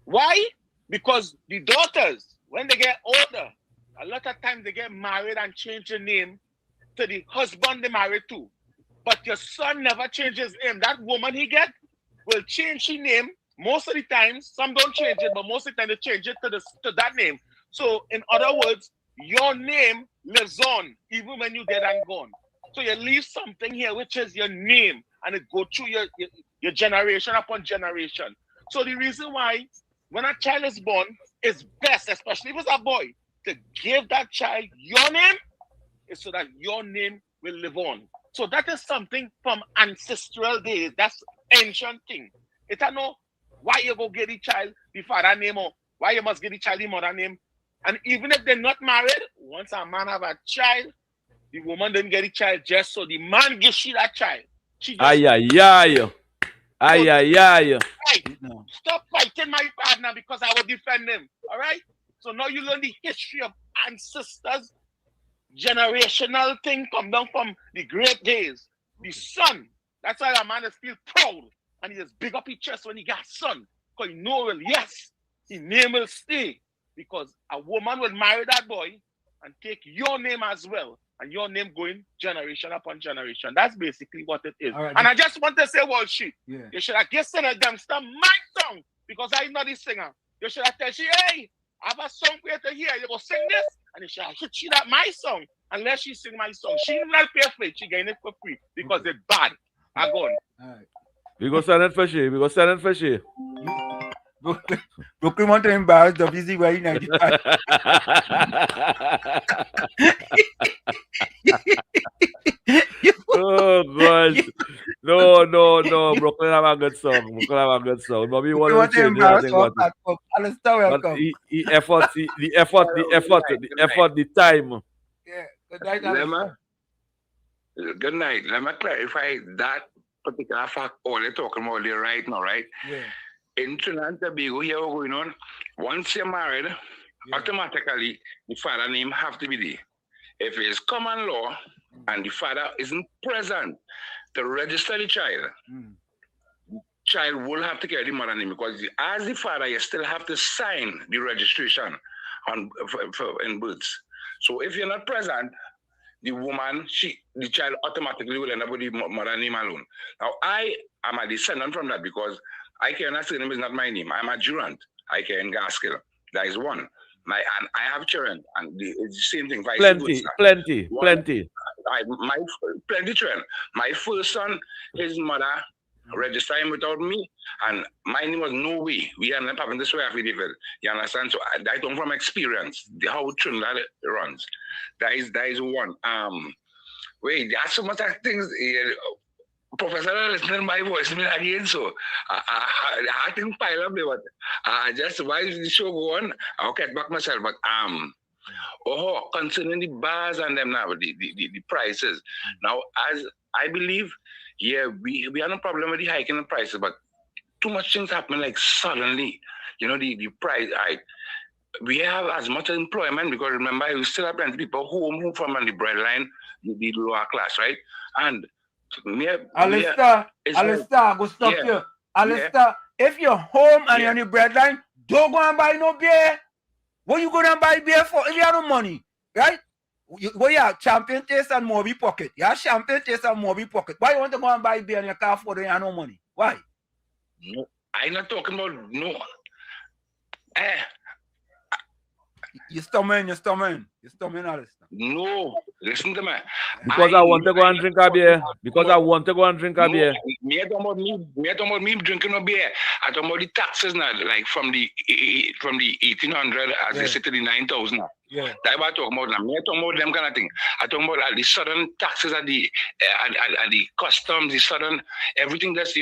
Why? Because the daughters, when they get older, a lot of times they get married and change the name to the husband they married to. But your son never changes name. That woman he get will change his name most of the times. Some don't change it, but most of the time they change it to that name. So in other words, your name lives on even when you dead and gone. So you leave something here which is your name and it go through your generation upon generation. So the reason why when a child is born, it's best, especially if it's a boy, to give that child your name is so that your name will live on. So that is something from ancestral days. That's ancient thing. It I know why you go get the child the father name or why you must get the child the mother name. And even if they're not married, once a man have a child, the woman didn't get the child just so the man gives you that child. Stop fighting my partner because I will defend him. All right? So now you learn the history of ancestors, generational thing come down from the great days. The son That's why a man is feel proud and he just big up his chest when he got son. Because he know, well, yes, his name will stay. Because a woman will marry that boy and take your name as well. And your name going generation upon generation. That's basically what it is. Right, and I just want to say, Wall Street, yeah. You should have given a Dempster my song because I'm not the singer. You should have told she, hey, I have a song for you to hear. You go sing this, and you should have hit she that my song. Unless she sing my song, she not pay for it. She getting it for free because it's bad. I go on. All right. We go send it for she. We go send it for she. Brooklyn want to embarrass WZYE 95. Oh gosh. No. Brooklyn have a good song. But we want to change anything about it. Alistair, welcome. But the effort, the time. Yeah. Good night, Good night. Let me clarify that particular fact all you're talking about there right now, right? Yeah. In Trinidad and Tobago, here we're going on. Once you're married, automatically the father name have to be there. If it's common law and the father isn't present to register the child, child will have to carry the mother name because as the father, you still have to sign the registration in births. So if you're not present, the woman, the child automatically will end up with the mother name alone. Now, I am a descendant from that because I cannot say name is not my name. I'm a Durant. I can Gaskill. That is one. And I have children, and it's the same thing. Plenty. Plenty children. My first son, his mother registered him without me, and my name was no way. We ended up having this way affidavit. You understand? So I come from experience, how Trinidad runs. That is one. Wait, there's so much things. Professor, listening to my voice again, so I think pile up there, but just while the show go on, I'll get back myself. But concerning the bars and them now, the prices. Now, as I believe, yeah, we have no problem with the hiking the prices, but too much things happen like suddenly. You know, the price. We have as much employment because remember, we still have plenty of people who move from on the breadline, the lower class, right? And Alistair, go stop you. Alistair, if you're home and you're on the breadline, don't go and buy no beer. What you going to buy beer for if you have no money, right? You have champagne taste and Moby pocket. You have champagne taste and Moby pocket. Why you want to go and buy beer and you can't afford it and you have no money? Why? No, I'm not talking about no. You're stumming, Alistair. No, listen to me. Because I want to go and drink a beer. Me talking about me drinking a beer. I talking about the taxes now, like from the 1800 as they say to the 9,000. Yeah. That's what I'm talking about now. Me talking about them kind of thing. I talking about the sudden taxes at the customs, the sudden everything that's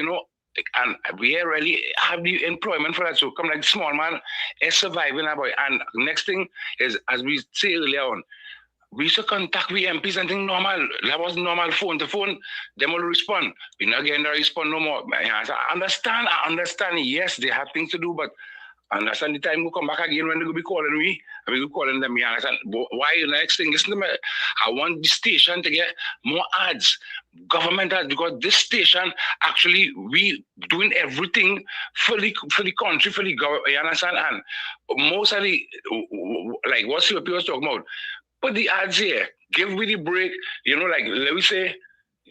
and we really have the employment for that. So come like small man is surviving boy. And next thing is, as we say earlier on, we used to contact with MPs and think normal. That was normal phone to phone. Them will respond. We're not getting to respond no more. I understand. Yes, they have things to do, but understand the time will come back again when they will be calling me. I will be calling them. I understand. Why the next thing? Listen to me. I want the station to get more ads. Government ads, because this station actually we doing everything for the country, for the government. You understand? And most of the like what COP was talking about. Put the ads here. Give me the break. Like let me say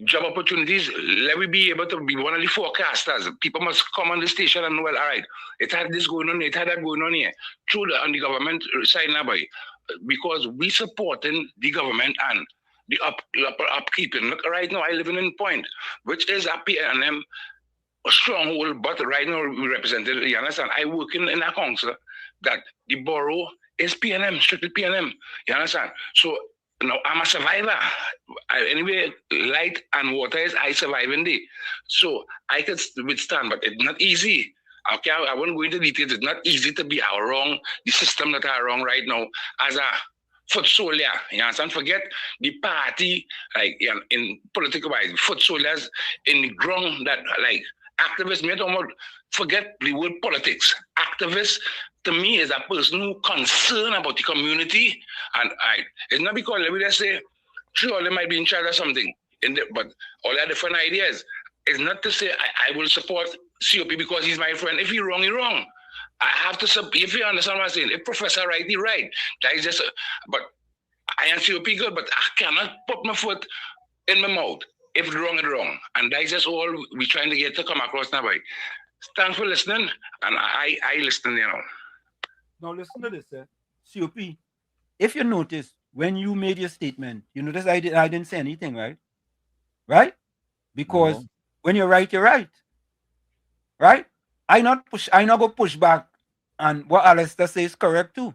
job opportunities. Let me be able to be one of the forecasters. People must come on the station and know, well, all right, it had this going on, it had that going on here. True on the government side now, boy, because we supporting the government and the upkeeping. Look, right now I live in Point, which is a PNM stronghold, but right now we represented. You understand? I work in a council that the borough is PNM, strictly PNM. You understand? So now I'm a survivor. Anyway, light and water is I survive in there. So I can withstand, but it's not easy. Okay, I won't go into details. It's not easy to be wrong. The system that are wrong right now as a foot soldier. You understand? Forget the party, like in political wise, foot soldiers in the ground that like activists. Forget the word politics. Activists to me is a person who concerned about the community, and it's not because let me just say, sure they might be in charge of something, but all their different ideas. It's not to say I will support COP because he's my friend. If he's wrong, he's wrong. I have to support. If you understand what I'm saying, if Professor right, he's right. That is just. But I am COP good, but I cannot put my foot in my mouth. If it's wrong, it's wrong. And that is just all we're trying to get to come across now. Right? Thanks for listening, and I listen, you know. Now listen to this, COP. If you notice, when you made your statement, you notice I didn't say anything, right? Right? Because when you're right, you're right. Right? I not go push back, and what Alistair says is correct too.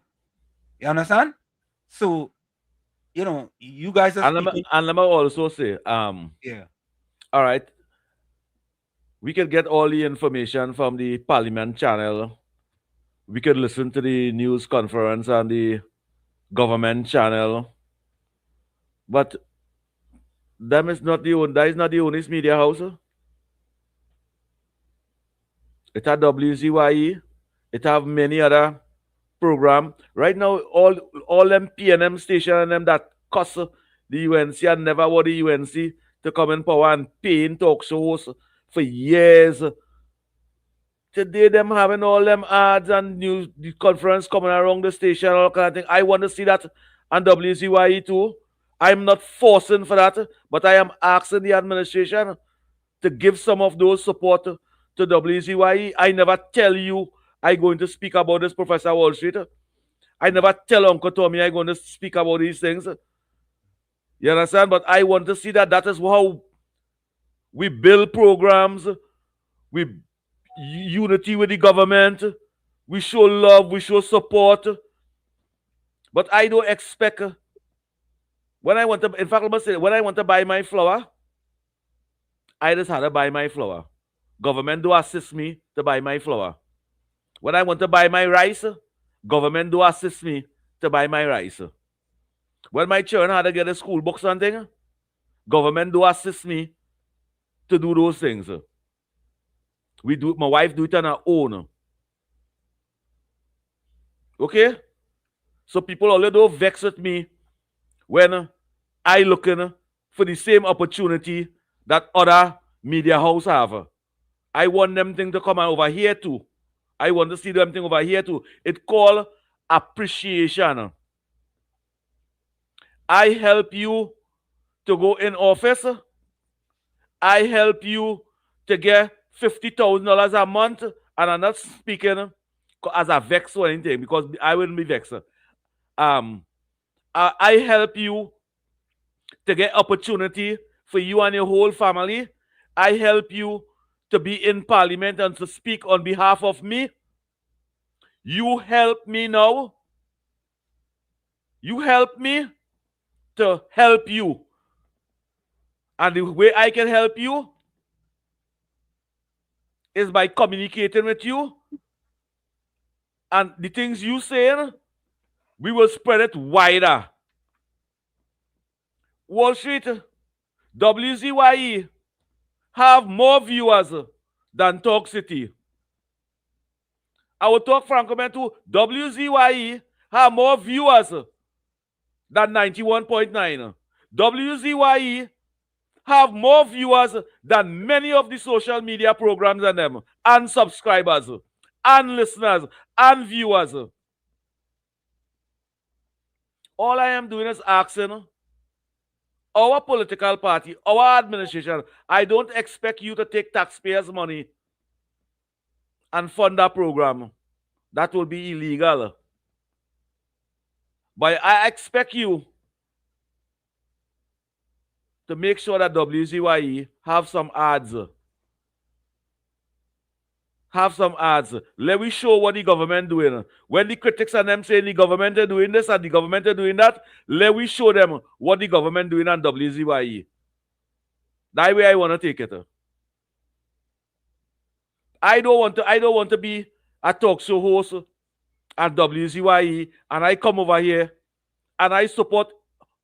You understand? So, you know, you guys are speaking. And let me also say, yeah. All right. We can get all the information from the Parliament channel. We could listen to the news conference on the government channel. But that is not the only media house. It has WZYE. It have many other program. Right now, all them PNM station and them that cost the UNC and never were the UNC to come in power and paying talk shows for years. Today, them having all them ads and news the conference coming around the station, all kind of thing. I want to see that on WZYE too. I'm not forcing for that, but I am asking the administration to give some of those support to WZYE. I never tell you I'm going to speak about this, Professor Wall Street. I never tell Uncle Tommy I'm going to speak about these things. You understand? But I want to see that is how we build programs. We unity with the government. We show love. We show support. But I don't expect. When I want to, in fact, I must say, when I want to buy my flour, I just had to buy my flour. Government do assist me to buy my flour. When I want to buy my rice, government do assist me to buy my rice. When my children had to get a school book something, government do assist me to do those things. My wife do it on her own. Okay? So people already vex with me when I looking for the same opportunity that other media house have. I want them thing to come over here too. I want to see them thing over here too. It's called appreciation. I help you to go in office. I help you to get $50,000 a month, and I'm not speaking as a vex or anything because I wouldn't be vexed. I help you to get opportunity for you and your whole family. I help you to be in parliament and to speak on behalf of me. You help me now. You help me to help you. And the way I can help you is by communicating with you. And the things you saying, we will spread it wider. Wall Street, WZYE have more viewers than Talk City. I will talk frankly to WZYE have more viewers than 91.9. WZYE have more viewers than many of the social media programs and them, and subscribers, and listeners, and viewers. All I am doing is asking our political party, our administration, I don't expect you to take taxpayers' money and fund that program. That will be illegal. But I expect you to make sure that WZYE have some ads. Have some ads. Let me show what the government doing. When the critics and them saying the government are doing this and the government are doing that, let me show them what the government doing on WZYE. That way I want to take it. I don't want to be a talk show host at WZYE and I come over here and I support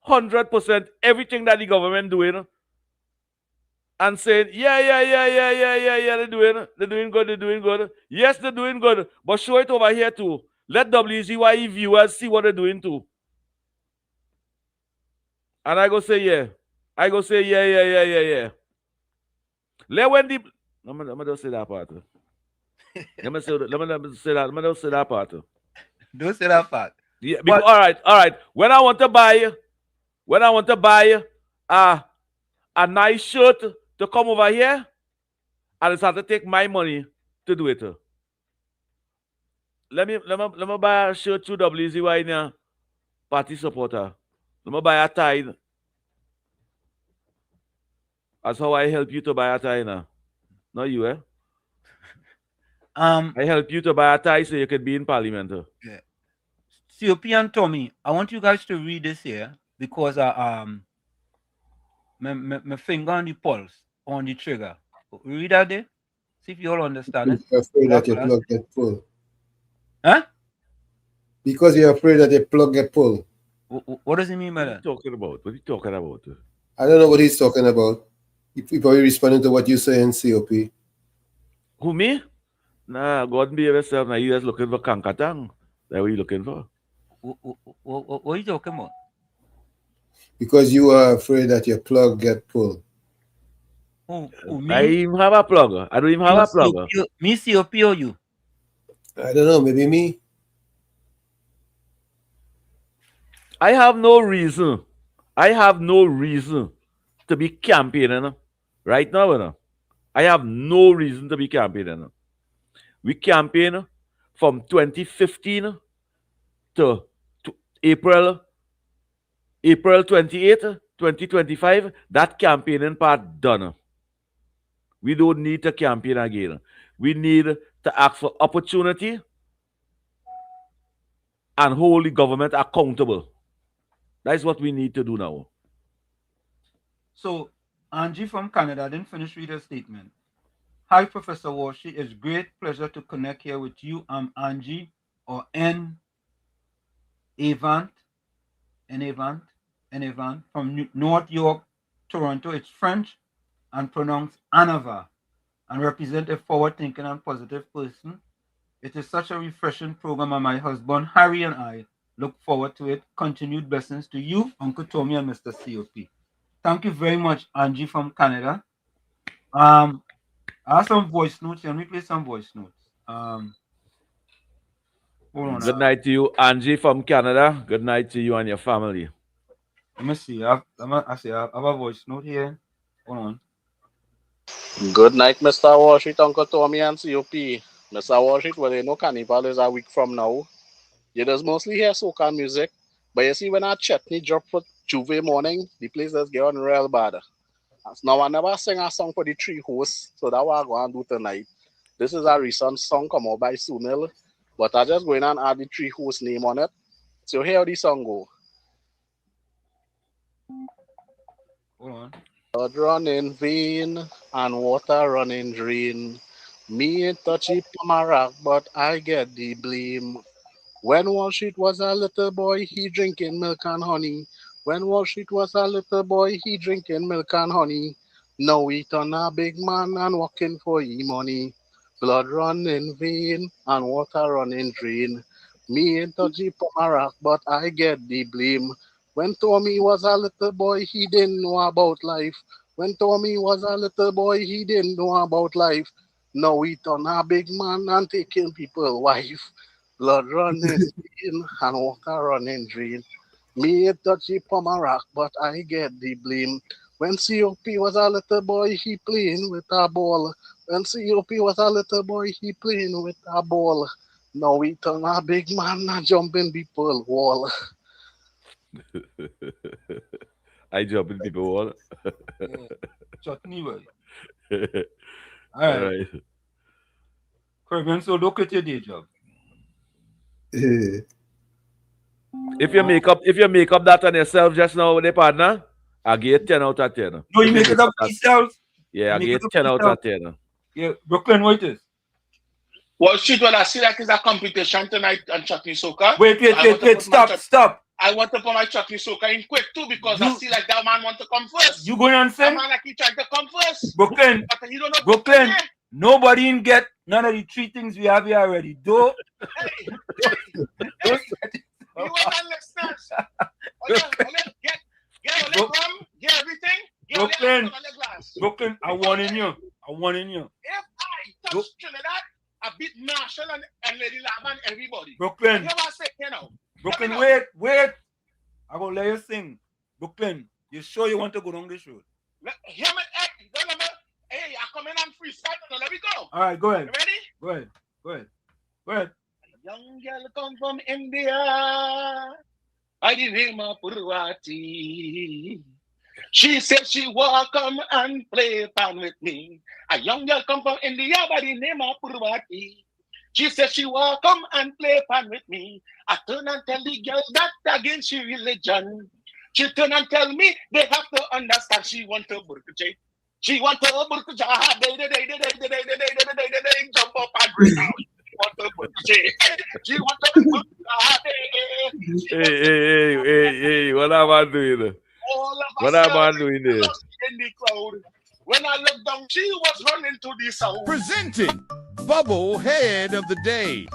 100% everything that the government doing and saying, yeah, they're doing good. Yes, they're doing good, but show it over here too. Let WZYE viewers see what they're doing too. And I go say, yeah. I go say, yeah. Let when the let me just say that part. Let me say that part. Don't say that part. Yeah, because all right. When I want to buy a nice shirt to come over here, I just have to take my money to do it. Let me buy a shirt to WZYE now. Party supporter. Let me buy a tie. That's how I help you to buy a tie now. Not you, eh? I help you to buy a tie so you can be in parliament. Yeah. COP and Tommy, I want you guys to read this here because my finger on the pulse, on the trigger. Read that there. See if you all understand it. You're afraid that your plug get full. Huh? Because you're afraid that your plug get full. What does he mean by that? What are you talking about? I don't know what he's talking about. He probably responding to what you say in COP. Who, me? Nah, God be yourself. Now you just looking for Kankatang. That's what you looking for. What are you talking about? Because you are afraid that your plug get full. Me? I even have a plug. I don't even have a plug. Me, COP, or you? I don't know. Maybe me. I have no reason to be campaigning right now. I have no reason to be campaigning. We campaign from 2015 to April 28, 2025. That campaigning part done. We don't need to campaign again. We need to ask for opportunity and hold the government accountable. That's what we need to do now. So, Angie from Canada didn't finish reading her statement. Hi, Professor Walsh. It's great pleasure to connect here with you. I'm Angie, or N. Avant, from North York, Toronto. It's French and pronounced Anava, and represent a forward-thinking and positive person. It is such a refreshing program, and my husband Harry and I look forward to it. Continued blessings to you, Uncle Tommy and Mr. COP. Thank you very much, Angie from Canada. I have some voice notes. Can we play some voice notes? Hold on. Good night to you, Angie from Canada. Good night to you and your family. Let me see. I have a voice note here. Hold on. Good night, Mr. Washit, Uncle Tommy and COP. Mr. Washit, well, you know Carnival is a week from now. You just mostly hear SOCA music. But you see, when our chutney drop for Juve morning, the place just get on real bad. Now, I never sing a song for the three hosts, so that's what I'm going to do tonight. This is a recent song come out by SANELL, but I just going and add the three hosts name on it. So here the song go. Hold on. Blood run in vein and water run in drain. Me ain't touchy my rock, but I get the blame. When Washit was a little boy, he drinking milk and honey. When Washit was a little boy, he drinking milk and honey. Now he turn a big man and working for he money. Blood run in vein and water run in drain. Me ain't touchy my rock, but I get the blame. When Tommy was a little boy, he didn't know about life. When Tommy was a little boy, he didn't know about life. Now he turn a big man and taking people's wife. Blood running in and water running drain. Me ain't touchy my rock, but I get the blame. When COP was a little boy, he playing with a ball. When COP was a little boy, he playing with a ball. Now he turn a big man and jumping people wall. I jump in people wall. Chutney way. All right. Caribbean, so look at your day job. If you make up that on yourself just now with a partner, I give you 10 out of 10. No, you make it up yourself. Yeah, I give you 10 out of 10. Yeah, Brooklyn, what it is? Well, shit, well, I see like it's a competition tonight on Chutney Soca. Wait, stop. I want to put my Chutney Soca in quick too because I see like that man want to come first. You going on that man like he tried to come first. Brooklyn, but he don't know Brooklyn, nobody can get none of the three things we have here already. You ain't not listeners. Get everything. Brooklyn, I'm warning you. one in you. If I touch Trinidad, I beat Marshall and Lady Lava and everybody. Brooklyn. You know what I say, you know? Brooklyn, wait. I'm gonna let you sing. Brooklyn, you sure you want to go down this road? Hear me, hey, I come in and freestyle, now let me go. All right, go ahead. You ready? Go ahead. A young girl come from India by the name of Purwati. She said she will come and play pan with me. A young girl come from India by the name of Purwati. She said she will come and play pan with me. I turn and tell the girl that against she religion. She turn and tell me they have to understand she want to burkache. She want to burkache. Jump up and break out. She want to Hey, what am I doing? What am I doing there? In the crowd. When I looked down, she was running to the sound. Presenting Bubble Head of the Day.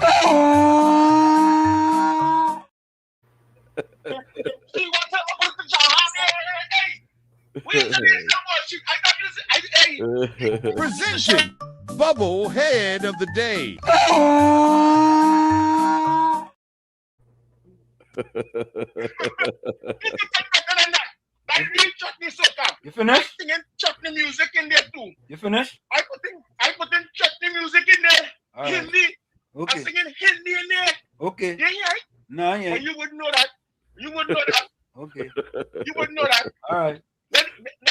She want to Presenting Bubble Head of the Day. You finished? I singing chutney music in there too. You finished? I put in chutney music in there. All right. Hindi. Okay. I'm singing Hindi in there. Okay. You hear it? No, yeah. But you wouldn't know that. You wouldn't know that. Okay. You wouldn't know that. All right. Let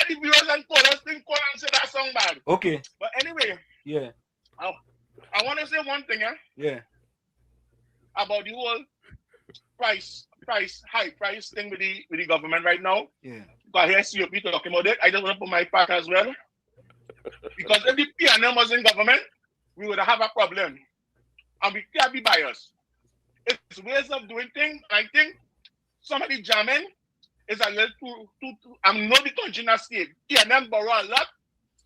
the viewers and callers think call and say that song bad. Okay. But anyway. Yeah. I want to say one thing, Yeah. about the whole high price thing with the government right now. Yeah. Because I hear COP talking about it. I just want to put my part as well. Because if the PNM was in government, we would have a problem. And we can't be biased. It's ways of doing things. I think somebody jamming is a little too I'm not the country in a state. PNM borrow a lot.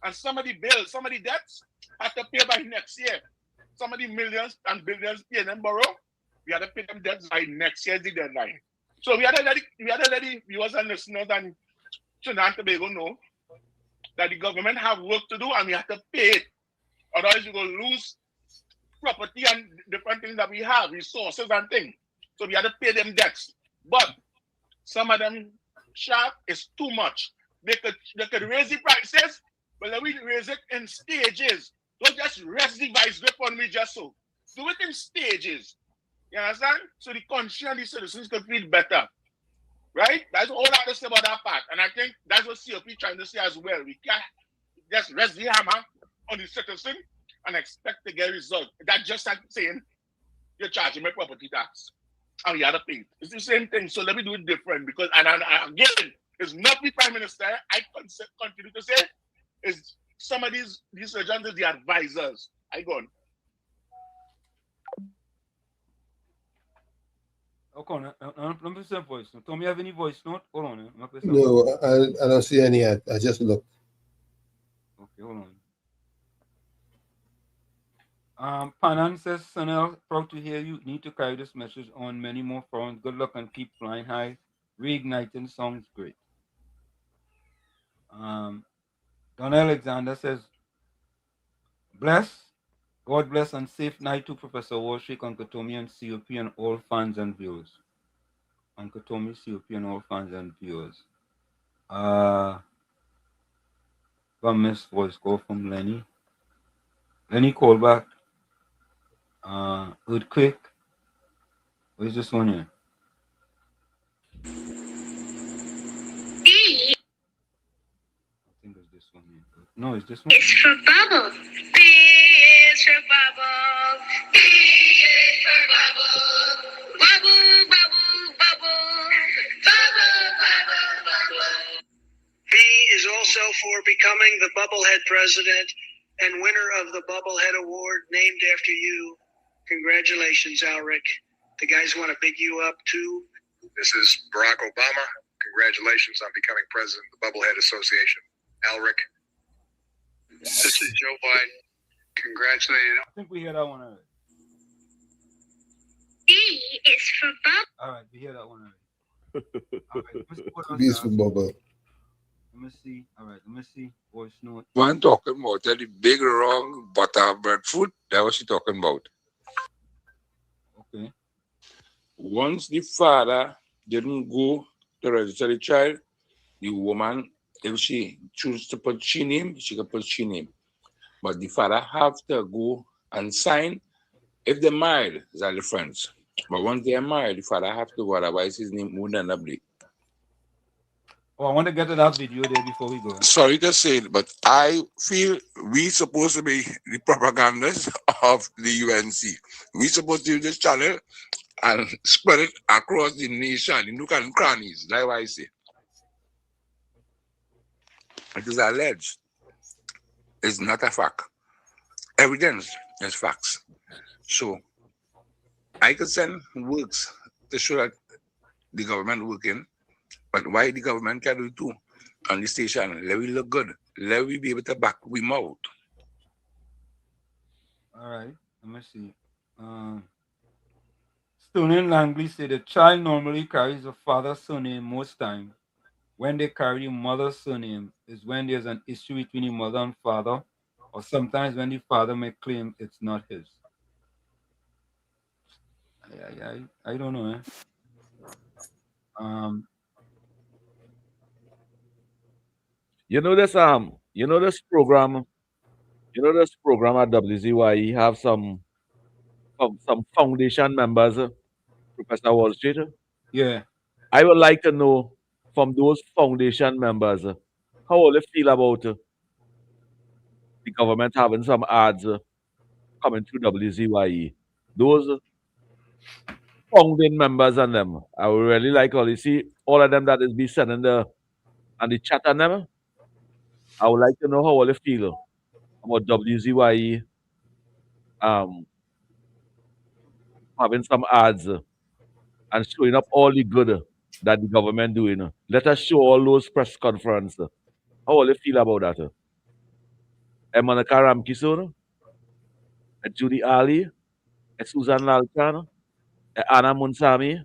And somebody bills, somebody debts have to pay by next year. Somebody millions and billions PNM borrow. We have to pay them debts by next year's the deadline. So we had to let the viewers and listeners and Trinidad and Tobago know that the government have work to do and we have to pay it. Otherwise we're going to lose property and different things that we have, resources and things. So we have to pay them debts. But some of them sharp is too much. They could raise the prices, but let me raise it in stages. Don't just rest the vice grip on me just so. Do it in stages. You understand? So the country and the citizens can feel better. Right? That's all I have to say about that part. And I think that's what COP trying to say as well. We can't just rest the hammer on the citizen and expect to get a result. That's just like saying you're charging me property tax and you have to pay it. It's the same thing. So let me do it different because, and again, it's not the Prime Minister. I continue to say is some of these surgeons is the advisors. I go on. Okay, let me see voice note. Tom, you have any voice note? Hold on. No, I don't see any yet. I just looked. Okay, hold on. Panan says, SANELL, proud to hear you. Need to carry this message on many more fronts. Good luck and keep flying high. Reigniting sounds great. Don Alexander says, God bless and safe night to Professor Warshik, Uncle Tommy and COP and all fans and viewers. Uncle Tommy, COP and all fans and viewers. One missed voice call from Lenny. Lenny call back. Earthquake. Where's this one here? I think it's this one here. No, it's this one. It's for Bubble. B is for Bubble. B is for Bubble. Bubble, bubble, bubble. Bubble, bubble, bubble. B is also for becoming the Bubblehead president and winner of the Bubblehead Award named after you. Congratulations, Alric. The guys want to big you up too. This is Barack Obama. Congratulations on becoming president of the Bubblehead Association. Alric. This is Joe Biden. Congratulating. I think we hear that one already. E is for Bubble. All right, we hear that one already. All right, B is for Bubba. Let me see. All right, let me see. Voice note. One talking about the big wrong butter breadfruit. That was she talking about. Okay. Once the father didn't go to register the child, the woman, if she chooses to put she name, she can put she name. But the father have to go and sign. If they're married, they're the friends. But once they're married, the father have to go, otherwise his name wouldn't end up there. Oh, I want to get to that video there before we go. Sorry to say it, but I feel we supposed to be the propagandists of the UNC. We supposed to use this channel and spread it across the nation, the nook and crannies. That's why I say. It is alleged. It's not a fact. Evidence is facts. So I could send works to show that the government working, but why the government can do it too on the station? Let we look good. Let we be able to back we mouth. All right, let me see. Stoney and Langley say the child normally carries the father's surname most time. When they carry the mother's surname is when there's an issue between the mother and father, or sometimes when the father may claim it's not his. I don't know. You know this program at WZYE have some foundation members, Professor Wall Street. Yeah. I would like to know from those foundation members how will they feel about the government having some ads coming through WZYE. Those founding members and them, I would really like all you see all of them that is be sending the chat on them. I would like to know how will they feel about WZYE having some ads and showing up all the good that the government doing. Let us show all those press conferences. How will you feel about that? Monica Ramkison, Judy Ali, Susan Lalchan, Anna Munsami,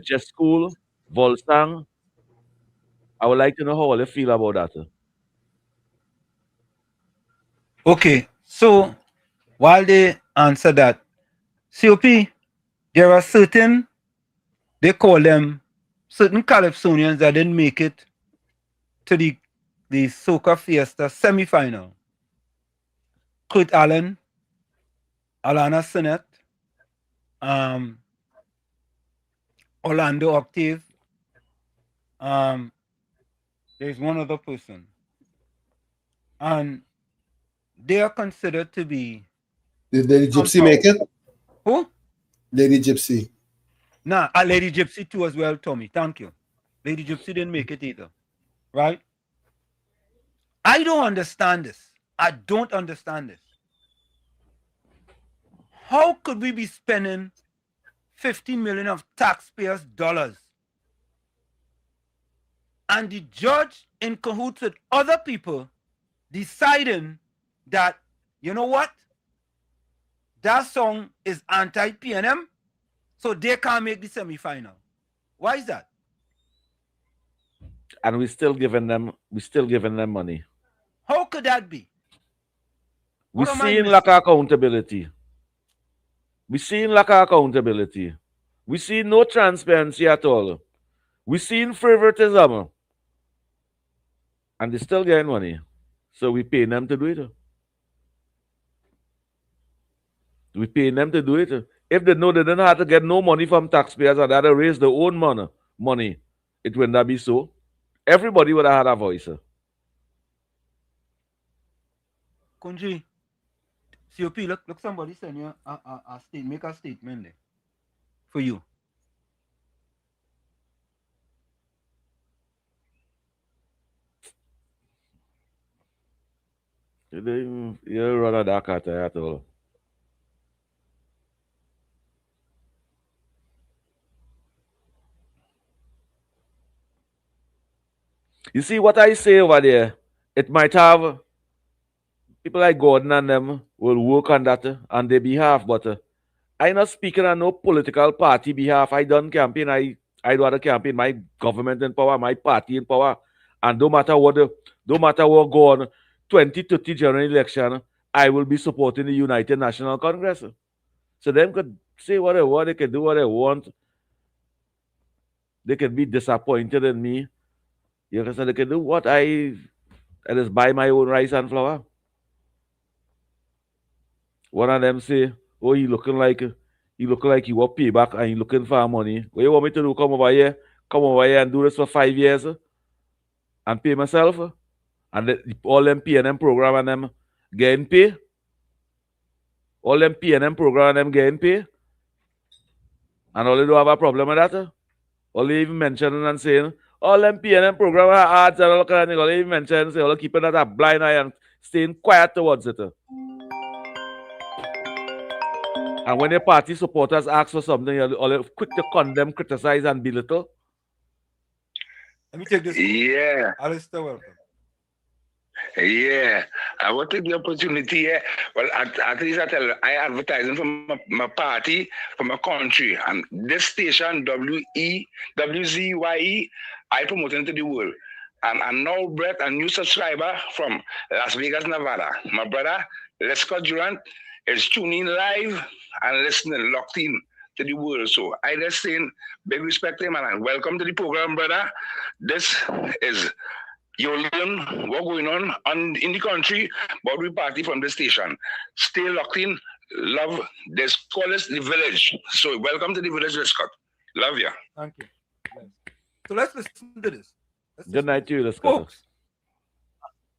Jess School, Volsang. I would like to know how will you feel about that. Okay, so while they answer that, COP, there are certain, they call them certain Calypsonians that didn't make it to the SOCA Fiesta semi-final. Kurt Allen, Alana Sinnott, Orlando Octave, there's one other person. And they are considered to be... Did Lady Gypsy make it? Who? Lady Gypsy. Nah, Lady Gypsy too as well, Tommy. Thank you. Lady Gypsy didn't make it either. Right? I don't understand this. I don't understand this. How could we be spending 50 million of taxpayers' dollars and the judge in cahoots with other people deciding that, you know what? That song is anti-PNM, so they can't make the semi-final. Why is that? And we're still giving them money. How could that be? We're seeing lack of accountability. We're seeing lack of accountability. We see no transparency at all. We're seeing favoritism. And they're still getting money. So we paying them to do it. We paying them to do it. If they know they didn't have to get no money from taxpayers and they had to raise their own money, it would not be so. Everybody would have had a voice. Kunji, COP, look, somebody send you a statement, make a statement there for you. You run a dark at all. You see what I say over there? It might have people like Gordon and them will work on that on their behalf, but I'm not speaking on no political party behalf. I done campaign. I do other campaign. My government in power, my party in power. And no matter what go on 2030 general election, I will be supporting the United National Congress. So them could say what they want, they can do what they want. They can be disappointed in me. You can say they can do what I just buy my own rice and flour. One of them say, oh, he looking like he want payback and he looking for money. What you want me to do? Come over here and do this for 5 years and pay myself? And all them P&M program and them getting pay? All them P&M program and them getting pay? And all they do have a problem with that? All they even mentioning and saying, all them P&M program are arts and all kind of thing. All they even mentioning and say, all keeping that a blind eye and staying quiet towards it. And when your party supporters ask for something, you're all quick to condemn, criticize, and belittle. Let me take this. Yeah. Alistair, welcome. Yeah, I will take the opportunity. Yeah. Well, at least I advertising for my party, for my country, and this station WZYE, I promote into the world. And now, Brett, a new subscriber from Las Vegas, Nevada. My brother, Lescott Durant, is tuning live and listening, locked in to the world. So I just saying big respect to him and welcome to the program, brother. This is you learn what's going on in the country, but we party from the station. Stay locked in. Love. This call is the village. So welcome to the village, Lescott. Love you. Thank you. Yes. So let's listen to this. Good night to you, Lescott. Folks,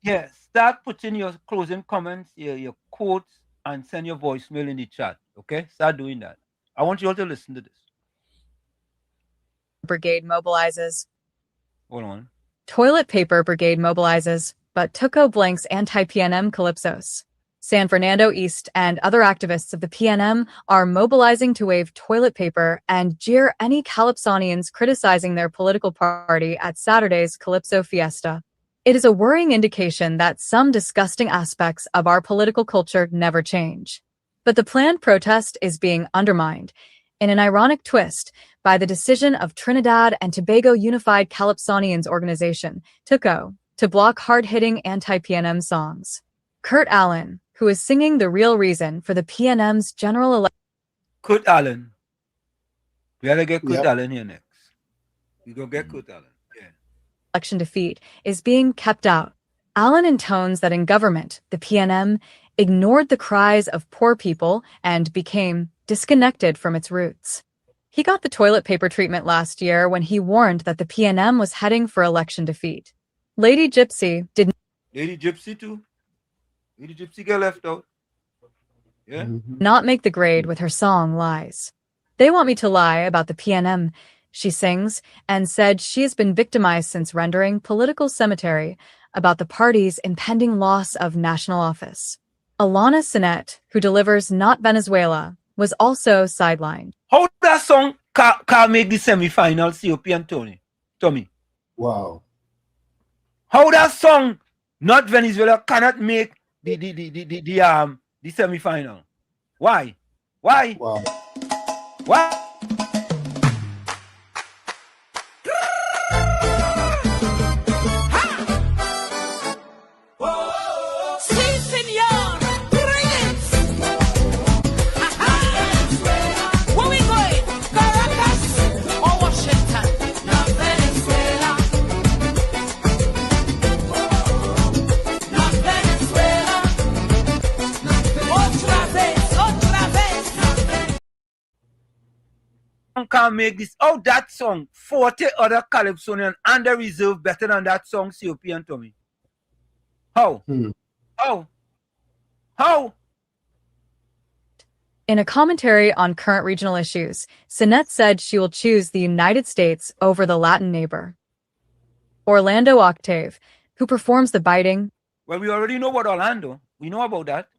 yeah, start putting your closing comments, your quotes, and send your voicemail in the chat. Okay? Start doing that. I want you all to listen to this. Brigade mobilizes. Hold on. Toilet paper brigade mobilizes, but Tuco blanks anti-PNM calypsos. San Fernando East and other activists of the PNM are mobilizing to wave toilet paper and jeer any Calypsonians criticizing their political party at Saturday's Calypso Fiesta. It is a worrying indication that some disgusting aspects of our political culture never change. But the planned protest is being undermined, in an ironic twist, by the decision of Trinidad and Tobago Unified Calypsonians Organization, TUCO, to block hard-hitting anti-PNM songs. Kurt Allen, who is singing the real reason for the PNM's general election. Kurt Allen. We gotta get Kurt Allen here next. We go get Kurt Allen. Yeah. Election defeat is being kept out. Allen intones that in government, the PNM ignored the cries of poor people and became disconnected from its roots. He got the toilet paper treatment last year when he warned that the PNM was heading for election defeat. Lady Gypsy did Lady Gypsy too? Lady Gypsy got left out. Yeah? not make the grade with her song Lies. They want me to lie about the PNM, she sings, and said she has been victimized since rendering Political Cemetery about the party's impending loss of national office. Alana Sinet, who delivers Not Venezuela, was also sidelined. How that song can make the semi-final, COP and Tommy? Wow. How that song, Not Venezuela, cannot make the semi-final? Why? Why? Wow. Why? Can't make this. Oh, that song, 40 other Calypsonian and the reserve better than that song, COP and Tommy. How? How? In a commentary on current regional issues, Sinet said she will choose the United States over the Latin neighbor. Orlando Octave, who performs the biting, well, we already know about Orlando. We know about that.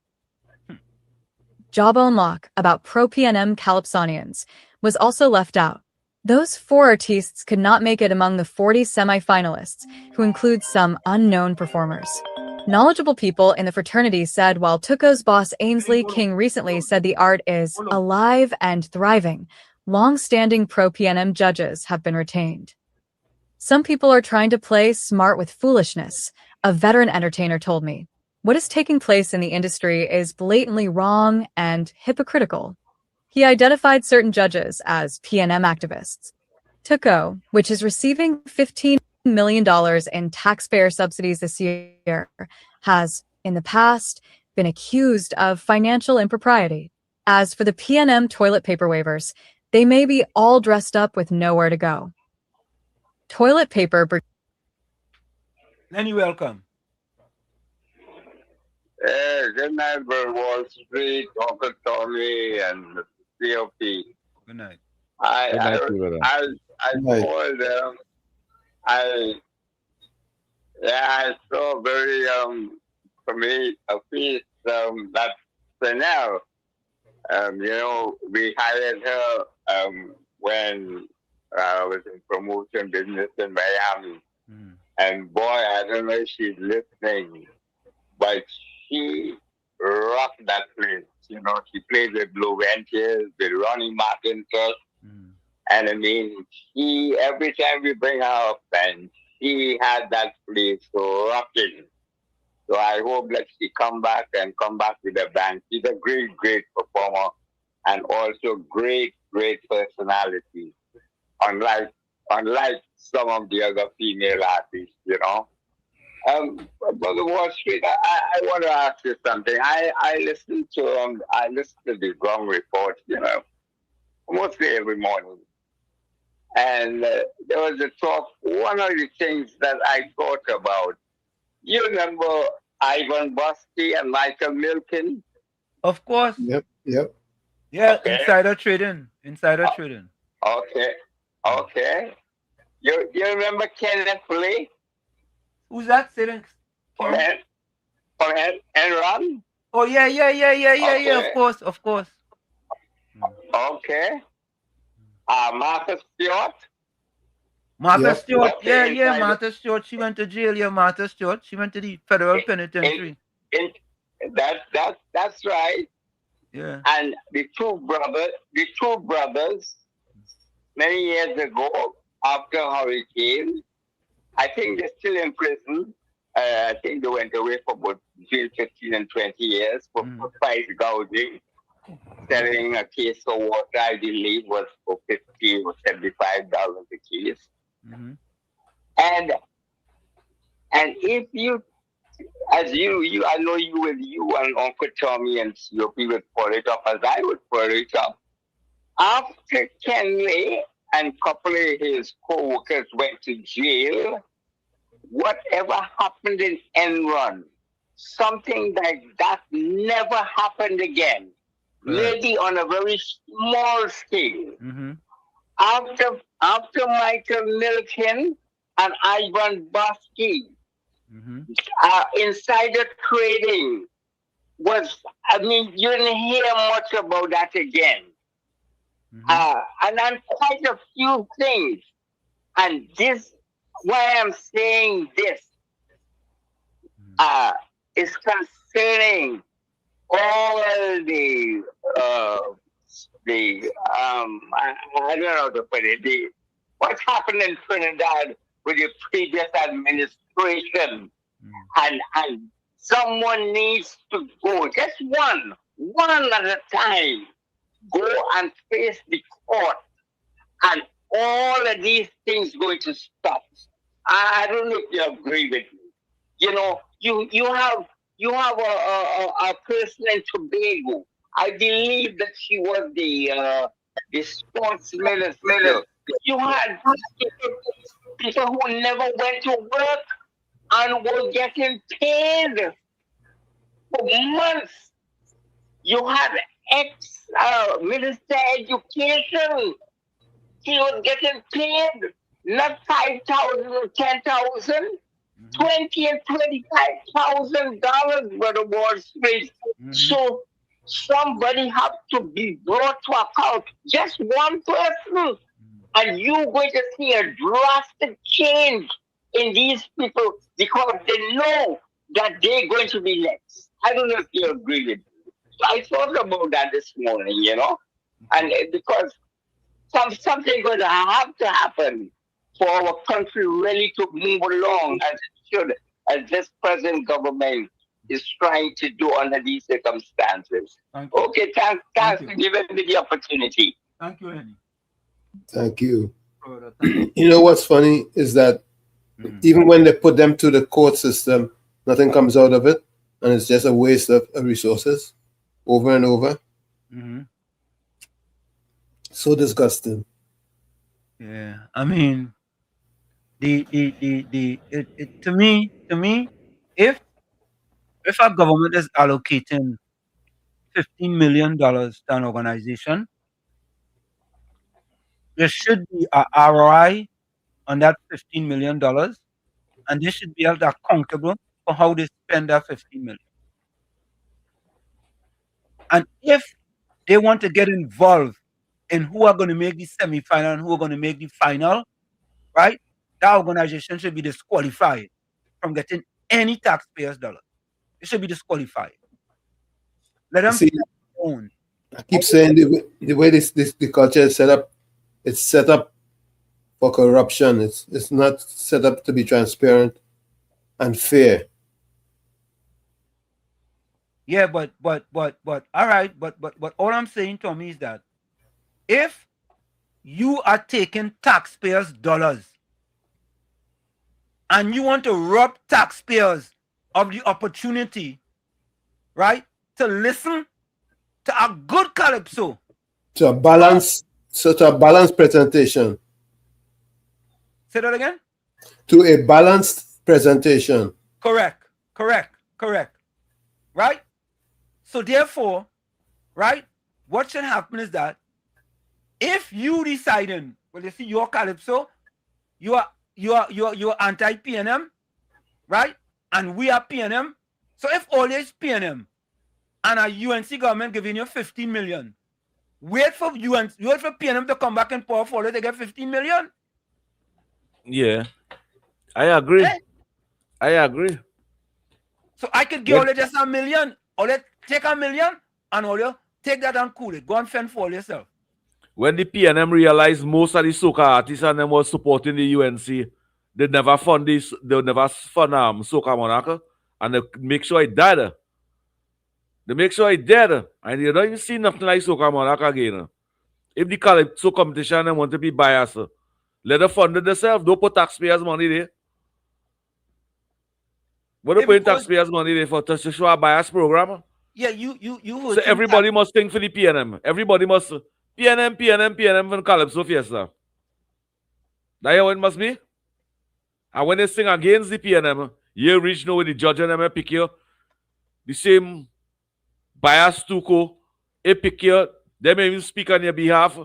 Jawbone Lock about pro-PNM Calypsonians, was also left out. Those 4 artistes could not make it among the 40 semi-finalists, who include some unknown performers. Knowledgeable people in the fraternity said while Tuco's boss Ainsley King recently said the art is alive and thriving, long-standing pro-PNM judges have been retained. Some people are trying to play smart with foolishness, a veteran entertainer told me. What is taking place in the industry is blatantly wrong and hypocritical. He identified certain judges as PNM activists. TUCO, which is receiving $15 million in taxpayer subsidies this year, has, in the past, been accused of financial impropriety. As for the PNM toilet paper waivers, they may be all dressed up with nowhere to go. Toilet paper. Lenny, welcome. Hey, good night, Wall Street, Uncle Tommy, and the COP. Good night. I Night. told them I saw very for me a piece that SANELL. We hired her when I was in promotion business in Miami. And boy, I don't know if she's listening, but she rocked that place. She played with Blue Ventures, with Ronnie McIntosh. And I mean, every time we bring her up, and she had that place rocking. So I hope that she come back with a bang. She's a great, great performer and also great, great personality. Unlike some of the other female artists, Brother Wall Street, I want to ask you something. I listen to the Gong Report, mostly every morning. And there was a talk, one of the things that I thought about, you remember Ivan Bosky and Michael Milken? Of course. Yep. Yeah, Okay. insider trading. Okay. You remember Kenneth Lee? Who's that sitting? From Enron? Oh, yeah, of course. Okay. Martha Stewart? Martha Stewart, Martha Stewart, she went to jail, Martha Stewart. She went to the federal penitentiary. That's right. Yeah. And the two brothers, many years ago, after Hurricane, I think they're still in prison. I think they went away for between 15 and 20 years for price gouging. Selling a case of water, I believe, was for $50 or $75 a case. And if you, I know you and Uncle Tommy and COP would pull it up as I would pull it up. After Kenley and a couple of his co-workers went to jail, whatever happened in Enron, something like that never happened again. Maybe on a very small scale. After Michael Milken and Ivan Bosky, insider trading you didn't hear much about that again. And then quite a few things. And this, why I'm saying this, is concerning all the I don't know how to put it. What's happened in Trinidad with the previous administration, and someone needs to go, just one at a time, go and face the court, and all of these things going to stop. I don't know if you agree with me. You have a person in Tobago. I believe that she was the sports minister. You had people who never went to work and were getting paid for months. You had ex-minister education. He was getting paid not 5,000 or 10,000, $20,000 and $25,000, Brother Wall Street. So somebody have to be brought to account. Just one person, and you're going to see a drastic change in these people because they know that they're going to be next. I don't know if you agree with me. So I thought about that this morning, and because something going to have to happen for our country really to move along as it should, as this present government is trying to do under these circumstances. Okay, thanks for giving me the opportunity. Thank you, Henny. Thank you. You know what's funny is that even when they put them to the court system, nothing comes out of it, and it's just a waste of resources over and over. So disgusting. Yeah, I mean, to me, if a government is allocating $15 million to an organization, there should be a ROI on that $15 million, and they should be held accountable for how they spend that $15 million. And if they want to get involved in who are going to make the semifinal and who are going to make the final, right? That organization should be disqualified from getting any taxpayers' dollar. It should be disqualified. Let them own. I keep saying the way the culture is set up, it's set up for corruption. It's not set up to be transparent and fair. Yeah, but all right, but all I'm saying, Tommy, is that if you are taking taxpayers' dollars and you want to rob taxpayers of the opportunity, right, to listen to a good calypso, to a balanced presentation. Say that again? To a balanced presentation. Correct. Right? So therefore, right, what should happen is that if you deciding, well, you see your calypso, you are anti-PNM, right? And we are PNM. So if all is PNM and a UNC government giving you 15 million, wait for PNM to come back and power for it to get 15 million. Yeah, I agree. I agree. So I could give only just $1 million, or let take $1 million, and all you take that and cool it. Go and fend for yourself. When the PNM realized most of the SOCA artists and them was supporting the UNC, they never fund this. They never fund SOCA Monarch, and they make sure it died. They make sure it dead, and you don't even see nothing like SOCA Monarch again. If the calypso competition and want to be biased, let them fund it themselves. Don't put taxpayers' money there. What are putting taxpayers' money there for? To show a bias program? Yeah, you. So everybody must think for the PNM. Everybody must PNM for Calypso Fiesta. That's how it must be. And when they sing against the PNM, you reach now with the judge and them pick you. The same bias Tuco, they pick you. They may even speak on your behalf.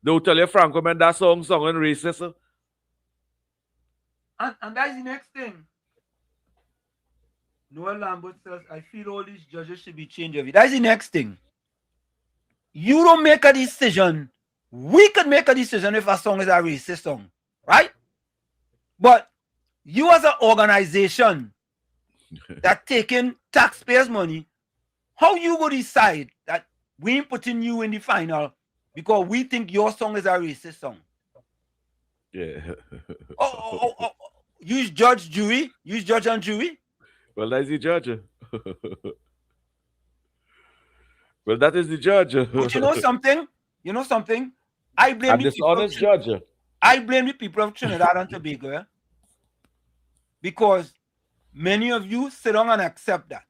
They will tell you, Franco, man, that song and racist. And that's the next thing. Noel Lambert says, I feel all these judges should be changed. That's the next thing. You don't make a decision. We could make a decision if a song is a racist song, right? But you as an organization that taking taxpayers' money, how you go decide that we ain't putting you in the final because we think your song is a racist song? Yeah. Use judge, jury. Use judge and jury. Well, that's the judge. Well, that is the judge. But you know something? I blame the dishonest judge. I blame the people of Trinidad and Tobago, because many of you sit down and accept that.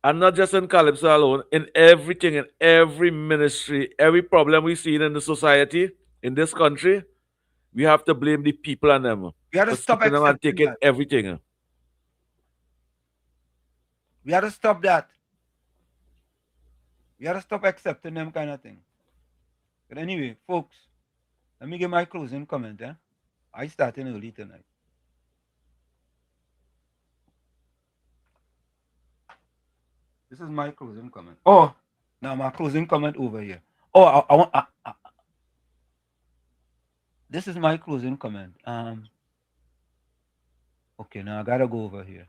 And not just in Calypso alone, in everything, in every ministry, every problem we see in the society, in this country, we have to blame the people and them. We have to stop them and taking that. everything. We have to stop that. We have to stop accepting them kind of thing. But anyway, folks, let me give my closing comment. I started early tonight. This is my closing comment. Oh, now my closing comment over here. Oh, I want. This is my closing comment. Okay, now I gotta go over here.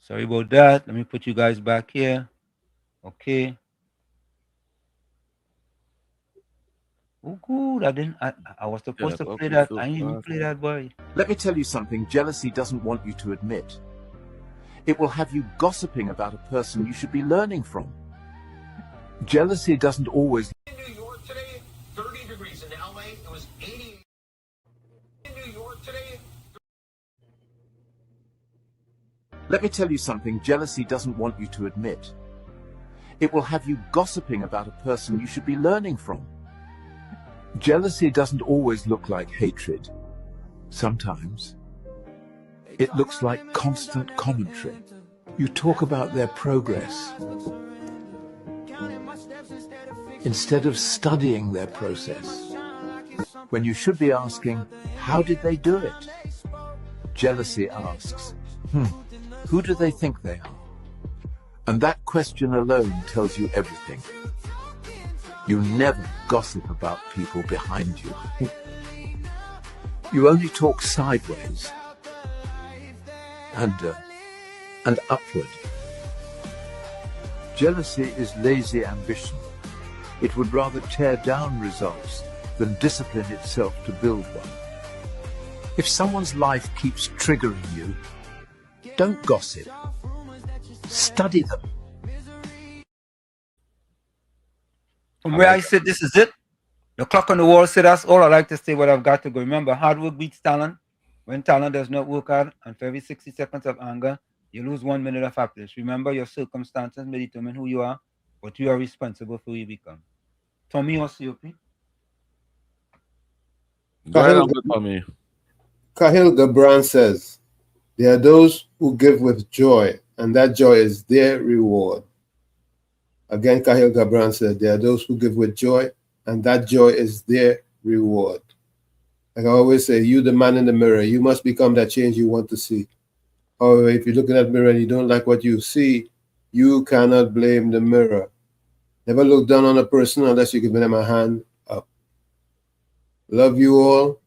Sorry about that. Let me put you guys back here. Okay. Oh, good. I was supposed to play that. I didn't even play that, boy. Let me tell you something jealousy doesn't want you to admit. It will have you gossiping about a person you should be learning from. Jealousy doesn't always... In New York today, 30 degrees. In LA, it was 80. In New York today... Let me tell you something jealousy doesn't want you to admit. It will have you gossiping about a person you should be learning from. Jealousy doesn't always look like hatred. Sometimes it looks like constant commentary. You talk about their progress instead of studying their process, when you should be asking, how did they do it? Jealousy asks, who do they think they are? And that question alone tells you everything. You never gossip about people behind you. You only talk sideways and upward. Jealousy is lazy ambition. It would rather tear down results than discipline itself to build one. If someone's life keeps triggering you, don't gossip. Study them. From where I sit, this is it. The clock on the wall said that's all I like to say what I've got to go. Remember, hard work beats talent. When talent does not work hard, and for every 60 seconds of anger, you lose 1 minute of happiness. Remember, your circumstances may determine who you are, but you are responsible for who you become. Tommy or COP? Tommy. Kahil Gabran says, there are those who give with joy, and that joy is their reward. Again, Kahil Gabran said, there are those who give with joy, and that joy is their reward. Like I always say, you the man in the mirror, you must become that change you want to see. However, if you look in that mirror and you don't like what you see, you cannot blame the mirror. Never look down on a person unless you're giving them a hand up. Love you all.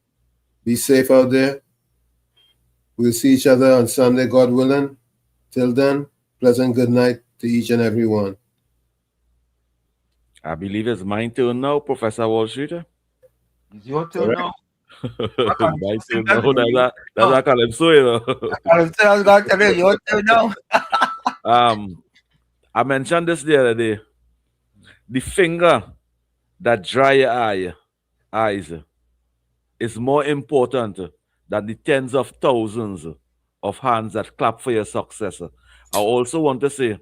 Be safe out there. We'll see each other on Sunday, God willing. Till then, pleasant good night to each and every one. I believe it's my turn now, Professor Wall Street. It's your turn now. My turn now. That's a calypso, you know. Calypso, I was going to tell you, your turn now. I mentioned this the other day. The finger that dry your eyes is more important than the tens of thousands of hands that clap for your success. I also want to say,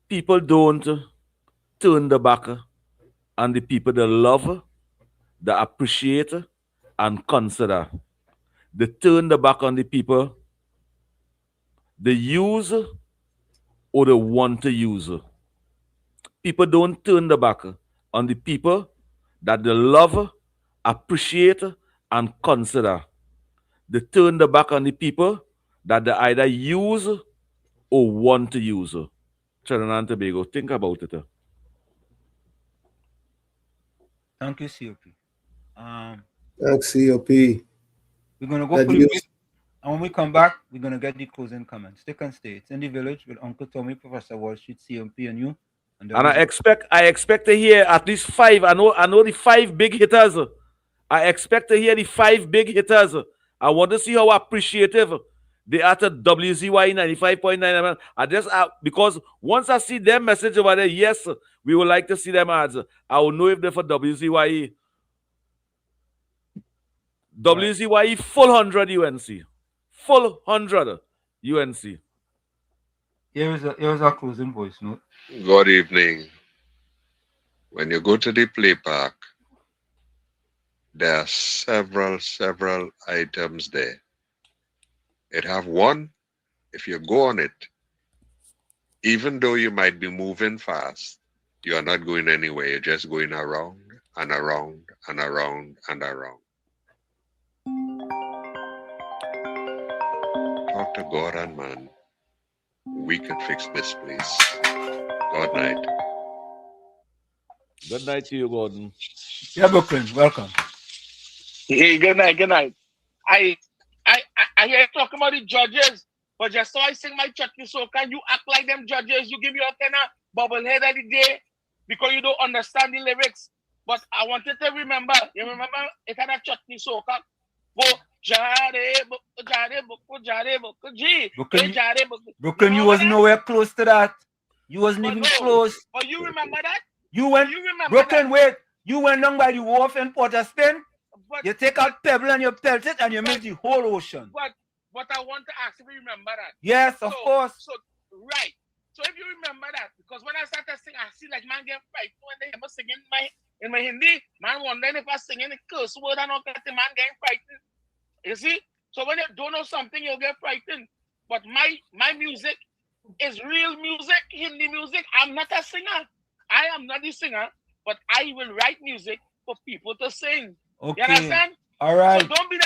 people don't turn the back on the people they love, they appreciate, and consider. They turn the back on the people they use or they want to use. People don't turn the back on the people that they love, appreciate, and consider. They turn the back on the people that they either use or want to use. Trinidad and Tobago, think about it. Thank you, COP. Thanks, COP. We're going to go for the break. And when we come back, we're going to get the closing comments. Stick and stay. It's In the Village with Uncle Tommy, Professor Wall Street, COP, and you. And I expect to hear at least 5. I know the 5 big hitters. I expect to hear the 5 big hitters. I want to see how appreciative they are to WZYE 95.9. I just because once I see their message over there, yes, we would like to see them ads. I will know if they're for WZYE. WZYE full 100 UNC. Full 100 UNC. Here's our closing voice note. Good evening. When you go to the play park, there are several items there. It have one, if you go on it, even though you might be moving fast, you are not going anywhere. You're just going around and around and around and around. Talk to God and man. We can fix this, please. Good night. Good night to you, Gordon. Yeah, Brooklyn, welcome. Hey, good night. I hear you talking about the judges. But just so I sing my chutney soca, you act like them judges. You give me a tenor bubblehead of the day because you don't understand the lyrics. But I wanted to remember. You remember it had a chutney soca. Brooklyn, you was nowhere close to that. You wasn't even close. But you remember that? You went, Brooklyn, wait. You went down by the wharf in Port of Spain. You take out pebble and you pelt it and you make the whole ocean. But I want to ask if you remember that. Yes, of course. So right. So if you remember that, because when I started singing, I see like man get frightened when they ever singing in my Hindi. Man wondering if I singing a curse word and all that, the man getting frightened. You see? So when you don't know something, you'll get frightened. But my music is real music, Hindi music. I'm not a singer. I am not a singer, but I will write music for people to sing. Okay. You understand? All right. So don't be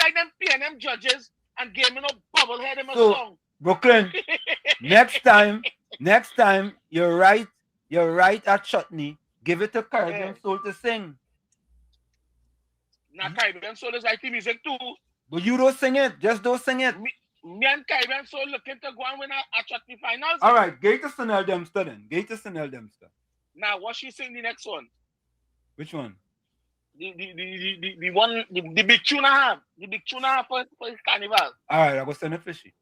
like them PNM judges and give me no bubblehead in my So, song. Brooklyn, next time you write a chutney, give it to Caribbean Soul to sing. Now Caribbean Soul is writing music too. But you don't sing it. Just don't sing it. Me and Caribbean Soul looking to go and win a chutney finals. All right, get to SANELL DEMPSTER then. Get to SANELL DEMPSTER. Now, what she sing the next one? Which one? The one, the big tune I have. The big tune I have for Carnival. All right, I go send it for she.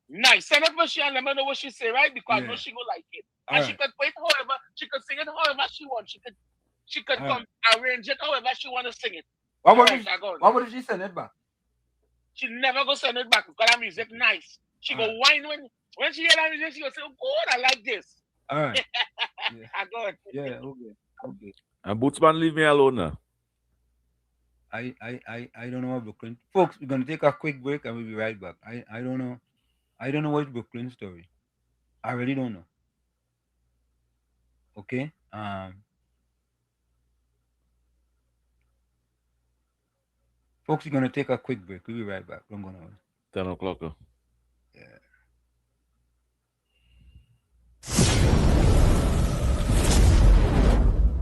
Nice. Send it for she and let me know what she say, right? Because I know she go like it. And she could play it however, she could sing it however she wants. She could come arrange it however she want to sing it. What would she send it back? She never go send it back because that music nice. She go whine when she hear that music, she go say, oh God, I like this. All right. I go. Yeah, okay. And Bootsman, leave me alone now. I don't know what Brooklyn. Folks, we're gonna take a quick break and we'll be right back. I don't know. I don't know what's Brooklyn's story. I really don't know. Okay. Folks, we're gonna take a quick break. We'll be right back. I'm gonna 10 o'clock. Yeah.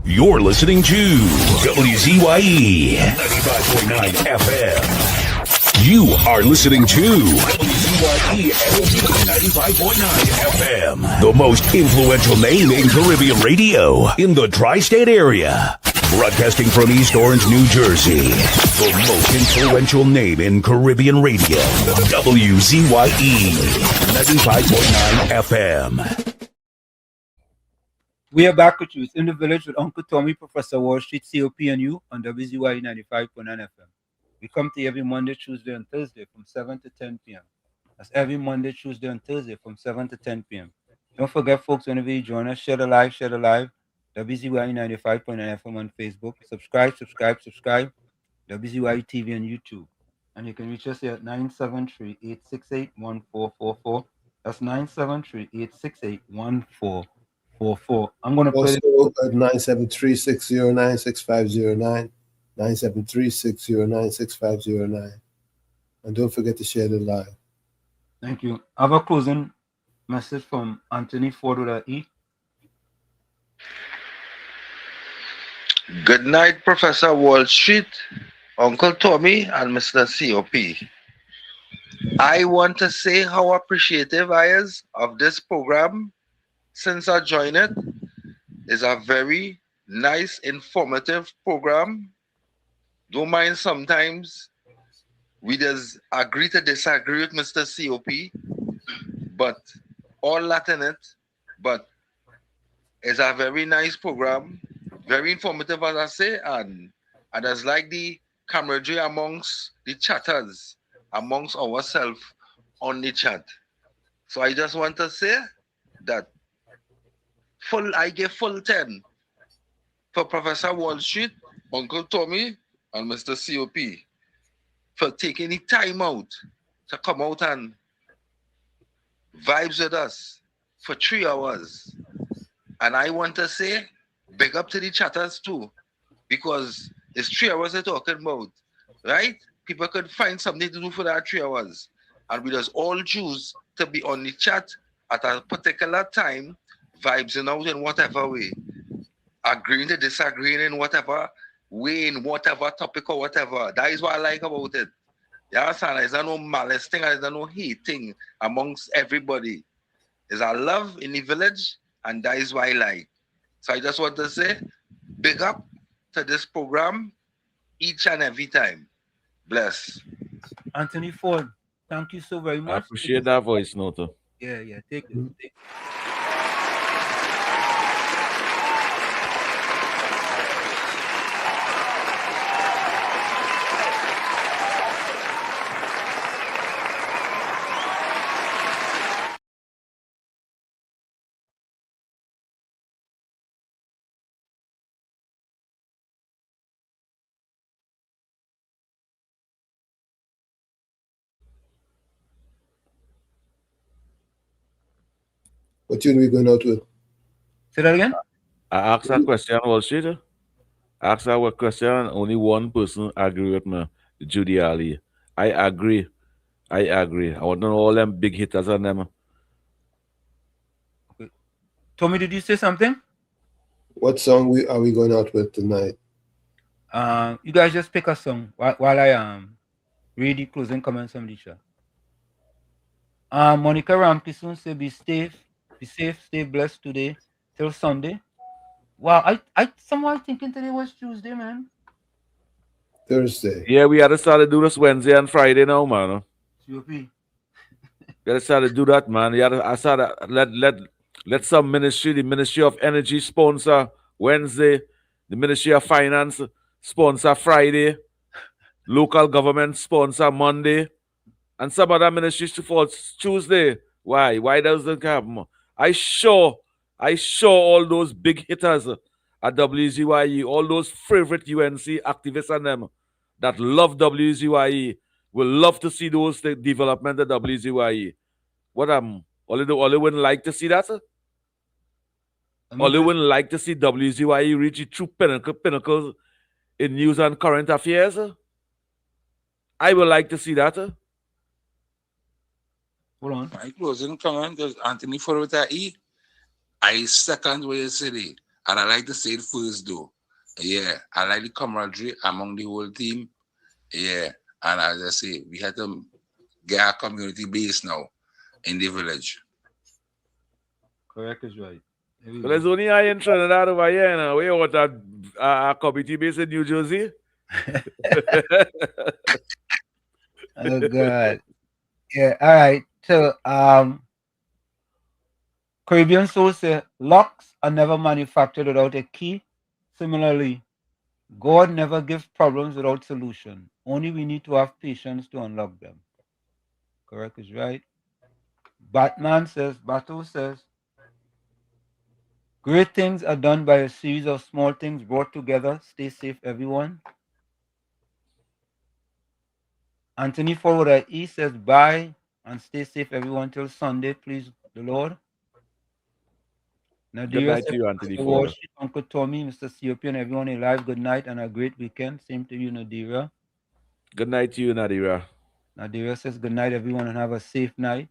You're listening to WZYE 95.9 FM. You are listening to WZYE 95.9 FM, the most influential name in Caribbean radio in the tri-state area. Broadcasting from East Orange, New Jersey, the most influential name in Caribbean radio, WZYE 95.9 FM. We are back with you. It's In the Village with Uncle Tommy, Professor Wall Street, COP and you on WZYE 95.9 FM. We come to you every Monday, Tuesday, and Thursday from 7 to 10 p.m. That's every Monday, Tuesday, and Thursday from 7 to 10 p.m. Don't forget, folks, whenever you join us, share the live. WZYE 95.9 FM on Facebook. Subscribe. WZYE TV on YouTube. And you can reach us here at 973-868-1444. That's 973-868-1444. I'm going to play also at 973-609-6509, 973-609-6509. And don't forget to share the live. Thank you. I have a closing message from Anthony Ford.E. Good night, Professor Wall Street, Uncle Tommy, and Mr. COP. I want to say how appreciative I is of this program since I joined it. It's a very nice, informative program. Don't mind sometimes we just agree to disagree with Mr. COP, but all that in it. But it's a very nice program, very informative, as I say, and I just like the camaraderie amongst the chatters, amongst ourselves on the chat. So I just want to say that I give full 10 for Professor Wall Street, Uncle Tommy, and Mr. COP for taking the time out to come out and vibes with us for 3 hours. And I want to say, big up to the chatters too, because it's 3 hours they're talking about, right? People could find something to do for that 3 hours. And we just all choose to be on the chat at a particular time, vibes out in whatever way, agreeing to disagreeing in whatever way, in whatever topic or whatever. That is what I like about it. You understand? There's no malice thing, there's no hating amongst everybody. There's a love in the village, and that is why I like. So I just want to say, big up to this program each and every time. Bless. Anthony Ford, thank you so very much. I appreciate that voice note. Yeah, take it. What tune we going out with? Say that again? I asked that question, Wall Street. I asked that question, and only one person agree with me, Judy Ali. I agree. I want to know all them big hitters on them. Okay. Tommy, did you say something? What song are we going out with tonight? You guys just pick a song while I read the closing comments from the show. Monica Rampison say be safe, stay blessed today till Sunday. Wow, I somehow thinking today was Tuesday, man. Thursday. Yeah, we had to start to do this Wednesday and Friday now, man. COP. We had to start to do that, man. I started let some ministry, the Ministry of Energy sponsor Wednesday, the Ministry of Finance sponsor Friday, local government sponsor Monday, and some other ministries to fall Tuesday. Why? Why doesn't happen? I show all those big hitters at WZYE, all those favorite UNC activists and them that love WZYE, will love to see those development at WZYE. What Oli wouldn't like to see that? Oli wouldn't like to see WZYE reach its true pinnacles in news and current affairs. I would like to see that. Hold on. My closing comment is Anthony Forward-E. I second what you said, and I like to say it first though. Yeah, I like the camaraderie among the whole team. Yeah, and as I say, we had to get our community base now in the village. Correct is right. Well, there's only I in Trinidad over here now. We want a community base in New Jersey. Oh God. Yeah, all right. So Caribbean Soul say locks are never manufactured without a key. Similarly, God never gives problems without solution. Only we need to have patience to unlock them. Correct is right. Bato says, great things are done by a series of small things brought together. Stay safe, everyone. Anthony Forward E says, bye and stay safe, everyone, till Sunday, please, the Lord. Good night to you, Anthony Forward. Uncle Tommy, Mr. COP, and everyone alive, good night and a great weekend. Same to you, Nadira. Good night to you, Nadira. Nadira says, good night, everyone, and have a safe night.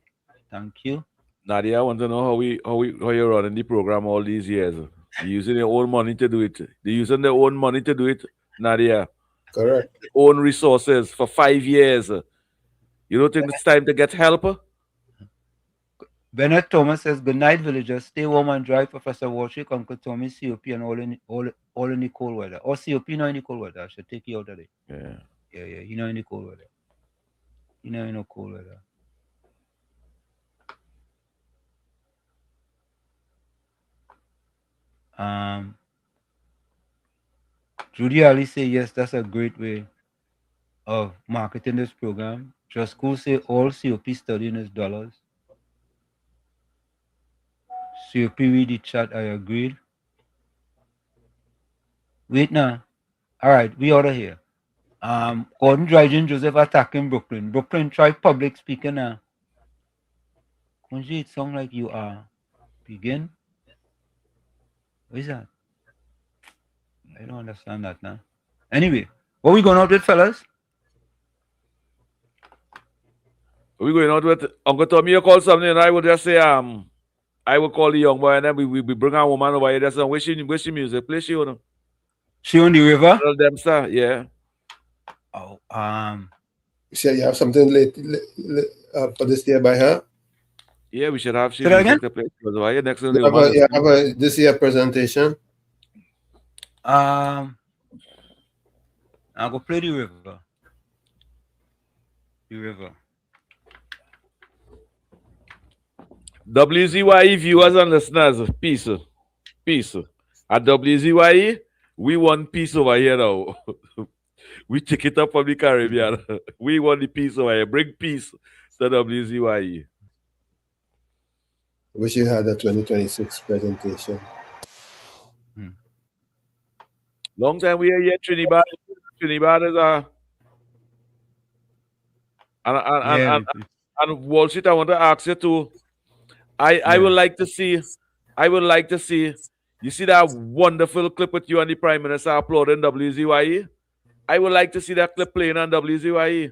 Thank you. Nadia, I want to know how you're running the program all these years. You're using your own money to do it. They're using their own money to do it, Nadia. Correct. Own resources for 5 years. You don't think it's time to get help? Bennett Thomas says, good night, villagers. Stay warm and dry, Professor Walshik, Uncle Tommy, COP, and all in the cold weather. Or COP not in the cold weather. I should take you out of it. Yeah. You know in the cold weather. You know in the cold weather. Judy Ali say, yes, that's a great way of marketing this program. Just school say all COP studying is dollars. COP read the chat, I agreed. Wait now. All right, we out of here. Gordon Dryden Joseph attacking Brooklyn. Brooklyn, try public speaking now. Kunji, it sound like you are. Begin. What is that? I don't understand that now. Anyway, what we going out with, fellas? We going out with Uncle Tommy. You call something, and I would just say, I will call the young boy, and then we bring our woman over here. That's where's she music? Play she on. She on the river? Dempster, yeah. Oh, you have something for this year by her? Yeah, we should have Say that again? music to play. WZYE next You Sunday. have a this year presentation? I'll go play the river. The river. WZYE viewers and listeners, peace. Peace. At WZYE, we want peace over here now. We take it up from the Caribbean. We want the peace over here. Bring peace to WZYE. Wish you had a 2026 presentation. Long time we are here, Trinidad. Trinidad is a and Wall Street. I want to ask you too. I would like to see. You see that wonderful clip with you and the Prime Minister applauding WZYE? I would like to see that clip playing on WZYE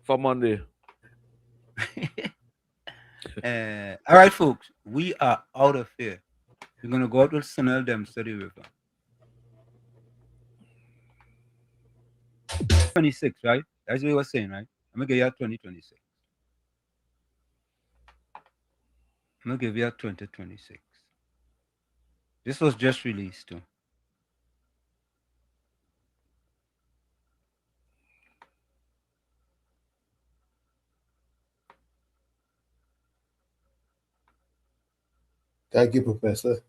for Monday. All right, folks, we are out of here. We're gonna go out with SANELL DEMPSTER-the River. 26, right? That's what you were saying, right? I'm gonna give you a 2026. I'm gonna give you a 2026. This was just released too. Thank you, Professor.